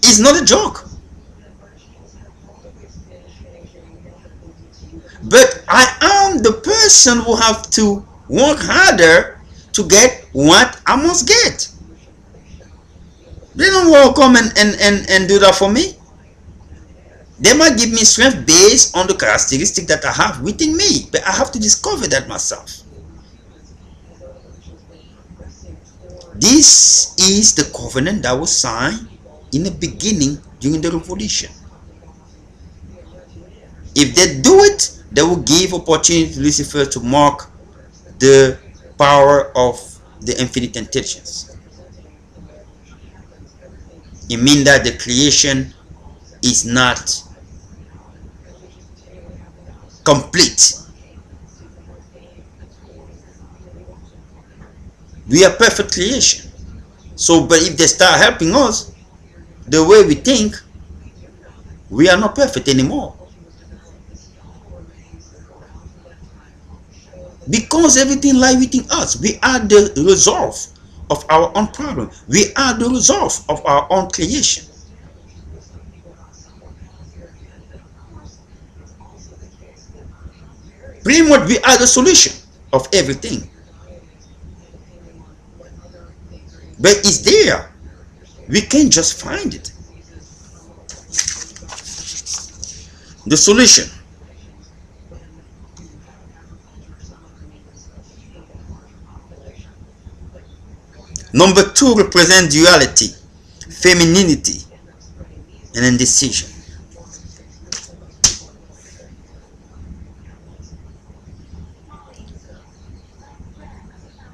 It's not a joke. But I am the person who have to work harder to get what I must get. They don't want to come and do that for me. They might give me strength based on the characteristic that I have within me, but I have to discover that myself. This is the covenant that was signed in the beginning during the revolution. If they do it, they will give opportunity to Lucifer to mark the power of the infinite intelligence. It means that the creation is not complete. We are perfect creation. So, but if they start helping us the way we think, we are not perfect anymore. Because everything lies within us. We are the result of our own problem. We are the result of our own creation. Pretty much we are the solution of everything. But it's there. We can't just find it. The solution. Number 2 represents duality, femininity, and indecision.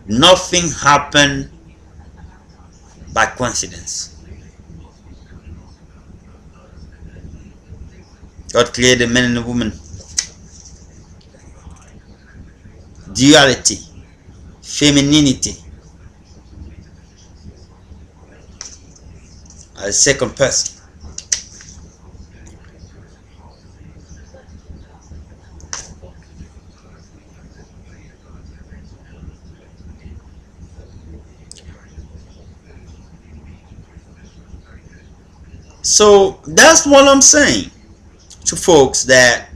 Nothing happened by coincidence. God created man and woman. Duality, femininity, as second person. So that's what I'm saying to folks, that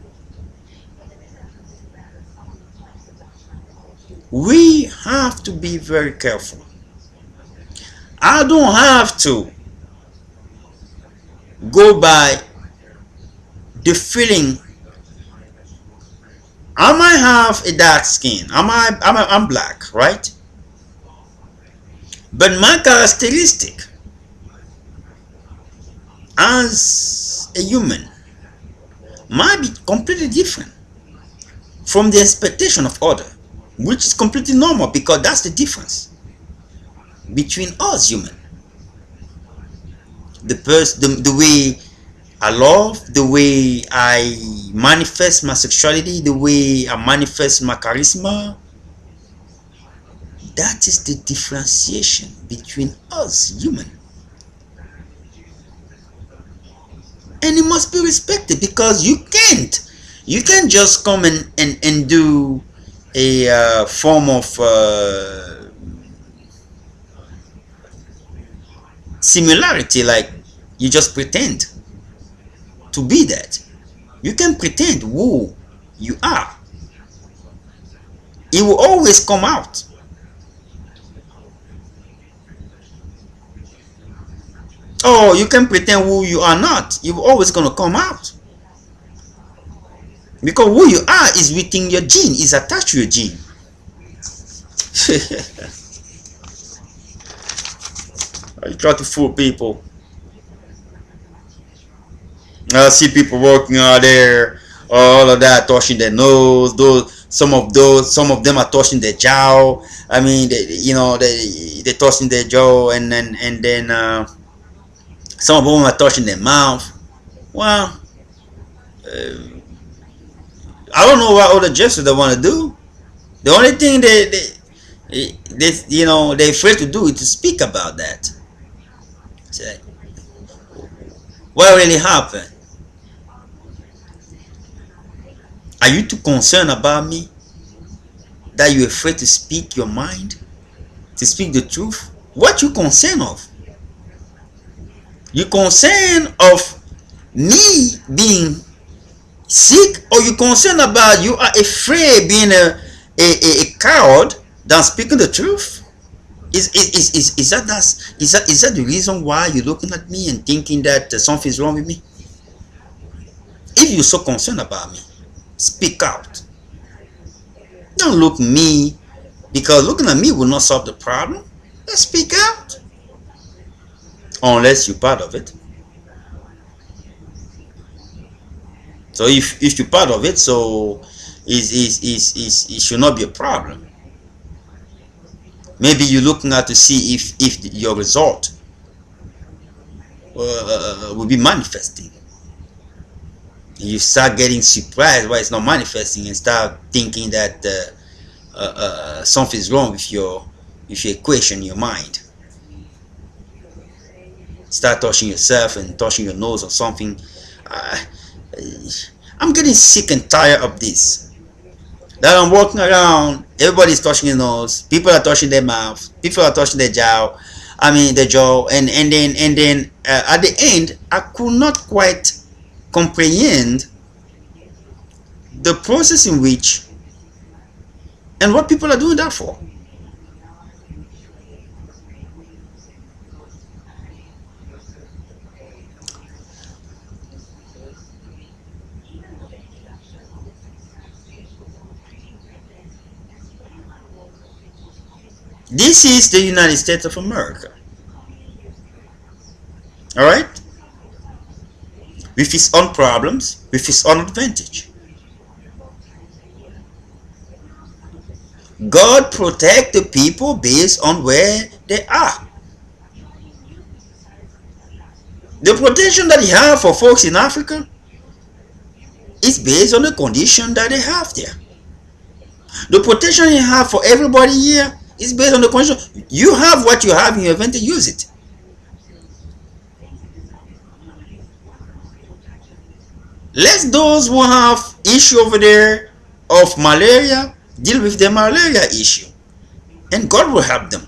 we have to be very careful. I don't have to go by the feeling. I might have a dark skin. I'm black, right? But my characteristic as a human might be completely different from the expectation of other, which is completely normal because that's the difference between us human. The way I love, the way I manifest my sexuality, the way I manifest my charisma, that is the differentiation between us human. And it must be respected because you can't just come and do a form of similarity, like you just pretend to be that. You can pretend who you are. It will always come out. Oh, you can pretend who you are not. It will always gonna come out. Because who you are is within your gene, is attached to your gene. I try to fool people. I see people walking out there, all of that, touching their nose. Some of them are touching their jaw. I mean, they touching their jaw, and then some of them are touching their mouth. Well, I don't know what other gestures they want to do. The only thing they're afraid to do is to speak about that. Say, what really happened? Are you too concerned about me that you're afraid to speak your mind, to speak the truth? What you concerned of? You concerned of me being sick, or you concerned about you are afraid being a coward than speaking the truth? Is that the reason why you're looking at me and thinking that something's wrong with me? If you're so concerned about me, speak out. Don't look me, because looking at me will not solve the problem. Let's speak out. Unless you're part of it. So if you're part of it, so it should not be a problem. Maybe you're looking at to see if your result will be manifesting. You start getting surprised why it's not manifesting, and start thinking that something's wrong with your equation in your mind. Start touching yourself and touching your nose or something. I'm getting sick and tired of this. That I'm walking around, everybody's touching their nose, people are touching their mouth, people are touching their jaw. I mean their jaw, and then at the end, I could not quite comprehend the process in which and what people are doing that for. This is the United States of America. All right? With its own problems, with its own advantage. God protect the people based on where they are. The protection that he have for folks in Africa is based on the condition that they have there. The protection he have for everybody here is based on the condition. You have what you have in your advantage, use it. Let those who have issue over there of malaria deal with the malaria issue, and God will help them.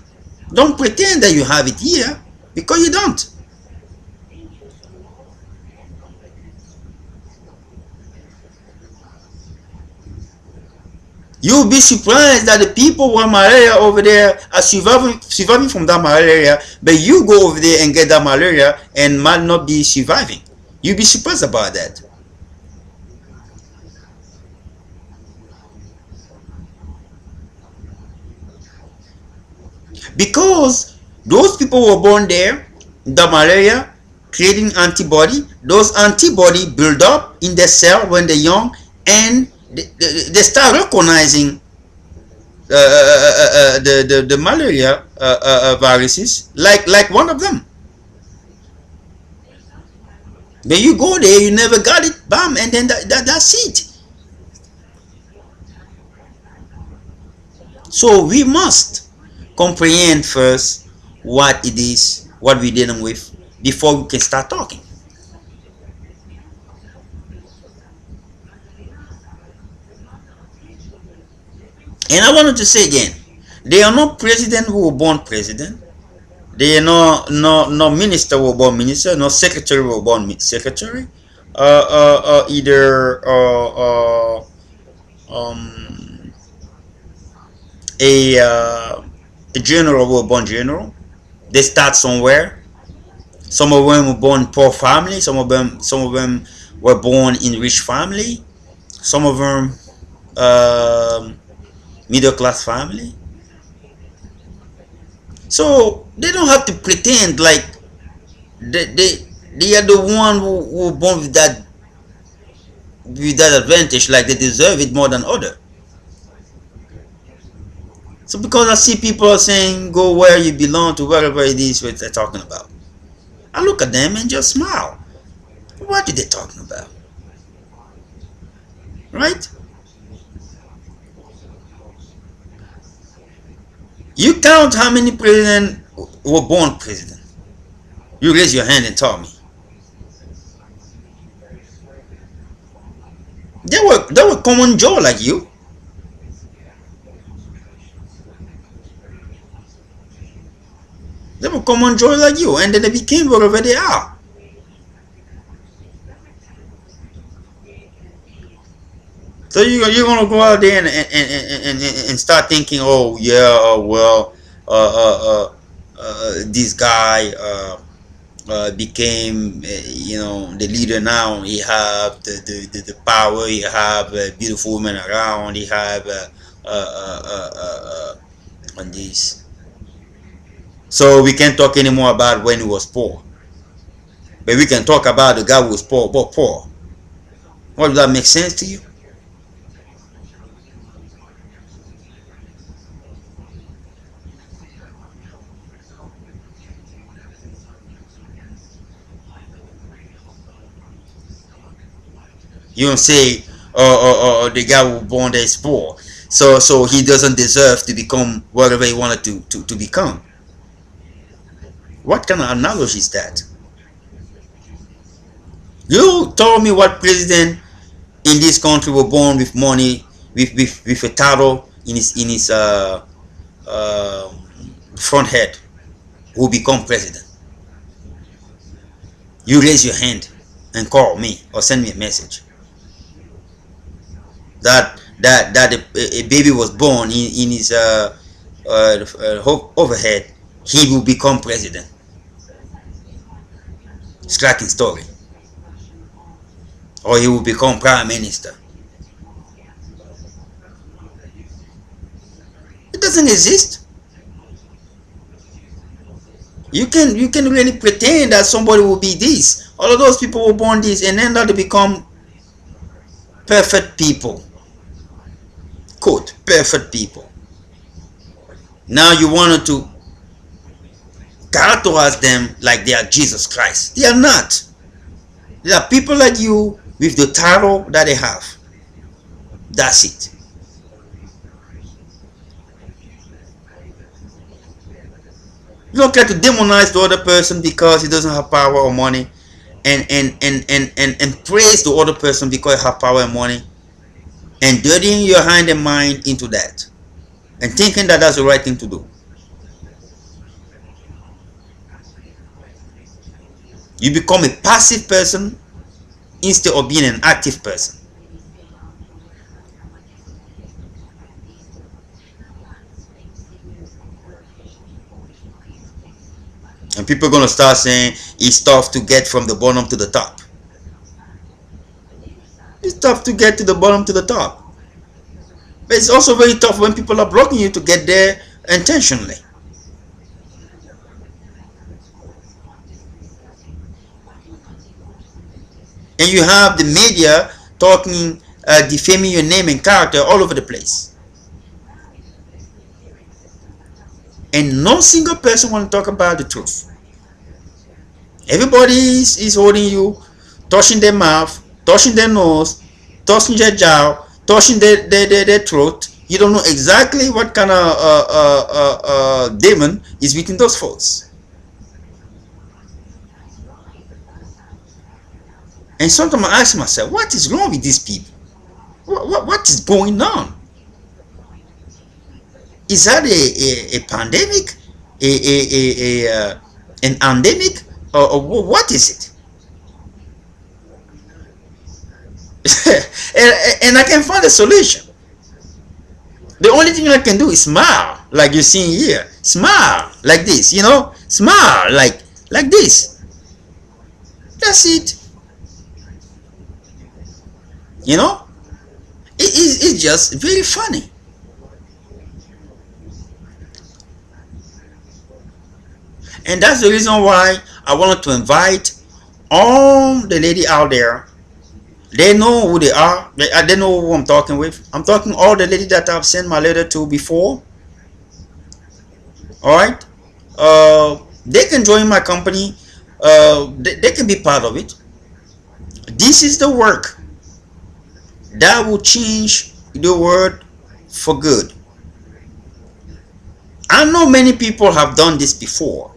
Don't pretend that you have it here, because you don't. You'll be surprised that the people who have malaria over there are surviving from that malaria, but you go over there and get that malaria and might not be surviving. You'll be surprised about that. Because Those people were born there, the malaria, creating antibody. Those antibody build up in the cell when they're young, and they start recognizing the malaria viruses like one of them. When you go there, you never got it, bam, and then that's it. So we must comprehend first what it is, what we're dealing with, before we can start talking. And I wanted to say again, they are not president who were born president. They are no minister who were born minister, no secretary who were born secretary. Either a general who were born general. They start somewhere. Some of them were born in poor family. Some of them were born in rich family. Some of them middle class family. So they don't have to pretend like they are the one who were born with that advantage, like they deserve it more than other. So because I see people are saying go where you belong to, wherever it is what they're talking about, I look at them and just smile. What are they talking about? Right? You count how many presidents were born president. You raise your hand and tell me. They were common Joe like you. They were common Joe like you, and then they became whatever they are. So you're gonna go out there and start thinking, oh yeah, well, this guy became the leader now. He have the power. He have beautiful women around. He have on this. So we can't talk anymore about when he was poor, but we can talk about the guy who was poor, but poor. What does that make sense to you? You don't say, the guy who was born there is poor, so he doesn't deserve to become whatever he wanted to become. What kind of analogy is that? You told me what president in this country were born with money, with a title in his front head, who become president. You raise your hand and call me or send me a message that a baby was born in his overhead, he will become president. Striking story. Or he will become prime minister. It doesn't exist. You can really pretend that somebody will be this. All of those people were born this, and then that they become perfect people. Quote, perfect people. Now you wanted to characterize them like they are Jesus Christ. They are not. They are people like you with the title that they have. That's it. You don't care to demonize the other person because he doesn't have power or money, and praise the other person because he has power and money, and dirtying your hand and mind into that, and thinking that that's the right thing to do. You become a passive person instead of being an active person. And people are going to start saying it's tough to get from the bottom to the top. It's tough to get to the bottom to the top. But it's also very tough when people are blocking you to get there intentionally. And you have the media talking, defaming your name and character all over the place. And no single person want to talk about the truth. Everybody is holding you, touching their mouth, touching their nose, touching their jaw, touching their throat. You don't know exactly what kind of demon is within those folks. And sometimes I ask myself, what is wrong with these people? What is going on? Is that a pandemic? An endemic? Or what is it? and I can find a solution. The only thing I can do is smile, like you're seeing here. Smile like this, you know. Smile like this. That's it. You know, it's just very funny. And that's the reason why I wanted to invite all the lady out there. They know who they are. They know who I'm talking with. I'm talking all the ladies that I've sent my letter to before. All right. They can join my company. They can be part of it. This is the work that will change the world for good. I know many people have done this before,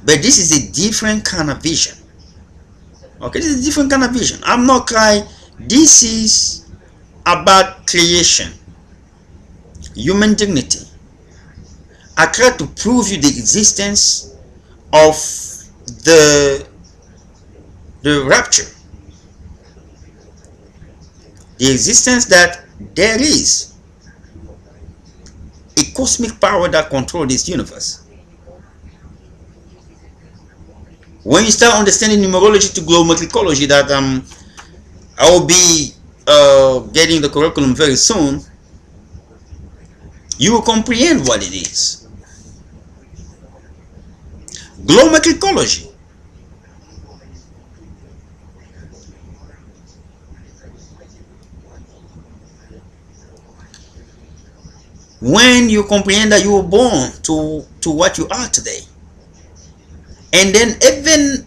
but this is a different kind of vision. Okay, this is a different kind of vision. I'm not crying. This is about creation, human dignity. I try to prove you the existence of the rapture, the existence that there is a cosmic power that controls this universe. When you start understanding numerology to glometricology, that I will be getting the curriculum very soon, you will comprehend what it is. Glometricology. When you comprehend that you were born to what you are today, and then even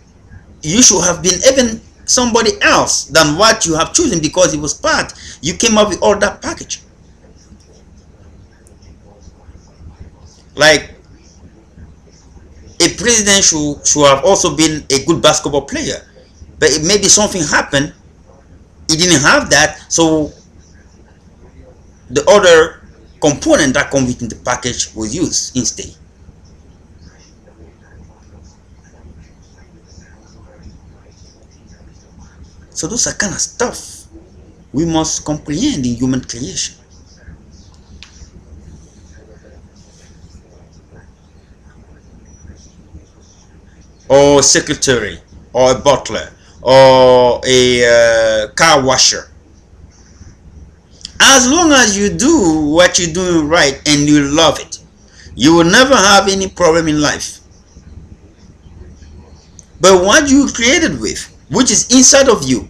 you should have been even somebody else than what you have chosen, because it was part, you came up with all that package. Like a president should have also been a good basketball player, but maybe something happened, he didn't have that, so the other component that comes within the package was used instead. So those are kind of stuff we must comprehend in human creation. Or a secretary, or a butler, or a car washer. As long as you do what you're doing right and you love it, you will never have any problem in life. But what you created with, which is inside of you,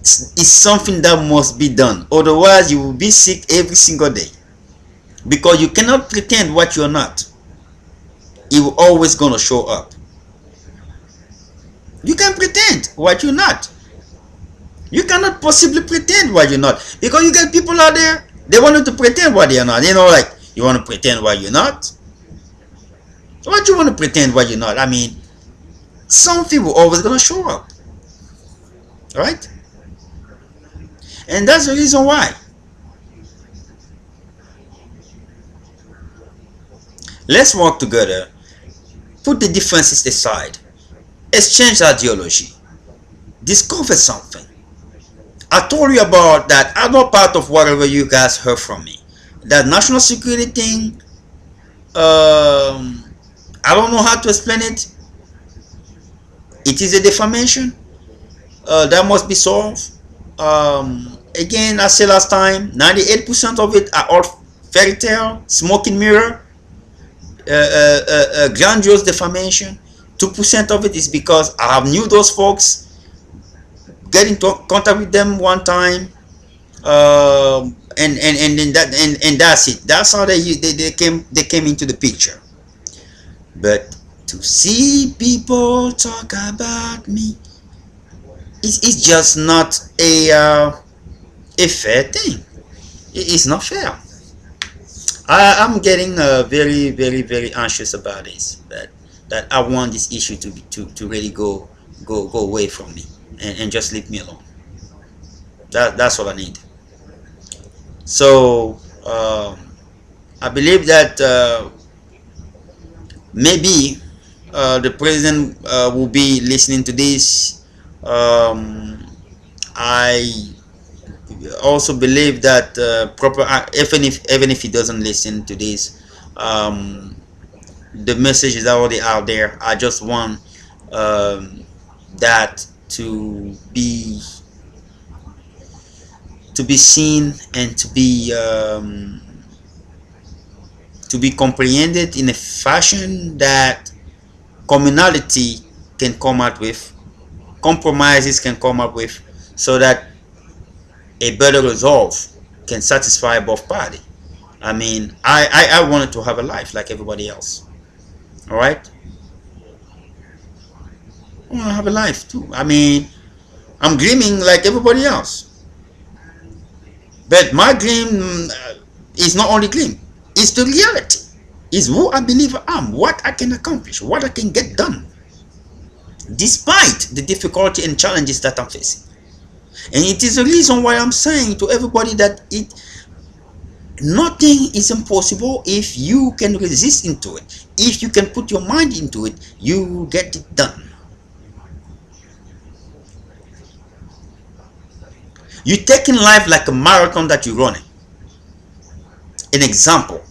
is something that must be done. Otherwise, you will be sick every single day. Because you cannot pretend what you're not. It will always gonna show up. You can pretend what you're not. You cannot possibly pretend what you're not. Because you get people out there, they want you to pretend what they're not. You know, like, you want to pretend what you're not? What you want to pretend what you're not? I mean, something will always gonna show up. Right? And that's the reason why. Let's work together. Put the differences aside. Exchange ideology. Discover something. I told you about that. I'm not part of whatever you guys heard from me. That national security thing, I don't know how to explain it. It is a defamation that must be solved. Again, I said last time, 98% of it are all fairy tale, smoking mirror, grandiose defamation. 2% of it is because I have knew those folks get into contact with them one time, and then that's it. That's how they came into the picture. But to see people talk about me, it's just not a fair thing. It's not fair. I'm getting very, very, very anxious about this. That I want this issue to really go away from me, and just leave me alone. That's what I need. So I believe that maybe the president will be listening to this. I also believe that proper, even if he doesn't listen to this, the message is already out there. I just want that to be seen and to be comprehended in a fashion that commonality can come out with, compromises can come up with, so that a better resolve can satisfy both parties. I mean, I wanted to have a life like everybody else. All right, I want to have a life too. I mean, I'm dreaming like everybody else, but my dream is not only dream; it's the reality. It's who I believe I am, what I can accomplish, what I can get done, despite the difficulty and challenges that I'm facing. And it is the reason why I'm saying to everybody that nothing is impossible if you can resist into it. If you can put your mind into it, you will get it done. You taking life like a marathon that you're running. An example,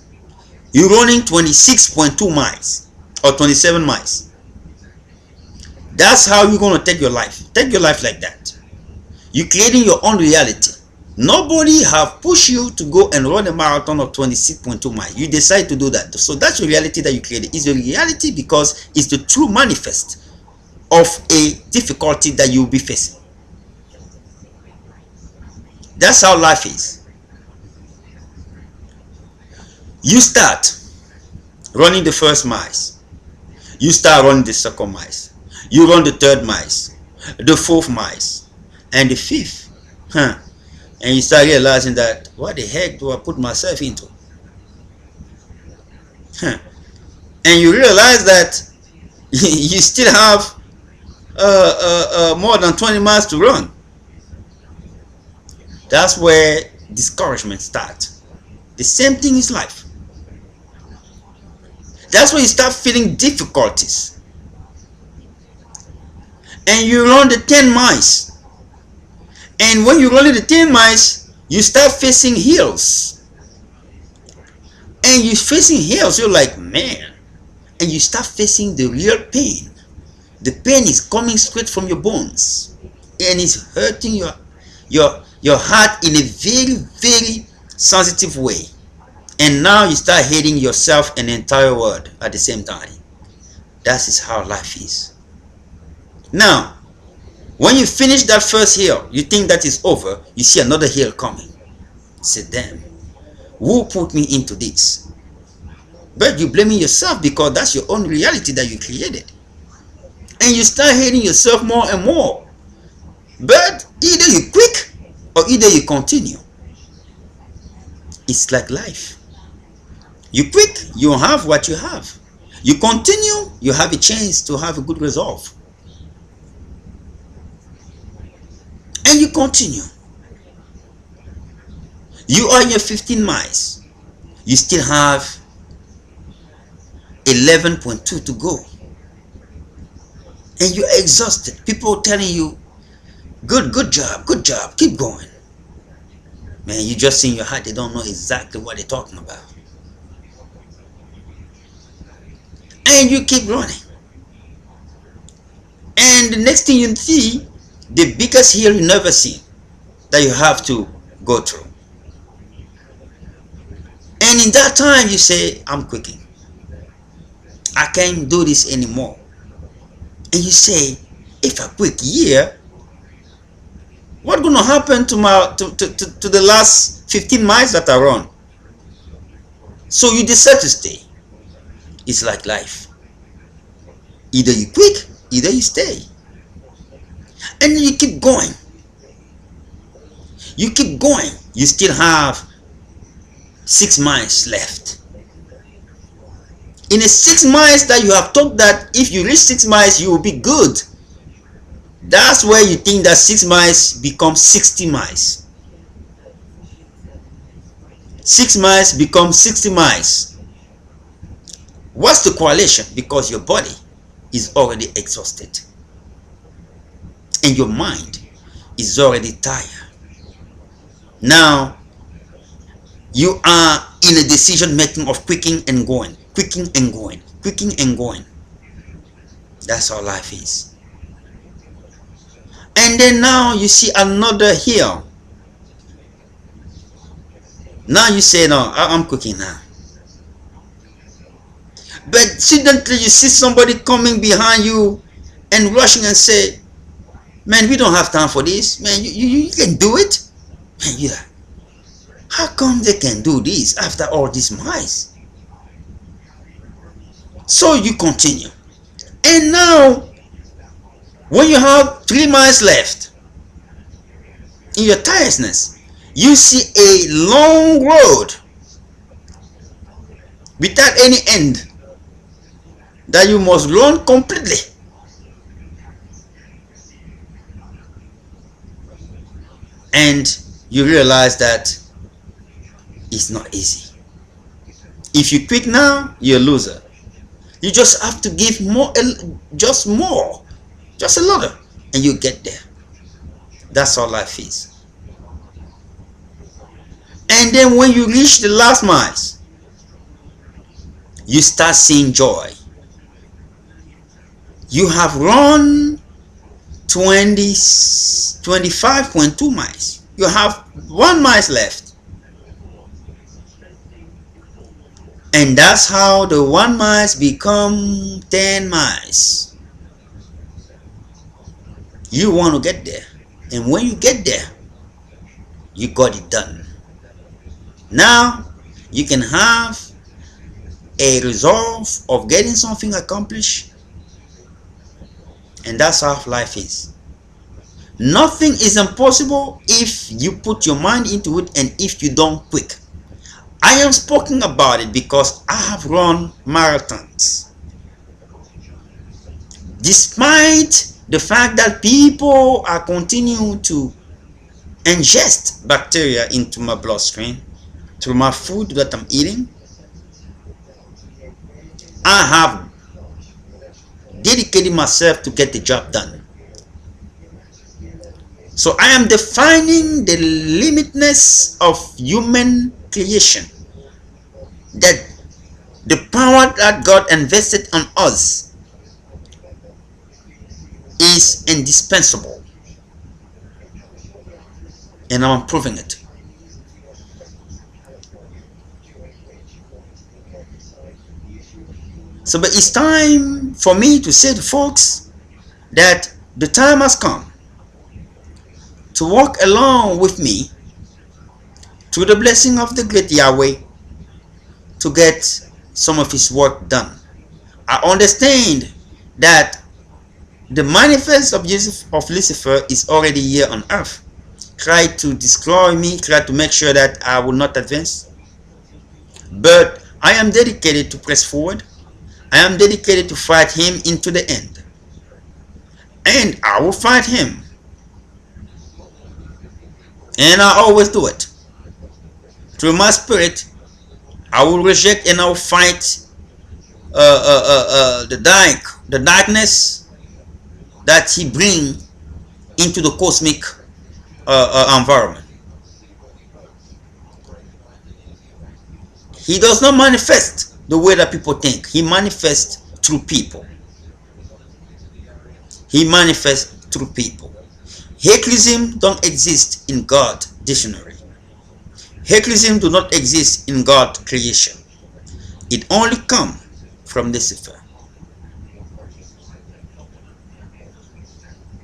you're running 26.2 miles or 27 miles. That's how you're going to take your life. Take your life like that. You're creating your own reality. Nobody have pushed you to go and run a marathon of 26.2 miles. You decide to do that. So that's the reality that you created. It's a reality because it's the true manifest of a difficulty that you'll be facing. That's how life is. You start running the first miles. You start running the second miles. You run the third miles, the fourth miles, and the fifth. And you start realizing that, what the heck do I put myself into? And you realize that you still have more than 20 miles to run. That's where discouragement starts. The same thing is life. That's when you start feeling difficulties. And you run the 10 miles. And when you run the 10 miles, you start facing hills. And you're facing hills, you're like, man. And you start facing the real pain. The pain is coming straight from your bones. And it's hurting your heart in a very, very sensitive way. And now you start hating yourself and the entire world at the same time. That is how life is. Now, when you finish that first hill, you think that is over, you see another hill coming. You say, damn, who put me into this? But you're blaming yourself because that's your own reality that you created. And you start hating yourself more and more. But either you quit or either you continue. It's like life. You quit, you have what you have. You continue, you have a chance to have a good resolve. And you continue. You are in your 15 miles. You still have 11.2 to go. And you're exhausted. People telling you, good job, keep going. Man, you just see in your heart, they don't know exactly what they're talking about. And you keep running. And the next thing you see, the biggest hill you never see that you have to go through. And in that time you say, I'm quitting. I can't do this anymore. And you say, if I quit here, What's gonna happen to my to the last 15 miles that I run? So you decide to stay. It's like life. Either you quit, either you stay. And you keep going. You keep going. You still have 6 miles left. In a 6 miles that you have thought that if you reach 6 miles you will be good, that's where you think that 6 miles becomes 60 miles. 6 miles becomes 60 miles. What's the correlation? Because your body is already exhausted and your mind is already tired. Now you are in a decision making of quicking and going, quicking and going, quicking and going. That's how life is. And then now you see another hill. Now you say, no, I'm quicking now. But suddenly you see somebody coming behind you and rushing and say, man, we don't have time for this. Man, you can do it. Man, you're like, how come they can do this after all these miles? So you continue. And now, when you have 3 miles left, in your tiredness, you see a long road without any end that you must run completely. And you realize that it's not easy. If you quit now, you're a loser. You just have to give more, just a little, and you get there. That's how life is. And then when you reach the last miles, you start seeing joy. You have run 25.2 miles. You have 1 mile left. And that's how the 1 miles become 10 miles. You want to get there. And when you get there, you got it done. Now, you can have a resolve of getting something accomplished. And that's how life is. Nothing is impossible if you put your mind into it and if you don't quit. I am speaking about it because I have run marathons. Despite the fact that people are continuing to ingest bacteria into my bloodstream through my food that I'm eating, I have dedicated myself to get the job done. So I am defining the limitness of human creation, that the power that God invested on us is indispensable, and I'm proving it. So but it's time for me to say to folks that the time has come to walk along with me through the blessing of the great Yahweh to get some of his work done. I understand that the manifest of Lucifer is already here on earth. Try to destroy me, try to make sure that I will not advance. But I am dedicated to press forward. I am dedicated to fight him into the end. And I will fight him. And I always do it. Through my spirit, I will reject and I will fight the darkness that he bring into the cosmic environment. He does not manifest the way that people think. He manifests through people. He manifests through people. Hegelism don't exist in God dictionary. Hegelism do not exist in God creation. It only comes from Lucifer.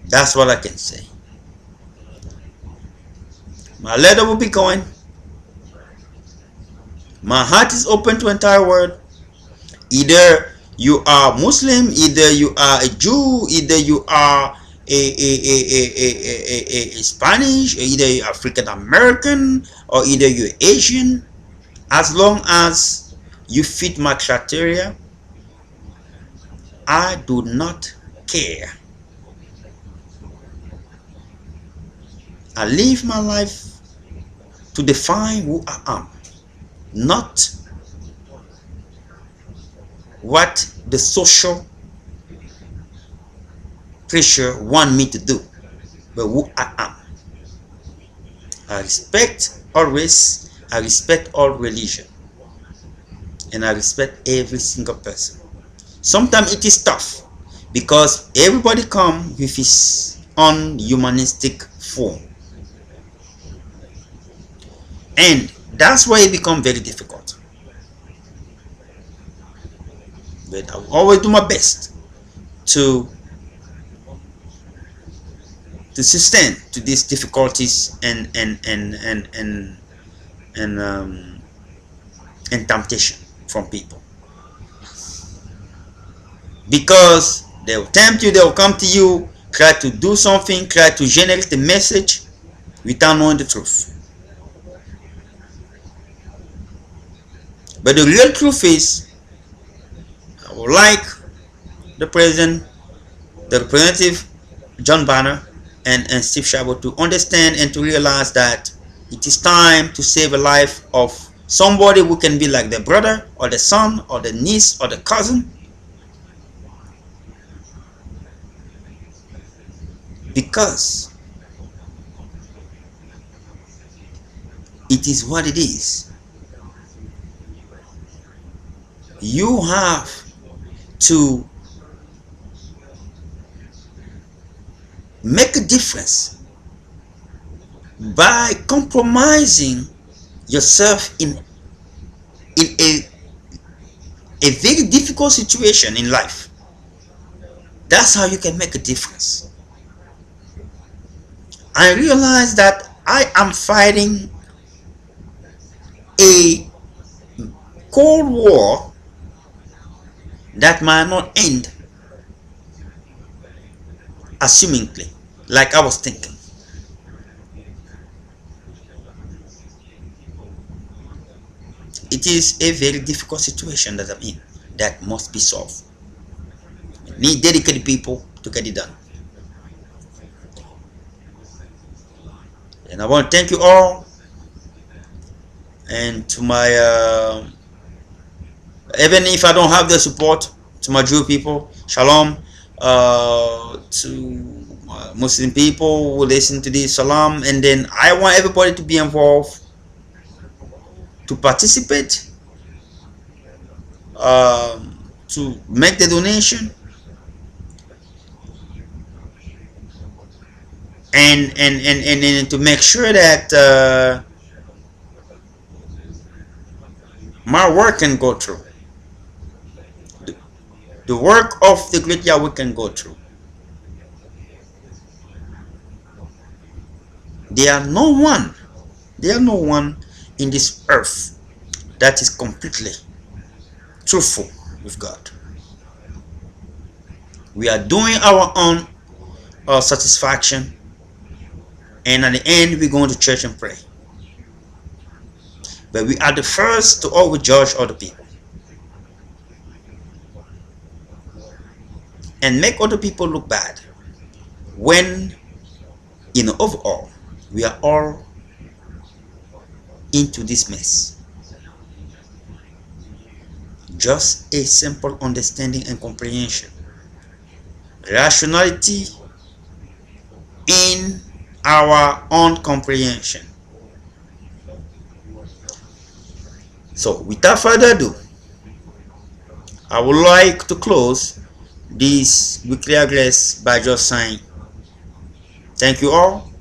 That's what I can say. My letter will be going. My heart is open to entire world. Either you are Muslim, either you are a Jew, either you are a Spanish, or either you're African American, or either you're Asian. As long as you fit my criteria, I do not care. I live my life to define who I am, not what the social pressure want me to do, but who I am. I respect all race, I respect all religion, and I respect every single person. Sometimes it is tough because everybody comes with his own humanistic form, and that's why it becomes very difficult. But I will always do my best to sustain to these difficulties and temptation from people, because they will tempt you, they will come to you, try to do something, try to generate a message without knowing the truth. But the real truth is, I would like the president, the representative John Banner, and Steve Chabot to understand and to realize that it is time to save a life of somebody who can be like their brother or the son or the niece or the cousin, because it is what it is. You have to make a difference by compromising yourself in a very difficult situation in life. That's how you can make a difference. I realize that I am fighting a cold war that might not end assumingly like I was thinking. It is a very difficult situation that I'm in that must be solved. We need dedicated people to get it done. And I want to thank you all, and to my even if I don't have the support, to my Jew people, shalom, to Muslim people who listen to this, salam. And then I want everybody to be involved, to participate, to make the donation, and to make sure that my work can go through. The work of the great Yahweh can go through. There are no one in this earth that is completely truthful with God. We are doing our own satisfaction, and at the end we're going to church and pray. But we are the first to always judge other people and make other people look bad, when in overall we are all into this mess. Just a simple understanding and comprehension, rationality in our own comprehension. So without further ado, I would like to close this weekly address by just saying thank you all,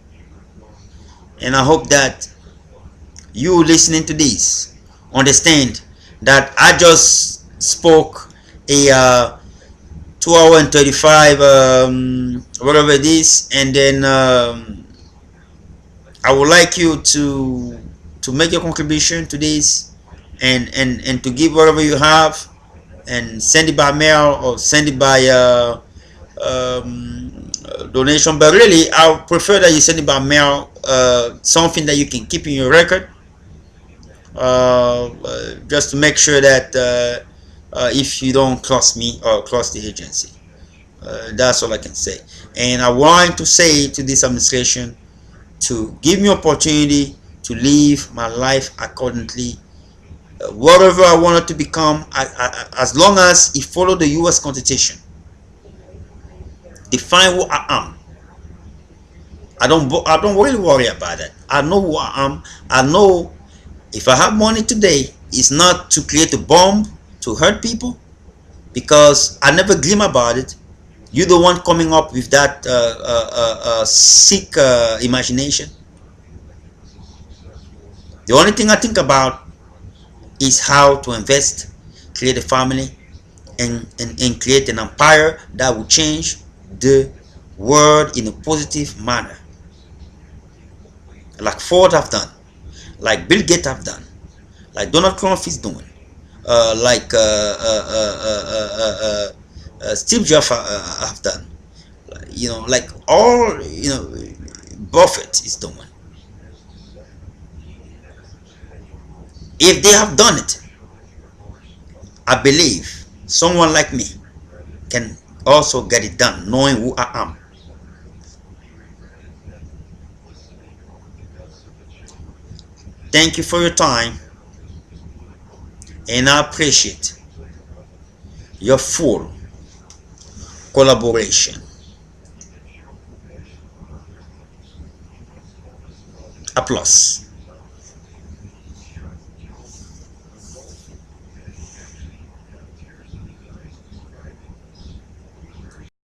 and I hope that you listening to this understand that I just spoke a 2 hour and 35 whatever it is, and then I would like you to make your contribution to this, and to give whatever you have, and send it by mail or send it by donation. But really, I prefer that you send it by mail, something that you can keep in your record, just to make sure that if you don't cross me or cross the agency. That's all I can say. And I want to say to this administration to give me opportunity to live my life accordingly, whatever I wanted to become, as long as it follow the U.S. Constitution, define who I am. I don't really worry about that. I know who I am. I know if I have money today, it's not to create a bomb to hurt people, because I never dream about it. You're the one coming up with that sick imagination. The only thing I think about is how to invest, create a family, and create an empire that will change the world in a positive manner, like Ford have done, like Bill Gates have done, like Donald Trump is doing, like Steve Jobs have done, like all, Buffett is doing. If they have done it, I believe someone like me can also get it done, knowing who I am. Thank you for your time, and I appreciate your full collaboration. Applause.